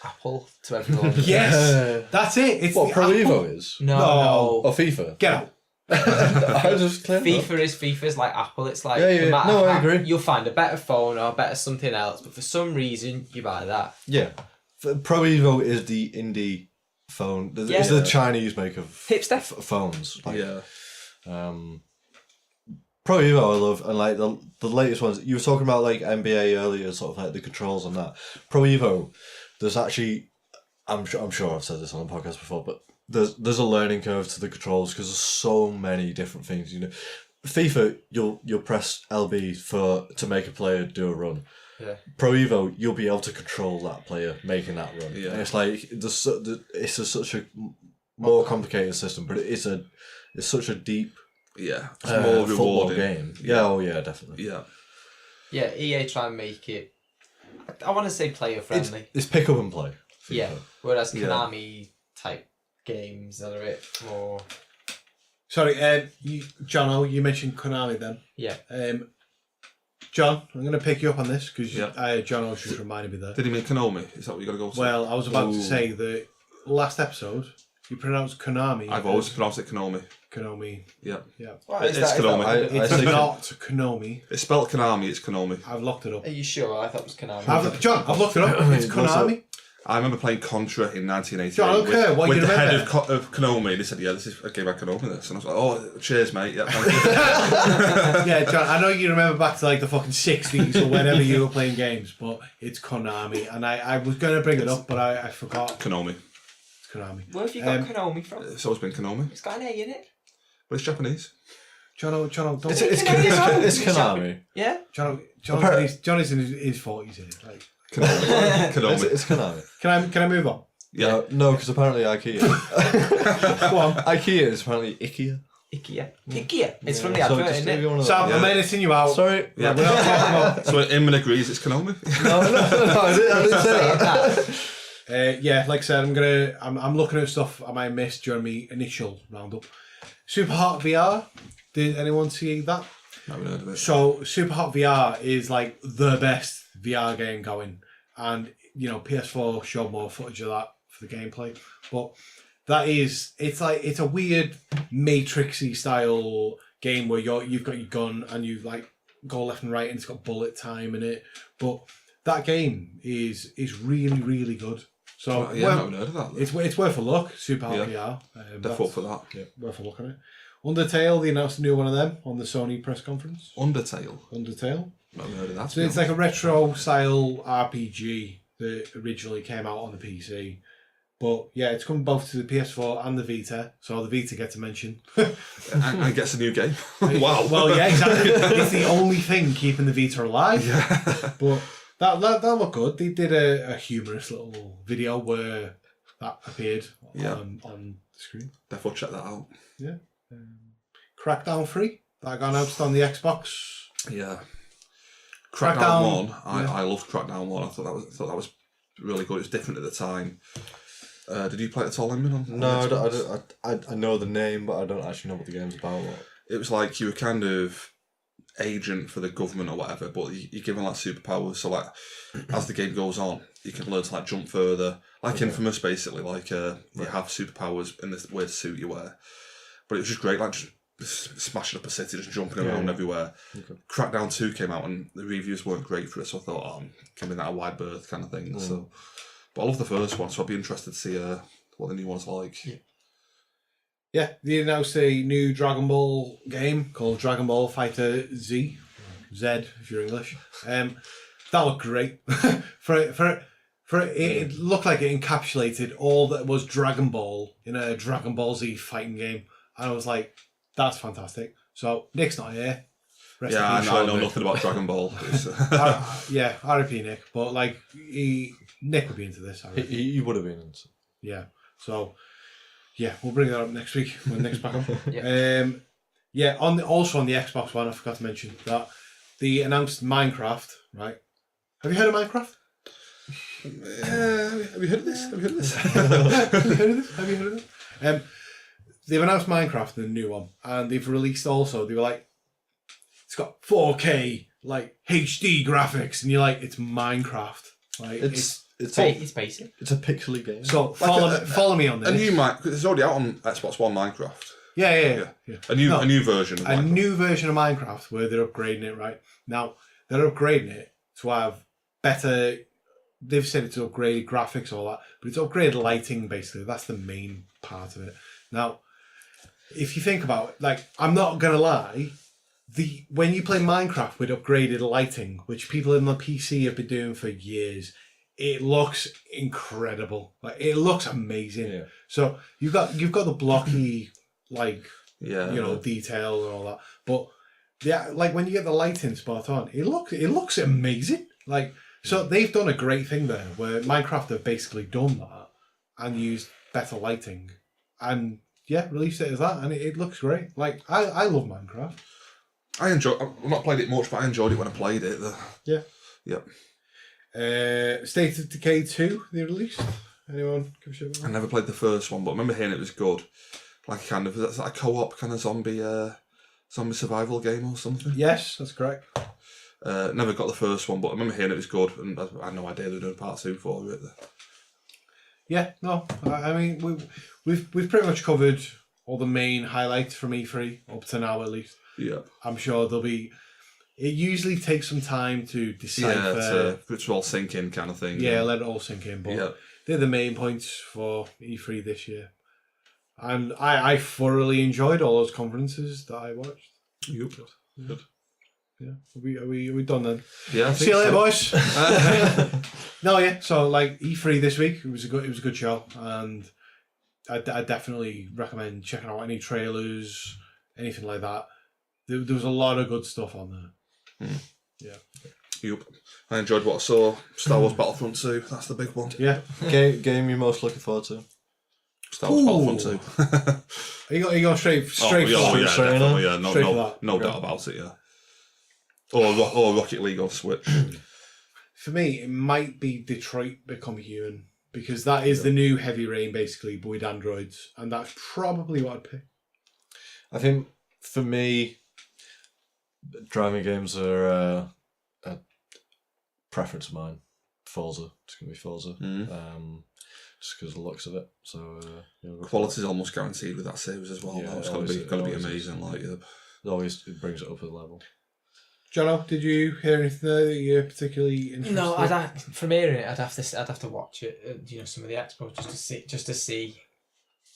C: Apple to everyone.
B: Yes, that's it. It's
D: What
B: the
D: Pro
B: Apple.
D: Evo is?
C: No.
D: Or FIFA?
B: Get out.
D: I just cleared that.
C: FIFA's like Apple. It's like
D: Yeah.
C: no matter
D: No, I
C: how,
D: agree.
C: you'll find a better phone or a better something else, but for some reason you buy that.
D: Yeah. Pro Evo is the indie phone.
C: Yeah.
D: It's the Chinese make of
C: Hipster.
D: phones. Like,
A: Yeah.
D: Pro Evo I love, and like the latest ones. You were talking about like NBA earlier, sort of like the controls on that. Pro Evo, there's actually, I'm sure I've said this on the podcast before, but there's a learning curve to the controls because there's so many different things. You know, FIFA, you'll press LB to make a player do a run.
C: Yeah.
D: Pro Evo, you'll be able to control that player making that run.
A: Yeah.
D: And it's like it's such a more complicated system, but it's such a deep.
A: Yeah. It's more
D: football
A: rewarding.
D: game. Yeah, oh yeah, definitely.
A: Yeah.
C: Yeah, EA try and make it. I want to say player friendly.
D: It's pick up and play.
C: Yeah. Whereas Konami type games are a bit more.
B: Sorry, Jono, you mentioned Konami then.
C: Yeah.
B: John, I'm going to pick you up on this because Jono just reminded me there.
A: Did he mean Konami? Is that what you got to go to?
B: Well, I was about to say that last episode you pronounced Konami.
A: I've always pronounced it Konami.
B: Konami.
A: Yeah.
B: Yeah.
C: Well,
A: It's Konami.
B: It's not Konami.
A: It's spelled Konami, it's Konami.
B: I've looked it up.
C: Are you sure? I thought it was Konami.
B: John, I've looked it up. It's Konami.
A: I remember playing Contra in 1988
B: John, I don't care what
A: with
B: you
A: the head
B: remember.
A: of Konami. They said, yeah, this is a game I Konami this. And I was like, oh, cheers, mate. Yeah, thank you.
B: Yeah, John, I know you remember back to like the fucking 60s or whenever you were playing games, but it's Konami. And I was going to bring it up, but I forgot.
A: Konami.
B: It's Konami.
C: Where have you got Konami from?
A: It's always been Konami.
C: It's got an A in it.
A: But it's Japanese.
B: Jono, don't.
D: It's Konami.
C: Yeah.
B: John's in his 40s here. Like,
A: Konami.
D: It's Konami.
B: can I move on?
A: Yeah.
D: No, because apparently IKEA.
B: Go on.
D: IKEA is apparently IKEA.
C: IKEA. It's from the advert, isn't it?
B: So I'm editing you out.
D: Sorry.
B: Yeah. We're not talking about...
A: So Inman agrees it's Konami.
D: No, I didn't say that.
B: Yeah, like I said, I'm looking at stuff I might miss during my initial roundup. Super Hot VR. Did anyone see that?
A: I haven't heard of it.
B: So Super Hot VR is like the best VR game going, and PS4 showed more footage of that for the gameplay, but it's a weird Matrixy style game where you've got your gun and you like go left and right and it's got bullet time in it, but that game is really really good. So
A: I haven't heard of that.
B: It's worth a look. Super Hot VR.
A: They're full for that.
B: Yeah, worth a look at it. Undertale, they announced a new one of them on the Sony press conference.
A: Undertale.
B: I haven't
A: heard of that.
B: So it's like a retro style RPG that originally came out on the PC. But yeah, it's coming both to the PS4 and the Vita, so the Vita gets a mention.
A: and gets a new game. Wow.
B: Well, yeah, exactly. It's the only thing keeping the Vita alive.
A: Yeah.
B: But that looked good. They did a humorous little video where that appeared on the screen.
A: Therefore, check that out.
B: Yeah. Crackdown 3 that got announced on the Xbox.
A: Yeah. Crackdown 1. I loved Crackdown 1. I thought that was really good. It was different at the time. Did you play it at all, Inman?
D: No, I know the name, but I don't actually know what the game's about.
A: It was like you were kind of agent for the government or whatever, but you're given like superpowers. So like as the game goes on, you can learn to like jump further, like Infamous basically. Like you have superpowers in this weird suit you wear. But it was just great, like just smashing up a city, just jumping around everywhere. Okay. Crackdown 2 came out and the reviews weren't great for it, so I thought, I'm giving that a wide berth kind of thing. So, but I love the first one, so I'd be interested to see what the new one's like.
B: Yeah, they announced a new Dragon Ball game called Dragon Ball Fighter Z if you're English. That looked great. It looked like it encapsulated all that was Dragon Ball in a Dragon Ball Z fighting game. And I was like, that's fantastic. So, Nick's not here.
A: I know nothing about Dragon Ball.
B: RIP Nick. But, like, Nick would be into this.
D: He would have been into it.
B: Yeah. So, yeah, we'll bring that up next week when Nick's back on. Also on the Xbox One, I forgot to mention that they announced Minecraft, right? Have you heard of Minecraft?
A: Have you heard of this?
B: Have you heard of this? They've announced Minecraft, the new one, and they've released also, they were like, it's got 4K, like, HD graphics, and you're like, it's Minecraft. Like,
C: it's basic.
D: It's a pixely game.
B: So, follow me on this.
A: A new it's already out on Xbox One, Minecraft.
B: Yeah.
A: A new version of Minecraft.
B: A new version of Minecraft where they're upgrading it, right? Now, they're upgrading it to have better... They've said it's upgraded graphics, all that, but it's upgraded lighting, basically. That's the main part of it. Now, if you think about it, like, I'm not going to lie, when you play Minecraft with upgraded lighting, which people in the PC have been doing for years, it looks incredible. Like, it looks amazing. Yeah. So you've got the blocky, like, detail and all that. But yeah, like when you get the lighting spot on, it looks amazing. Like, so they've done a great thing there, where Minecraft have basically done that and used better lighting, and released it as that, and it looks great. Like, I love Minecraft.
A: I've not played it much, but I enjoyed it when I played it.
B: Yeah.
A: Yep.
B: State of Decay 2 they released. Anyone give a shit about that?
A: I never played the first one, but I remember hearing it was good. Like that's like a co-op kind of zombie survival game or something.
B: Yes, that's correct.
A: Never got the first one, but I remember hearing it was good, and I had no idea they were doing part 2 for it.
B: Yeah, no, I mean we've pretty much covered all the main highlights from E3 up to now at least.
A: Yeah,
B: I'm sure there'll be. It usually takes some time to decipher.
A: Yeah, to all sink in kind of thing.
B: Yeah, let it all sink in. But they're the main points for E3 this year. And I thoroughly enjoyed all those conferences that I watched.
A: Yep.
B: Good. Yeah. Are we done then?
A: Yeah.
B: See you later, boys. No, yeah. So like E3 this week, it was a good show, and I definitely recommend checking out any trailers, anything like that. There was a lot of good stuff on there.
A: Mm.
B: Yeah.
A: Yep. I enjoyed what I saw. Star Wars Battlefront 2, that's the big one.
B: Yeah.
D: Game you're most looking forward to?
A: Star Wars Battlefront 2.
B: Are you going straight
A: Oh,
B: for
A: yeah,
B: that?
A: definitely, yeah.
B: Straight for that.
A: No doubt about it, yeah. Or Rocket League on Switch.
B: For me, it might be Detroit Become Human, because that is the new Heavy Rain, basically, but with androids, and that's probably what I'd pick.
D: I think, for me, driving games are a preference of mine. Forza. It's going to be Forza. Just because of the looks of it. So
A: Quality is almost guaranteed with that series as well.
D: Yeah,
A: it's going to be amazing.
D: It brings it up a level.
B: Jono, did you hear anything there that you're particularly interested?
C: No, from hearing it, I'd have to watch it. Some of the expos just to see.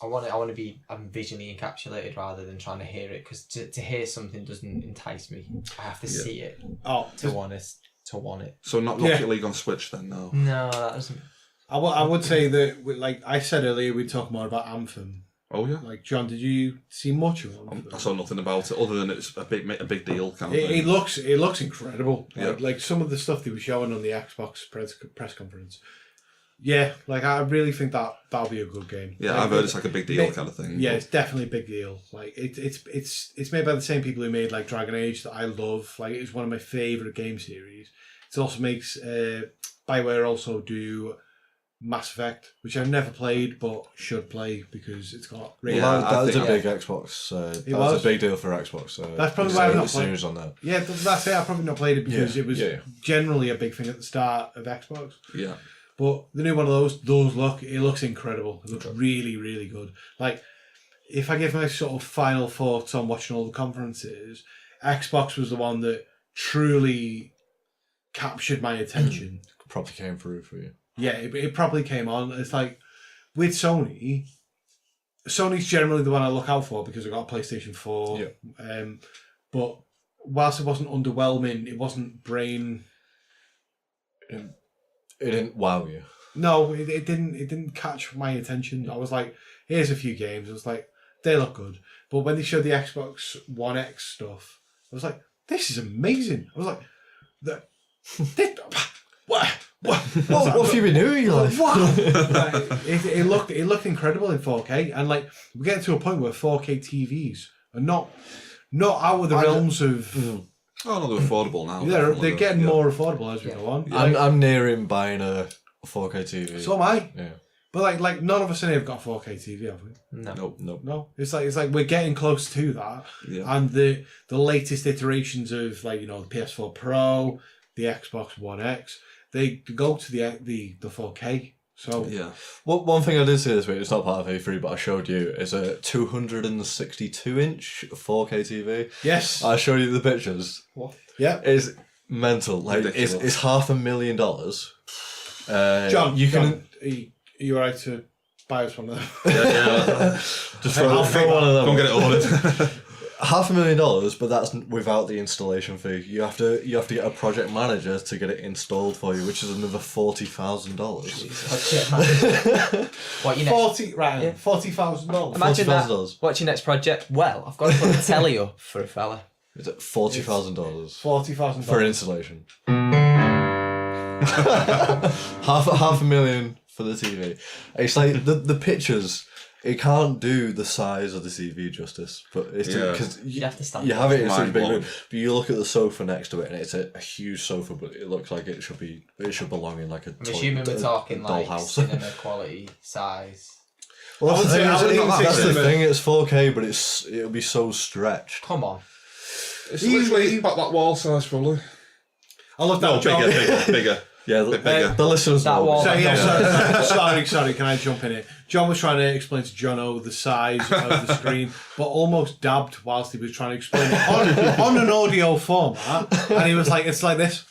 C: I want to be visually encapsulated rather than trying to hear it, because to hear something doesn't entice me. I have to see it. To want it.
A: So not Rocket League on Switch then, no.
C: No, that doesn't.
B: I would say that, like I said earlier, we'd talk more about Anthem.
A: Oh yeah.
B: Like, John, did you see much of Anthem?
A: I saw nothing about it other than it's a big deal kind of thing.
B: It looks incredible.
A: Yeah.
B: Like some of the stuff they were showing on the Xbox press conference. Yeah, like I really think that'll be a good game.
A: Yeah,
B: like,
A: I've heard it's like a big deal kind of thing.
B: Yeah, it's definitely a big deal. Like it's made by the same people who made like Dragon Age that I love. Like it's one of my favourite game series. It also makes BioWare also do Mass Effect, which I've never played but should play because it's got
D: that was a big Xbox. That was a big deal for Xbox. So
B: that's probably why I've not played
D: series on that.
B: Yeah, that's it. I've probably not played it because it was generally a big thing at the start of Xbox.
A: Yeah.
B: But the new one of those looks incredible. It looks really, really good. Like, if I give my sort of final thoughts on watching all the conferences, Xbox was the one that truly captured my attention.
D: Probably came through for you.
B: Yeah, it probably came on. It's like, with Sony's generally the one I look out for because I got a PlayStation 4.
D: Yeah.
B: But whilst it wasn't underwhelming, it wasn't brain...
D: It didn't wow you.
B: No, it didn't catch my attention. I was like, here's a few games. I was like, they look good. But when they showed the Xbox One X stuff, I was like, this is amazing. I was like, what
D: have you been doing?
B: What? It looked incredible in 4K, and like we're getting to a point where 4K TVs are not out of the realms of.
A: Oh no, they're affordable now.
B: They're getting more affordable as we go on.
D: I'm nearing buying a 4K TV.
B: So am I.
D: Yeah.
B: But like none of us in here have got a 4K TV, have we?
C: No.
A: Nope.
B: No. It's like we're getting close to that.
A: Yeah.
B: And the latest iterations of the PS4 Pro, the Xbox One X, they go to the 4K. So
A: yeah.
D: Well, one thing I did see this week, it's not part of A3, but I showed you, is a 262-inch 4K TV.
B: Yes.
D: I showed you the pictures.
B: What? Yeah.
D: It's mental. Like it's $500,000.
B: John,
D: can.
B: Are you alright to buy us one of them?
A: Yeah.
D: Just throw one of them.
A: Don't get it ordered.
D: $500,000, but that's without the installation fee. You have to get a project manager to get it installed for you, which is another $40,000.
C: What you next?
B: $40,000.
C: Imagine that.
D: $40,000.
C: What's your next project? Well, I've got to put a telly up for a fella.
D: Is it $40,000?
B: $40,000
D: for installation. half $500,000 for the TV. It's like the pictures. It can't do the size of the TV justice, but it's because
C: you have to stand.
D: You have it in such a big room, but you look at the sofa next to it, and it's a huge sofa, but it looks like it should belong in like a.
C: I'm assuming we're talking like
D: dollhouse.
C: cinema quality size.
D: Well, that's the thing. It's 4K, but it'll be so stretched.
C: Come on.
A: It's literally about that wall size, probably.
B: I love that.
A: Bigger.
D: Yeah, the listeners
C: that
D: know.
C: wall.
B: Sorry, can I jump in it? John was trying to explain to Jono the size of the screen, but almost dabbed whilst he was trying to explain it on an audio format, and he was like, it's like this.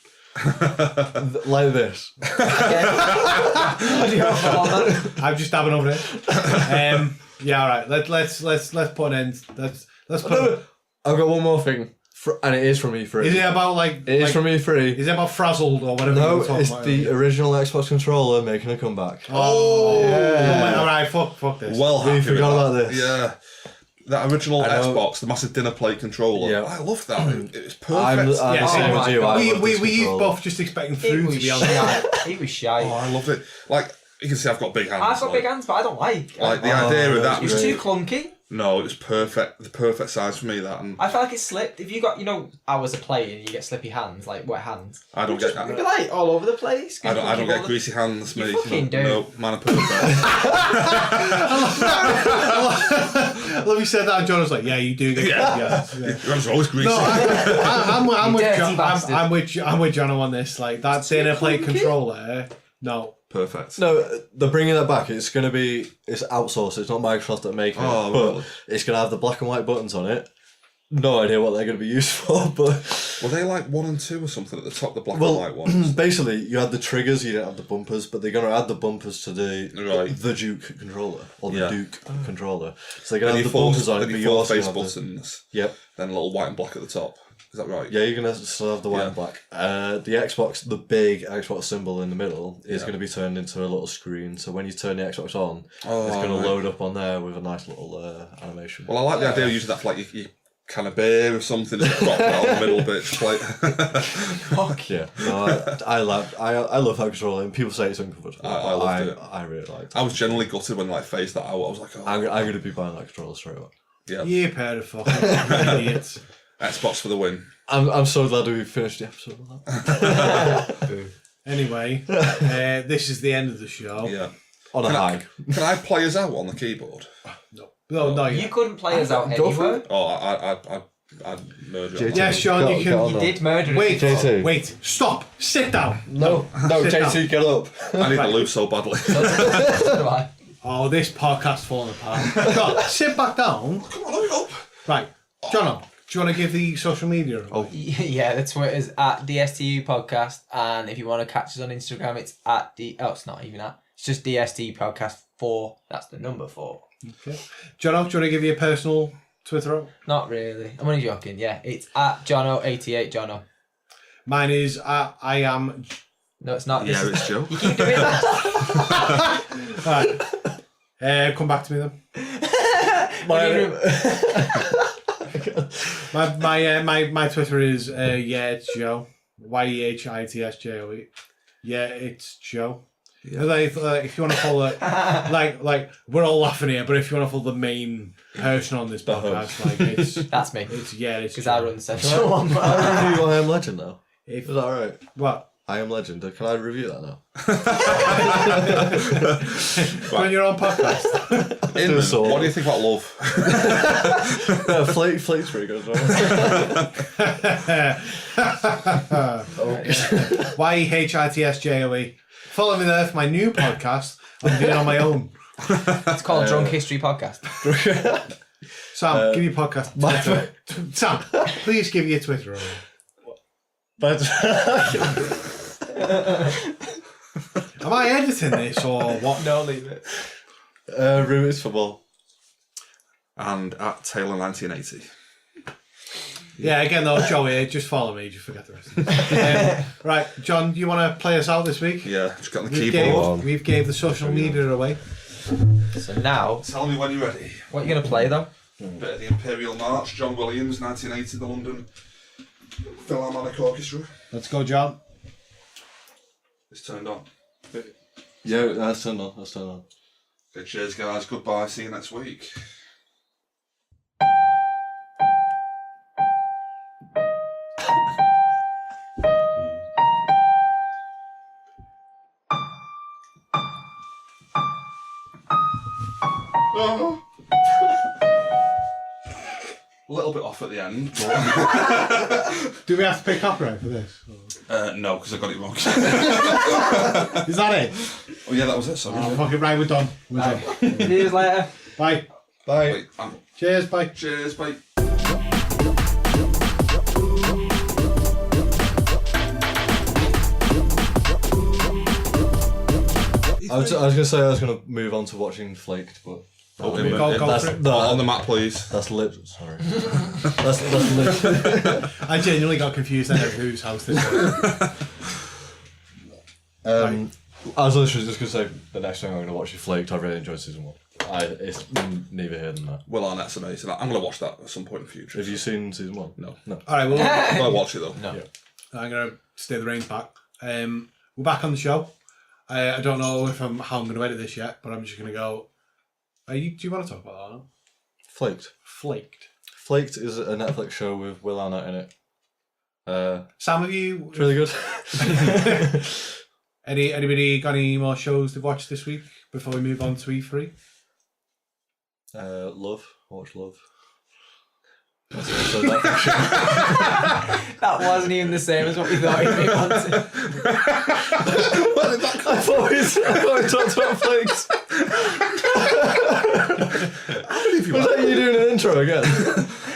D: Like this.
B: I'm just dabbing over it. Yeah, all right. Let's put an end. Let's put.
D: I've got one more thing. And it is from E3.
B: Is it about like?
D: It is from E3.
B: Is it about Frazzled or whatever?
D: No, it's the original Xbox controller making a comeback.
B: Oh, yeah. All right, fuck this.
A: Well,
D: we forgot about this.
A: Yeah, that original Xbox, the massive dinner plate controller. Yeah. I love that. It was perfect.
D: I'm the same as you.
B: We used both just expecting food to be on the
C: It was shy.
A: Oh, I loved it. Like, you can see I've got big hands.
C: I've got big hands, but I don't like.
A: Like, the idea of that
C: it was too clunky.
A: No, it was perfect. The perfect size for me, that. And
C: I felt like it slipped. If you got, hours of play and you get slippy hands, like wet hands.
A: I don't get that.
C: You'd be like all over the place.
A: I don't get greasy hands, mate.
C: You fucking do.
A: No, man, are perfect.
B: I love you said that, and John was like, "Yeah, you do." Yeah.
A: You're always greasy.
B: No, I'm with Jono on this. Like that dinner plate controller. No.
A: Perfect.
D: No, they're bringing that back. It's outsourced. It's not Microsoft that are making it. But really? It's going to have the black and white buttons on it. No idea what they're going to be used for, but...
A: Were they like 1 and 2 or something at the top, the black and white ones?
D: Basically, you had the triggers, you didn't have the bumpers, but they're going to add the bumpers to the Duke controller, or the Duke controller. So they're going to have the bumpers on it, but you also
A: face
D: have
A: buttons.
D: Yep.
A: Then a little white and black at the top. Is that right?
D: Yeah, you're going to still have the white and black. The Xbox, the big Xbox symbol in the middle, is going to be turned into a little screen. So when you turn the Xbox on, it's going to load up on there with a nice little animation.
A: Well, I like the idea of using that for like your can of beer or something. Just drop that on the middle bit.
D: Fuck yeah! No, I love that controller, and people say it's uncomfortable.
A: I loved it.
D: I really liked it.
A: I was genuinely gutted when I phased that out. I was like,
D: I'm going to be buying that controller straight away.
A: Yeah.
B: You pair of fucking idiots.
A: Xbox for the win.
D: I'm so glad we finished the episode with that.
B: Anyway, this is the end of the show.
A: Yeah.
D: On a high.
A: Can I play us out on the keyboard?
B: No.
C: You couldn't play us out anywhere.
A: Oh, I'd murder it.
B: Yes, Sean, you can.
C: You did murder
B: it.
D: JT.
B: Wait, stop. Sit down.
D: No, JT, get up.
A: I need to lose so badly.
B: Oh, this podcast's falling apart. God, sit back down.
A: Come on, hurry up.
B: Right, Jono, do you want to give the social media?
C: Yeah, the Twitter's at DSTU Podcast, and if you want to catch us on Instagram, it's at it's not even at. It's just DSTU Podcast 4. That's the number 4.
B: Okay. Jono, do you want to give your personal Twitter?
C: Not really. I'm only joking. Yeah, it's at Jono88 Jono.
B: Mine is at I am.
C: No, it's not.
A: Yeah, it's Joe.
C: You keep doing that.
B: Right. Come back to me then. My Twitter is it's Joe. YEHITSJOE. Yeah, it's Joe. Yeah. If you want to follow it, like we're all laughing here, but if you want to follow the main person on this podcast, like it's
C: that's me.
B: It's
C: because I run the central one.
D: I review I Am Legend now.
B: Is
D: that alright?
B: What?
D: I Am Legend. Can I review that now?
B: On your own podcast.
A: What do you think about love?
D: Flate's pretty good as well.
B: YEHITSJOE. Follow me there for my new podcast. I'm doing it on my own.
C: It's called Drunk History Podcast.
B: Sam, give your podcast. Sam, please give your Twitter over. Am I editing this or what?
C: No, leave it.
D: Rumours Football.
A: And at Taylor 1980.
B: Yeah, again though, Joey, just follow me, just forget the rest. Right, John, do you want to play us out this week?
A: Yeah, just got the keyboard.
B: We've gave the social media away.
C: So now...
A: Tell me when you're ready.
C: What are you going to play though?
A: Bit of the Imperial March, John Williams, 1980, the London Philharmonic Orchestra.
B: Let's go, John.
A: It's turned on.
D: Yeah, that's turned on.
A: Okay, cheers guys, goodbye, see you next week. A little bit off at the end, but...
B: Do we have to pay copyright for this?
A: No, because I got it wrong.
B: Is that it?
A: Oh yeah, that was it, sorry.
B: Oh, fuck it, right, we're done.
C: See you later.
B: Bye.
D: Bye.
A: Wait,
B: Cheers, bye.
A: Cheers, bye.
D: I was going to say I was going to move on to watching Flaked, but...
B: Go for it.
A: On the map, please.
D: That's lit. Sorry. that's lit.
B: I genuinely got confused then of whose house this was.
D: I was literally just going to say the next thing I'm going to watch is Flaked. I really enjoyed season 1. It's neither here than that.
A: Will Arnett's amazing. I'm going to watch that at some point in the future.
D: Have you seen season 1?
A: No.
B: All right, well,
A: I'm going to watch it though.
C: No.
D: Yeah.
B: I'm going to stay the reins back. We're back on the show. I don't know how I'm going to edit this yet, but I'm just going to go. Do you want to talk about that? No?
D: Flaked. Flaked is a Netflix show with Will Arnett in it.
B: Sam, have you?
D: It's really good.
B: Anybody got any more shows to watch this week before we move on to E3?
D: Love. Watch Love. That's also a Netflix show.
C: That wasn't even the same as what we thought he'd be wanting.
D: I thought we talked about Flakes. Was that you doing an intro again?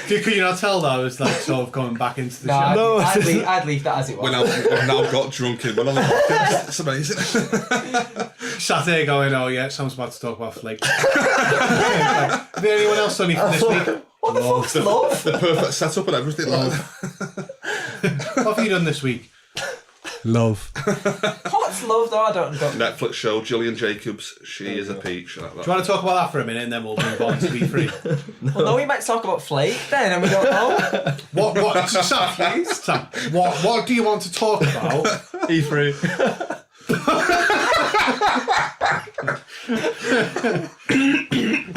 B: Could you not tell that I was like sort of coming back into the show?
C: No, I'd leave that as it was.
A: We've now got drunk in. We're on the podcast. It's amazing.
B: Sat there going, oh yeah, Sam's about to talk about Flake. Have anyone else done anything this week?
C: What the fuck's Love?
A: The perfect setup and everything. Like
B: What have you done this week? Love.
C: What's Love though? I don't.
A: Netflix show, Gillian Jacobs. She is a peach. Like that.
B: Do you want to talk about that for a minute and then we'll move on to E3?
C: Well, no, we might talk about Flake then, and we don't know.
B: What, Sam, what do you want to talk about?
D: E3.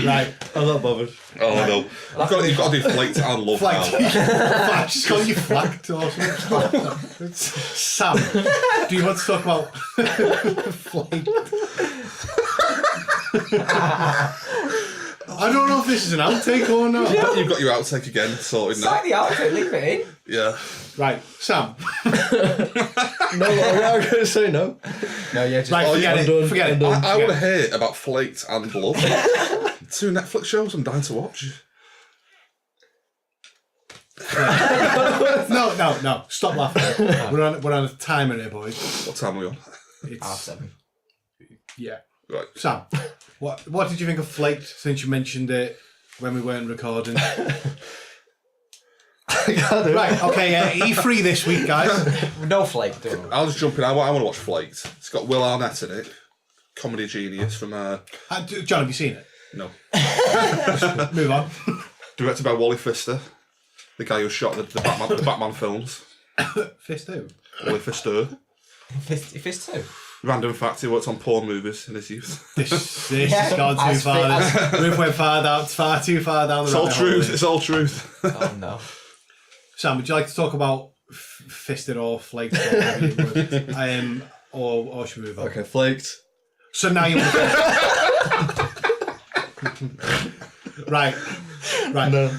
B: Right.
D: I'm not bothered.
A: Oh no. You've got to do Flaked and Love
B: Flaked.
A: now.
B: I just call you Flaked or something. Sam, do you want to talk about Flaked? I don't know if this is an outtake or not.
A: You've got your outtake again sorted now.
C: Sign the outfit, leave it in.
A: Yeah.
B: Right, Sam.
D: No, I'm going to say no.
C: No, yeah, just
B: Right, forget it.
A: I want to hear about Flaked and Love. 2 Netflix shows I'm dying to watch.
B: No. Stop laughing. We're on a timer here, boys.
A: What time are we on?
B: It's
C: 7:30.
B: Yeah.
A: Right.
B: Sam, what did you think of Flaked since you mentioned it when we weren't recording? Right, okay, E3 this week, guys.
C: No Flake, do it.
A: I'll just jump in. I want to watch Flaked. It's got Will Arnett in it. Comedy genius from...
B: John, have you seen it?
A: No.
B: Move on.
A: Directed by Wally Pfister. The guy who shot the Batman films.
B: Fist who?
A: Wally Pfister.
C: Fist too.
A: Random fact, he worked on porn movies in his youth.
B: This has gone too far. We've went far too far down the rabbit hole.
A: It's all truth.
C: Oh no.
B: Sam, would you like to talk about Fisted or Flaked? Or should we move on?
D: Okay, Flaked.
B: So now you Right.
D: No.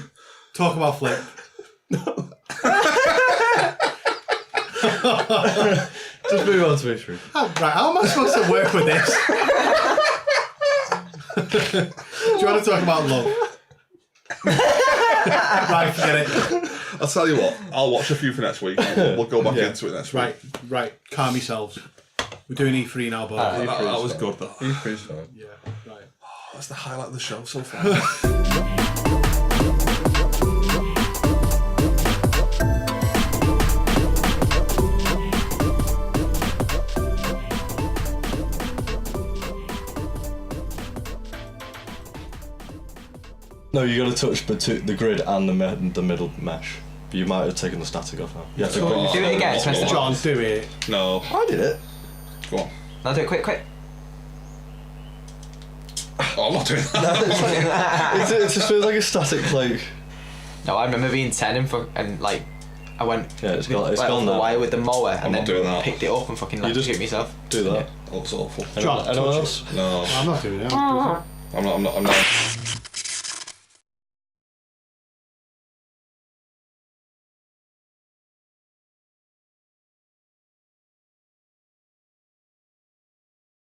B: Talk about Flake.
D: Just move on to E3.
B: Right, how am I supposed to work with this? Do you want to talk about Love? Right, forget it.
A: I'll tell you what, I'll watch a few for next week. We'll go back into it next week.
B: Right, calm yourselves. We're doing E3 now, boys.
A: That was good, though.
D: E3's fine.
B: Yeah, right.
A: That's the highlight of the show so far.
D: No, you got to touch the grid and the middle mesh. You might have taken the static off now. Yeah,
C: Do it again. Press the
B: John, do it.
A: No.
D: I did it.
A: Go on.
C: Now do it quick.
A: Oh, I'm not doing that.
D: It just feels like a static like.
C: No, I remember being 10 and like I went
D: It's gone
C: over the
D: now.
C: wire with the mower and
A: not
C: then
A: doing that.
C: picked it up and fucking
D: You just
C: electrocuted myself.
D: Do that.
A: Oh, it's awful.
B: John,
D: Anyone
B: touch
D: else?
A: No.
B: I'm not doing it.
A: I'm not.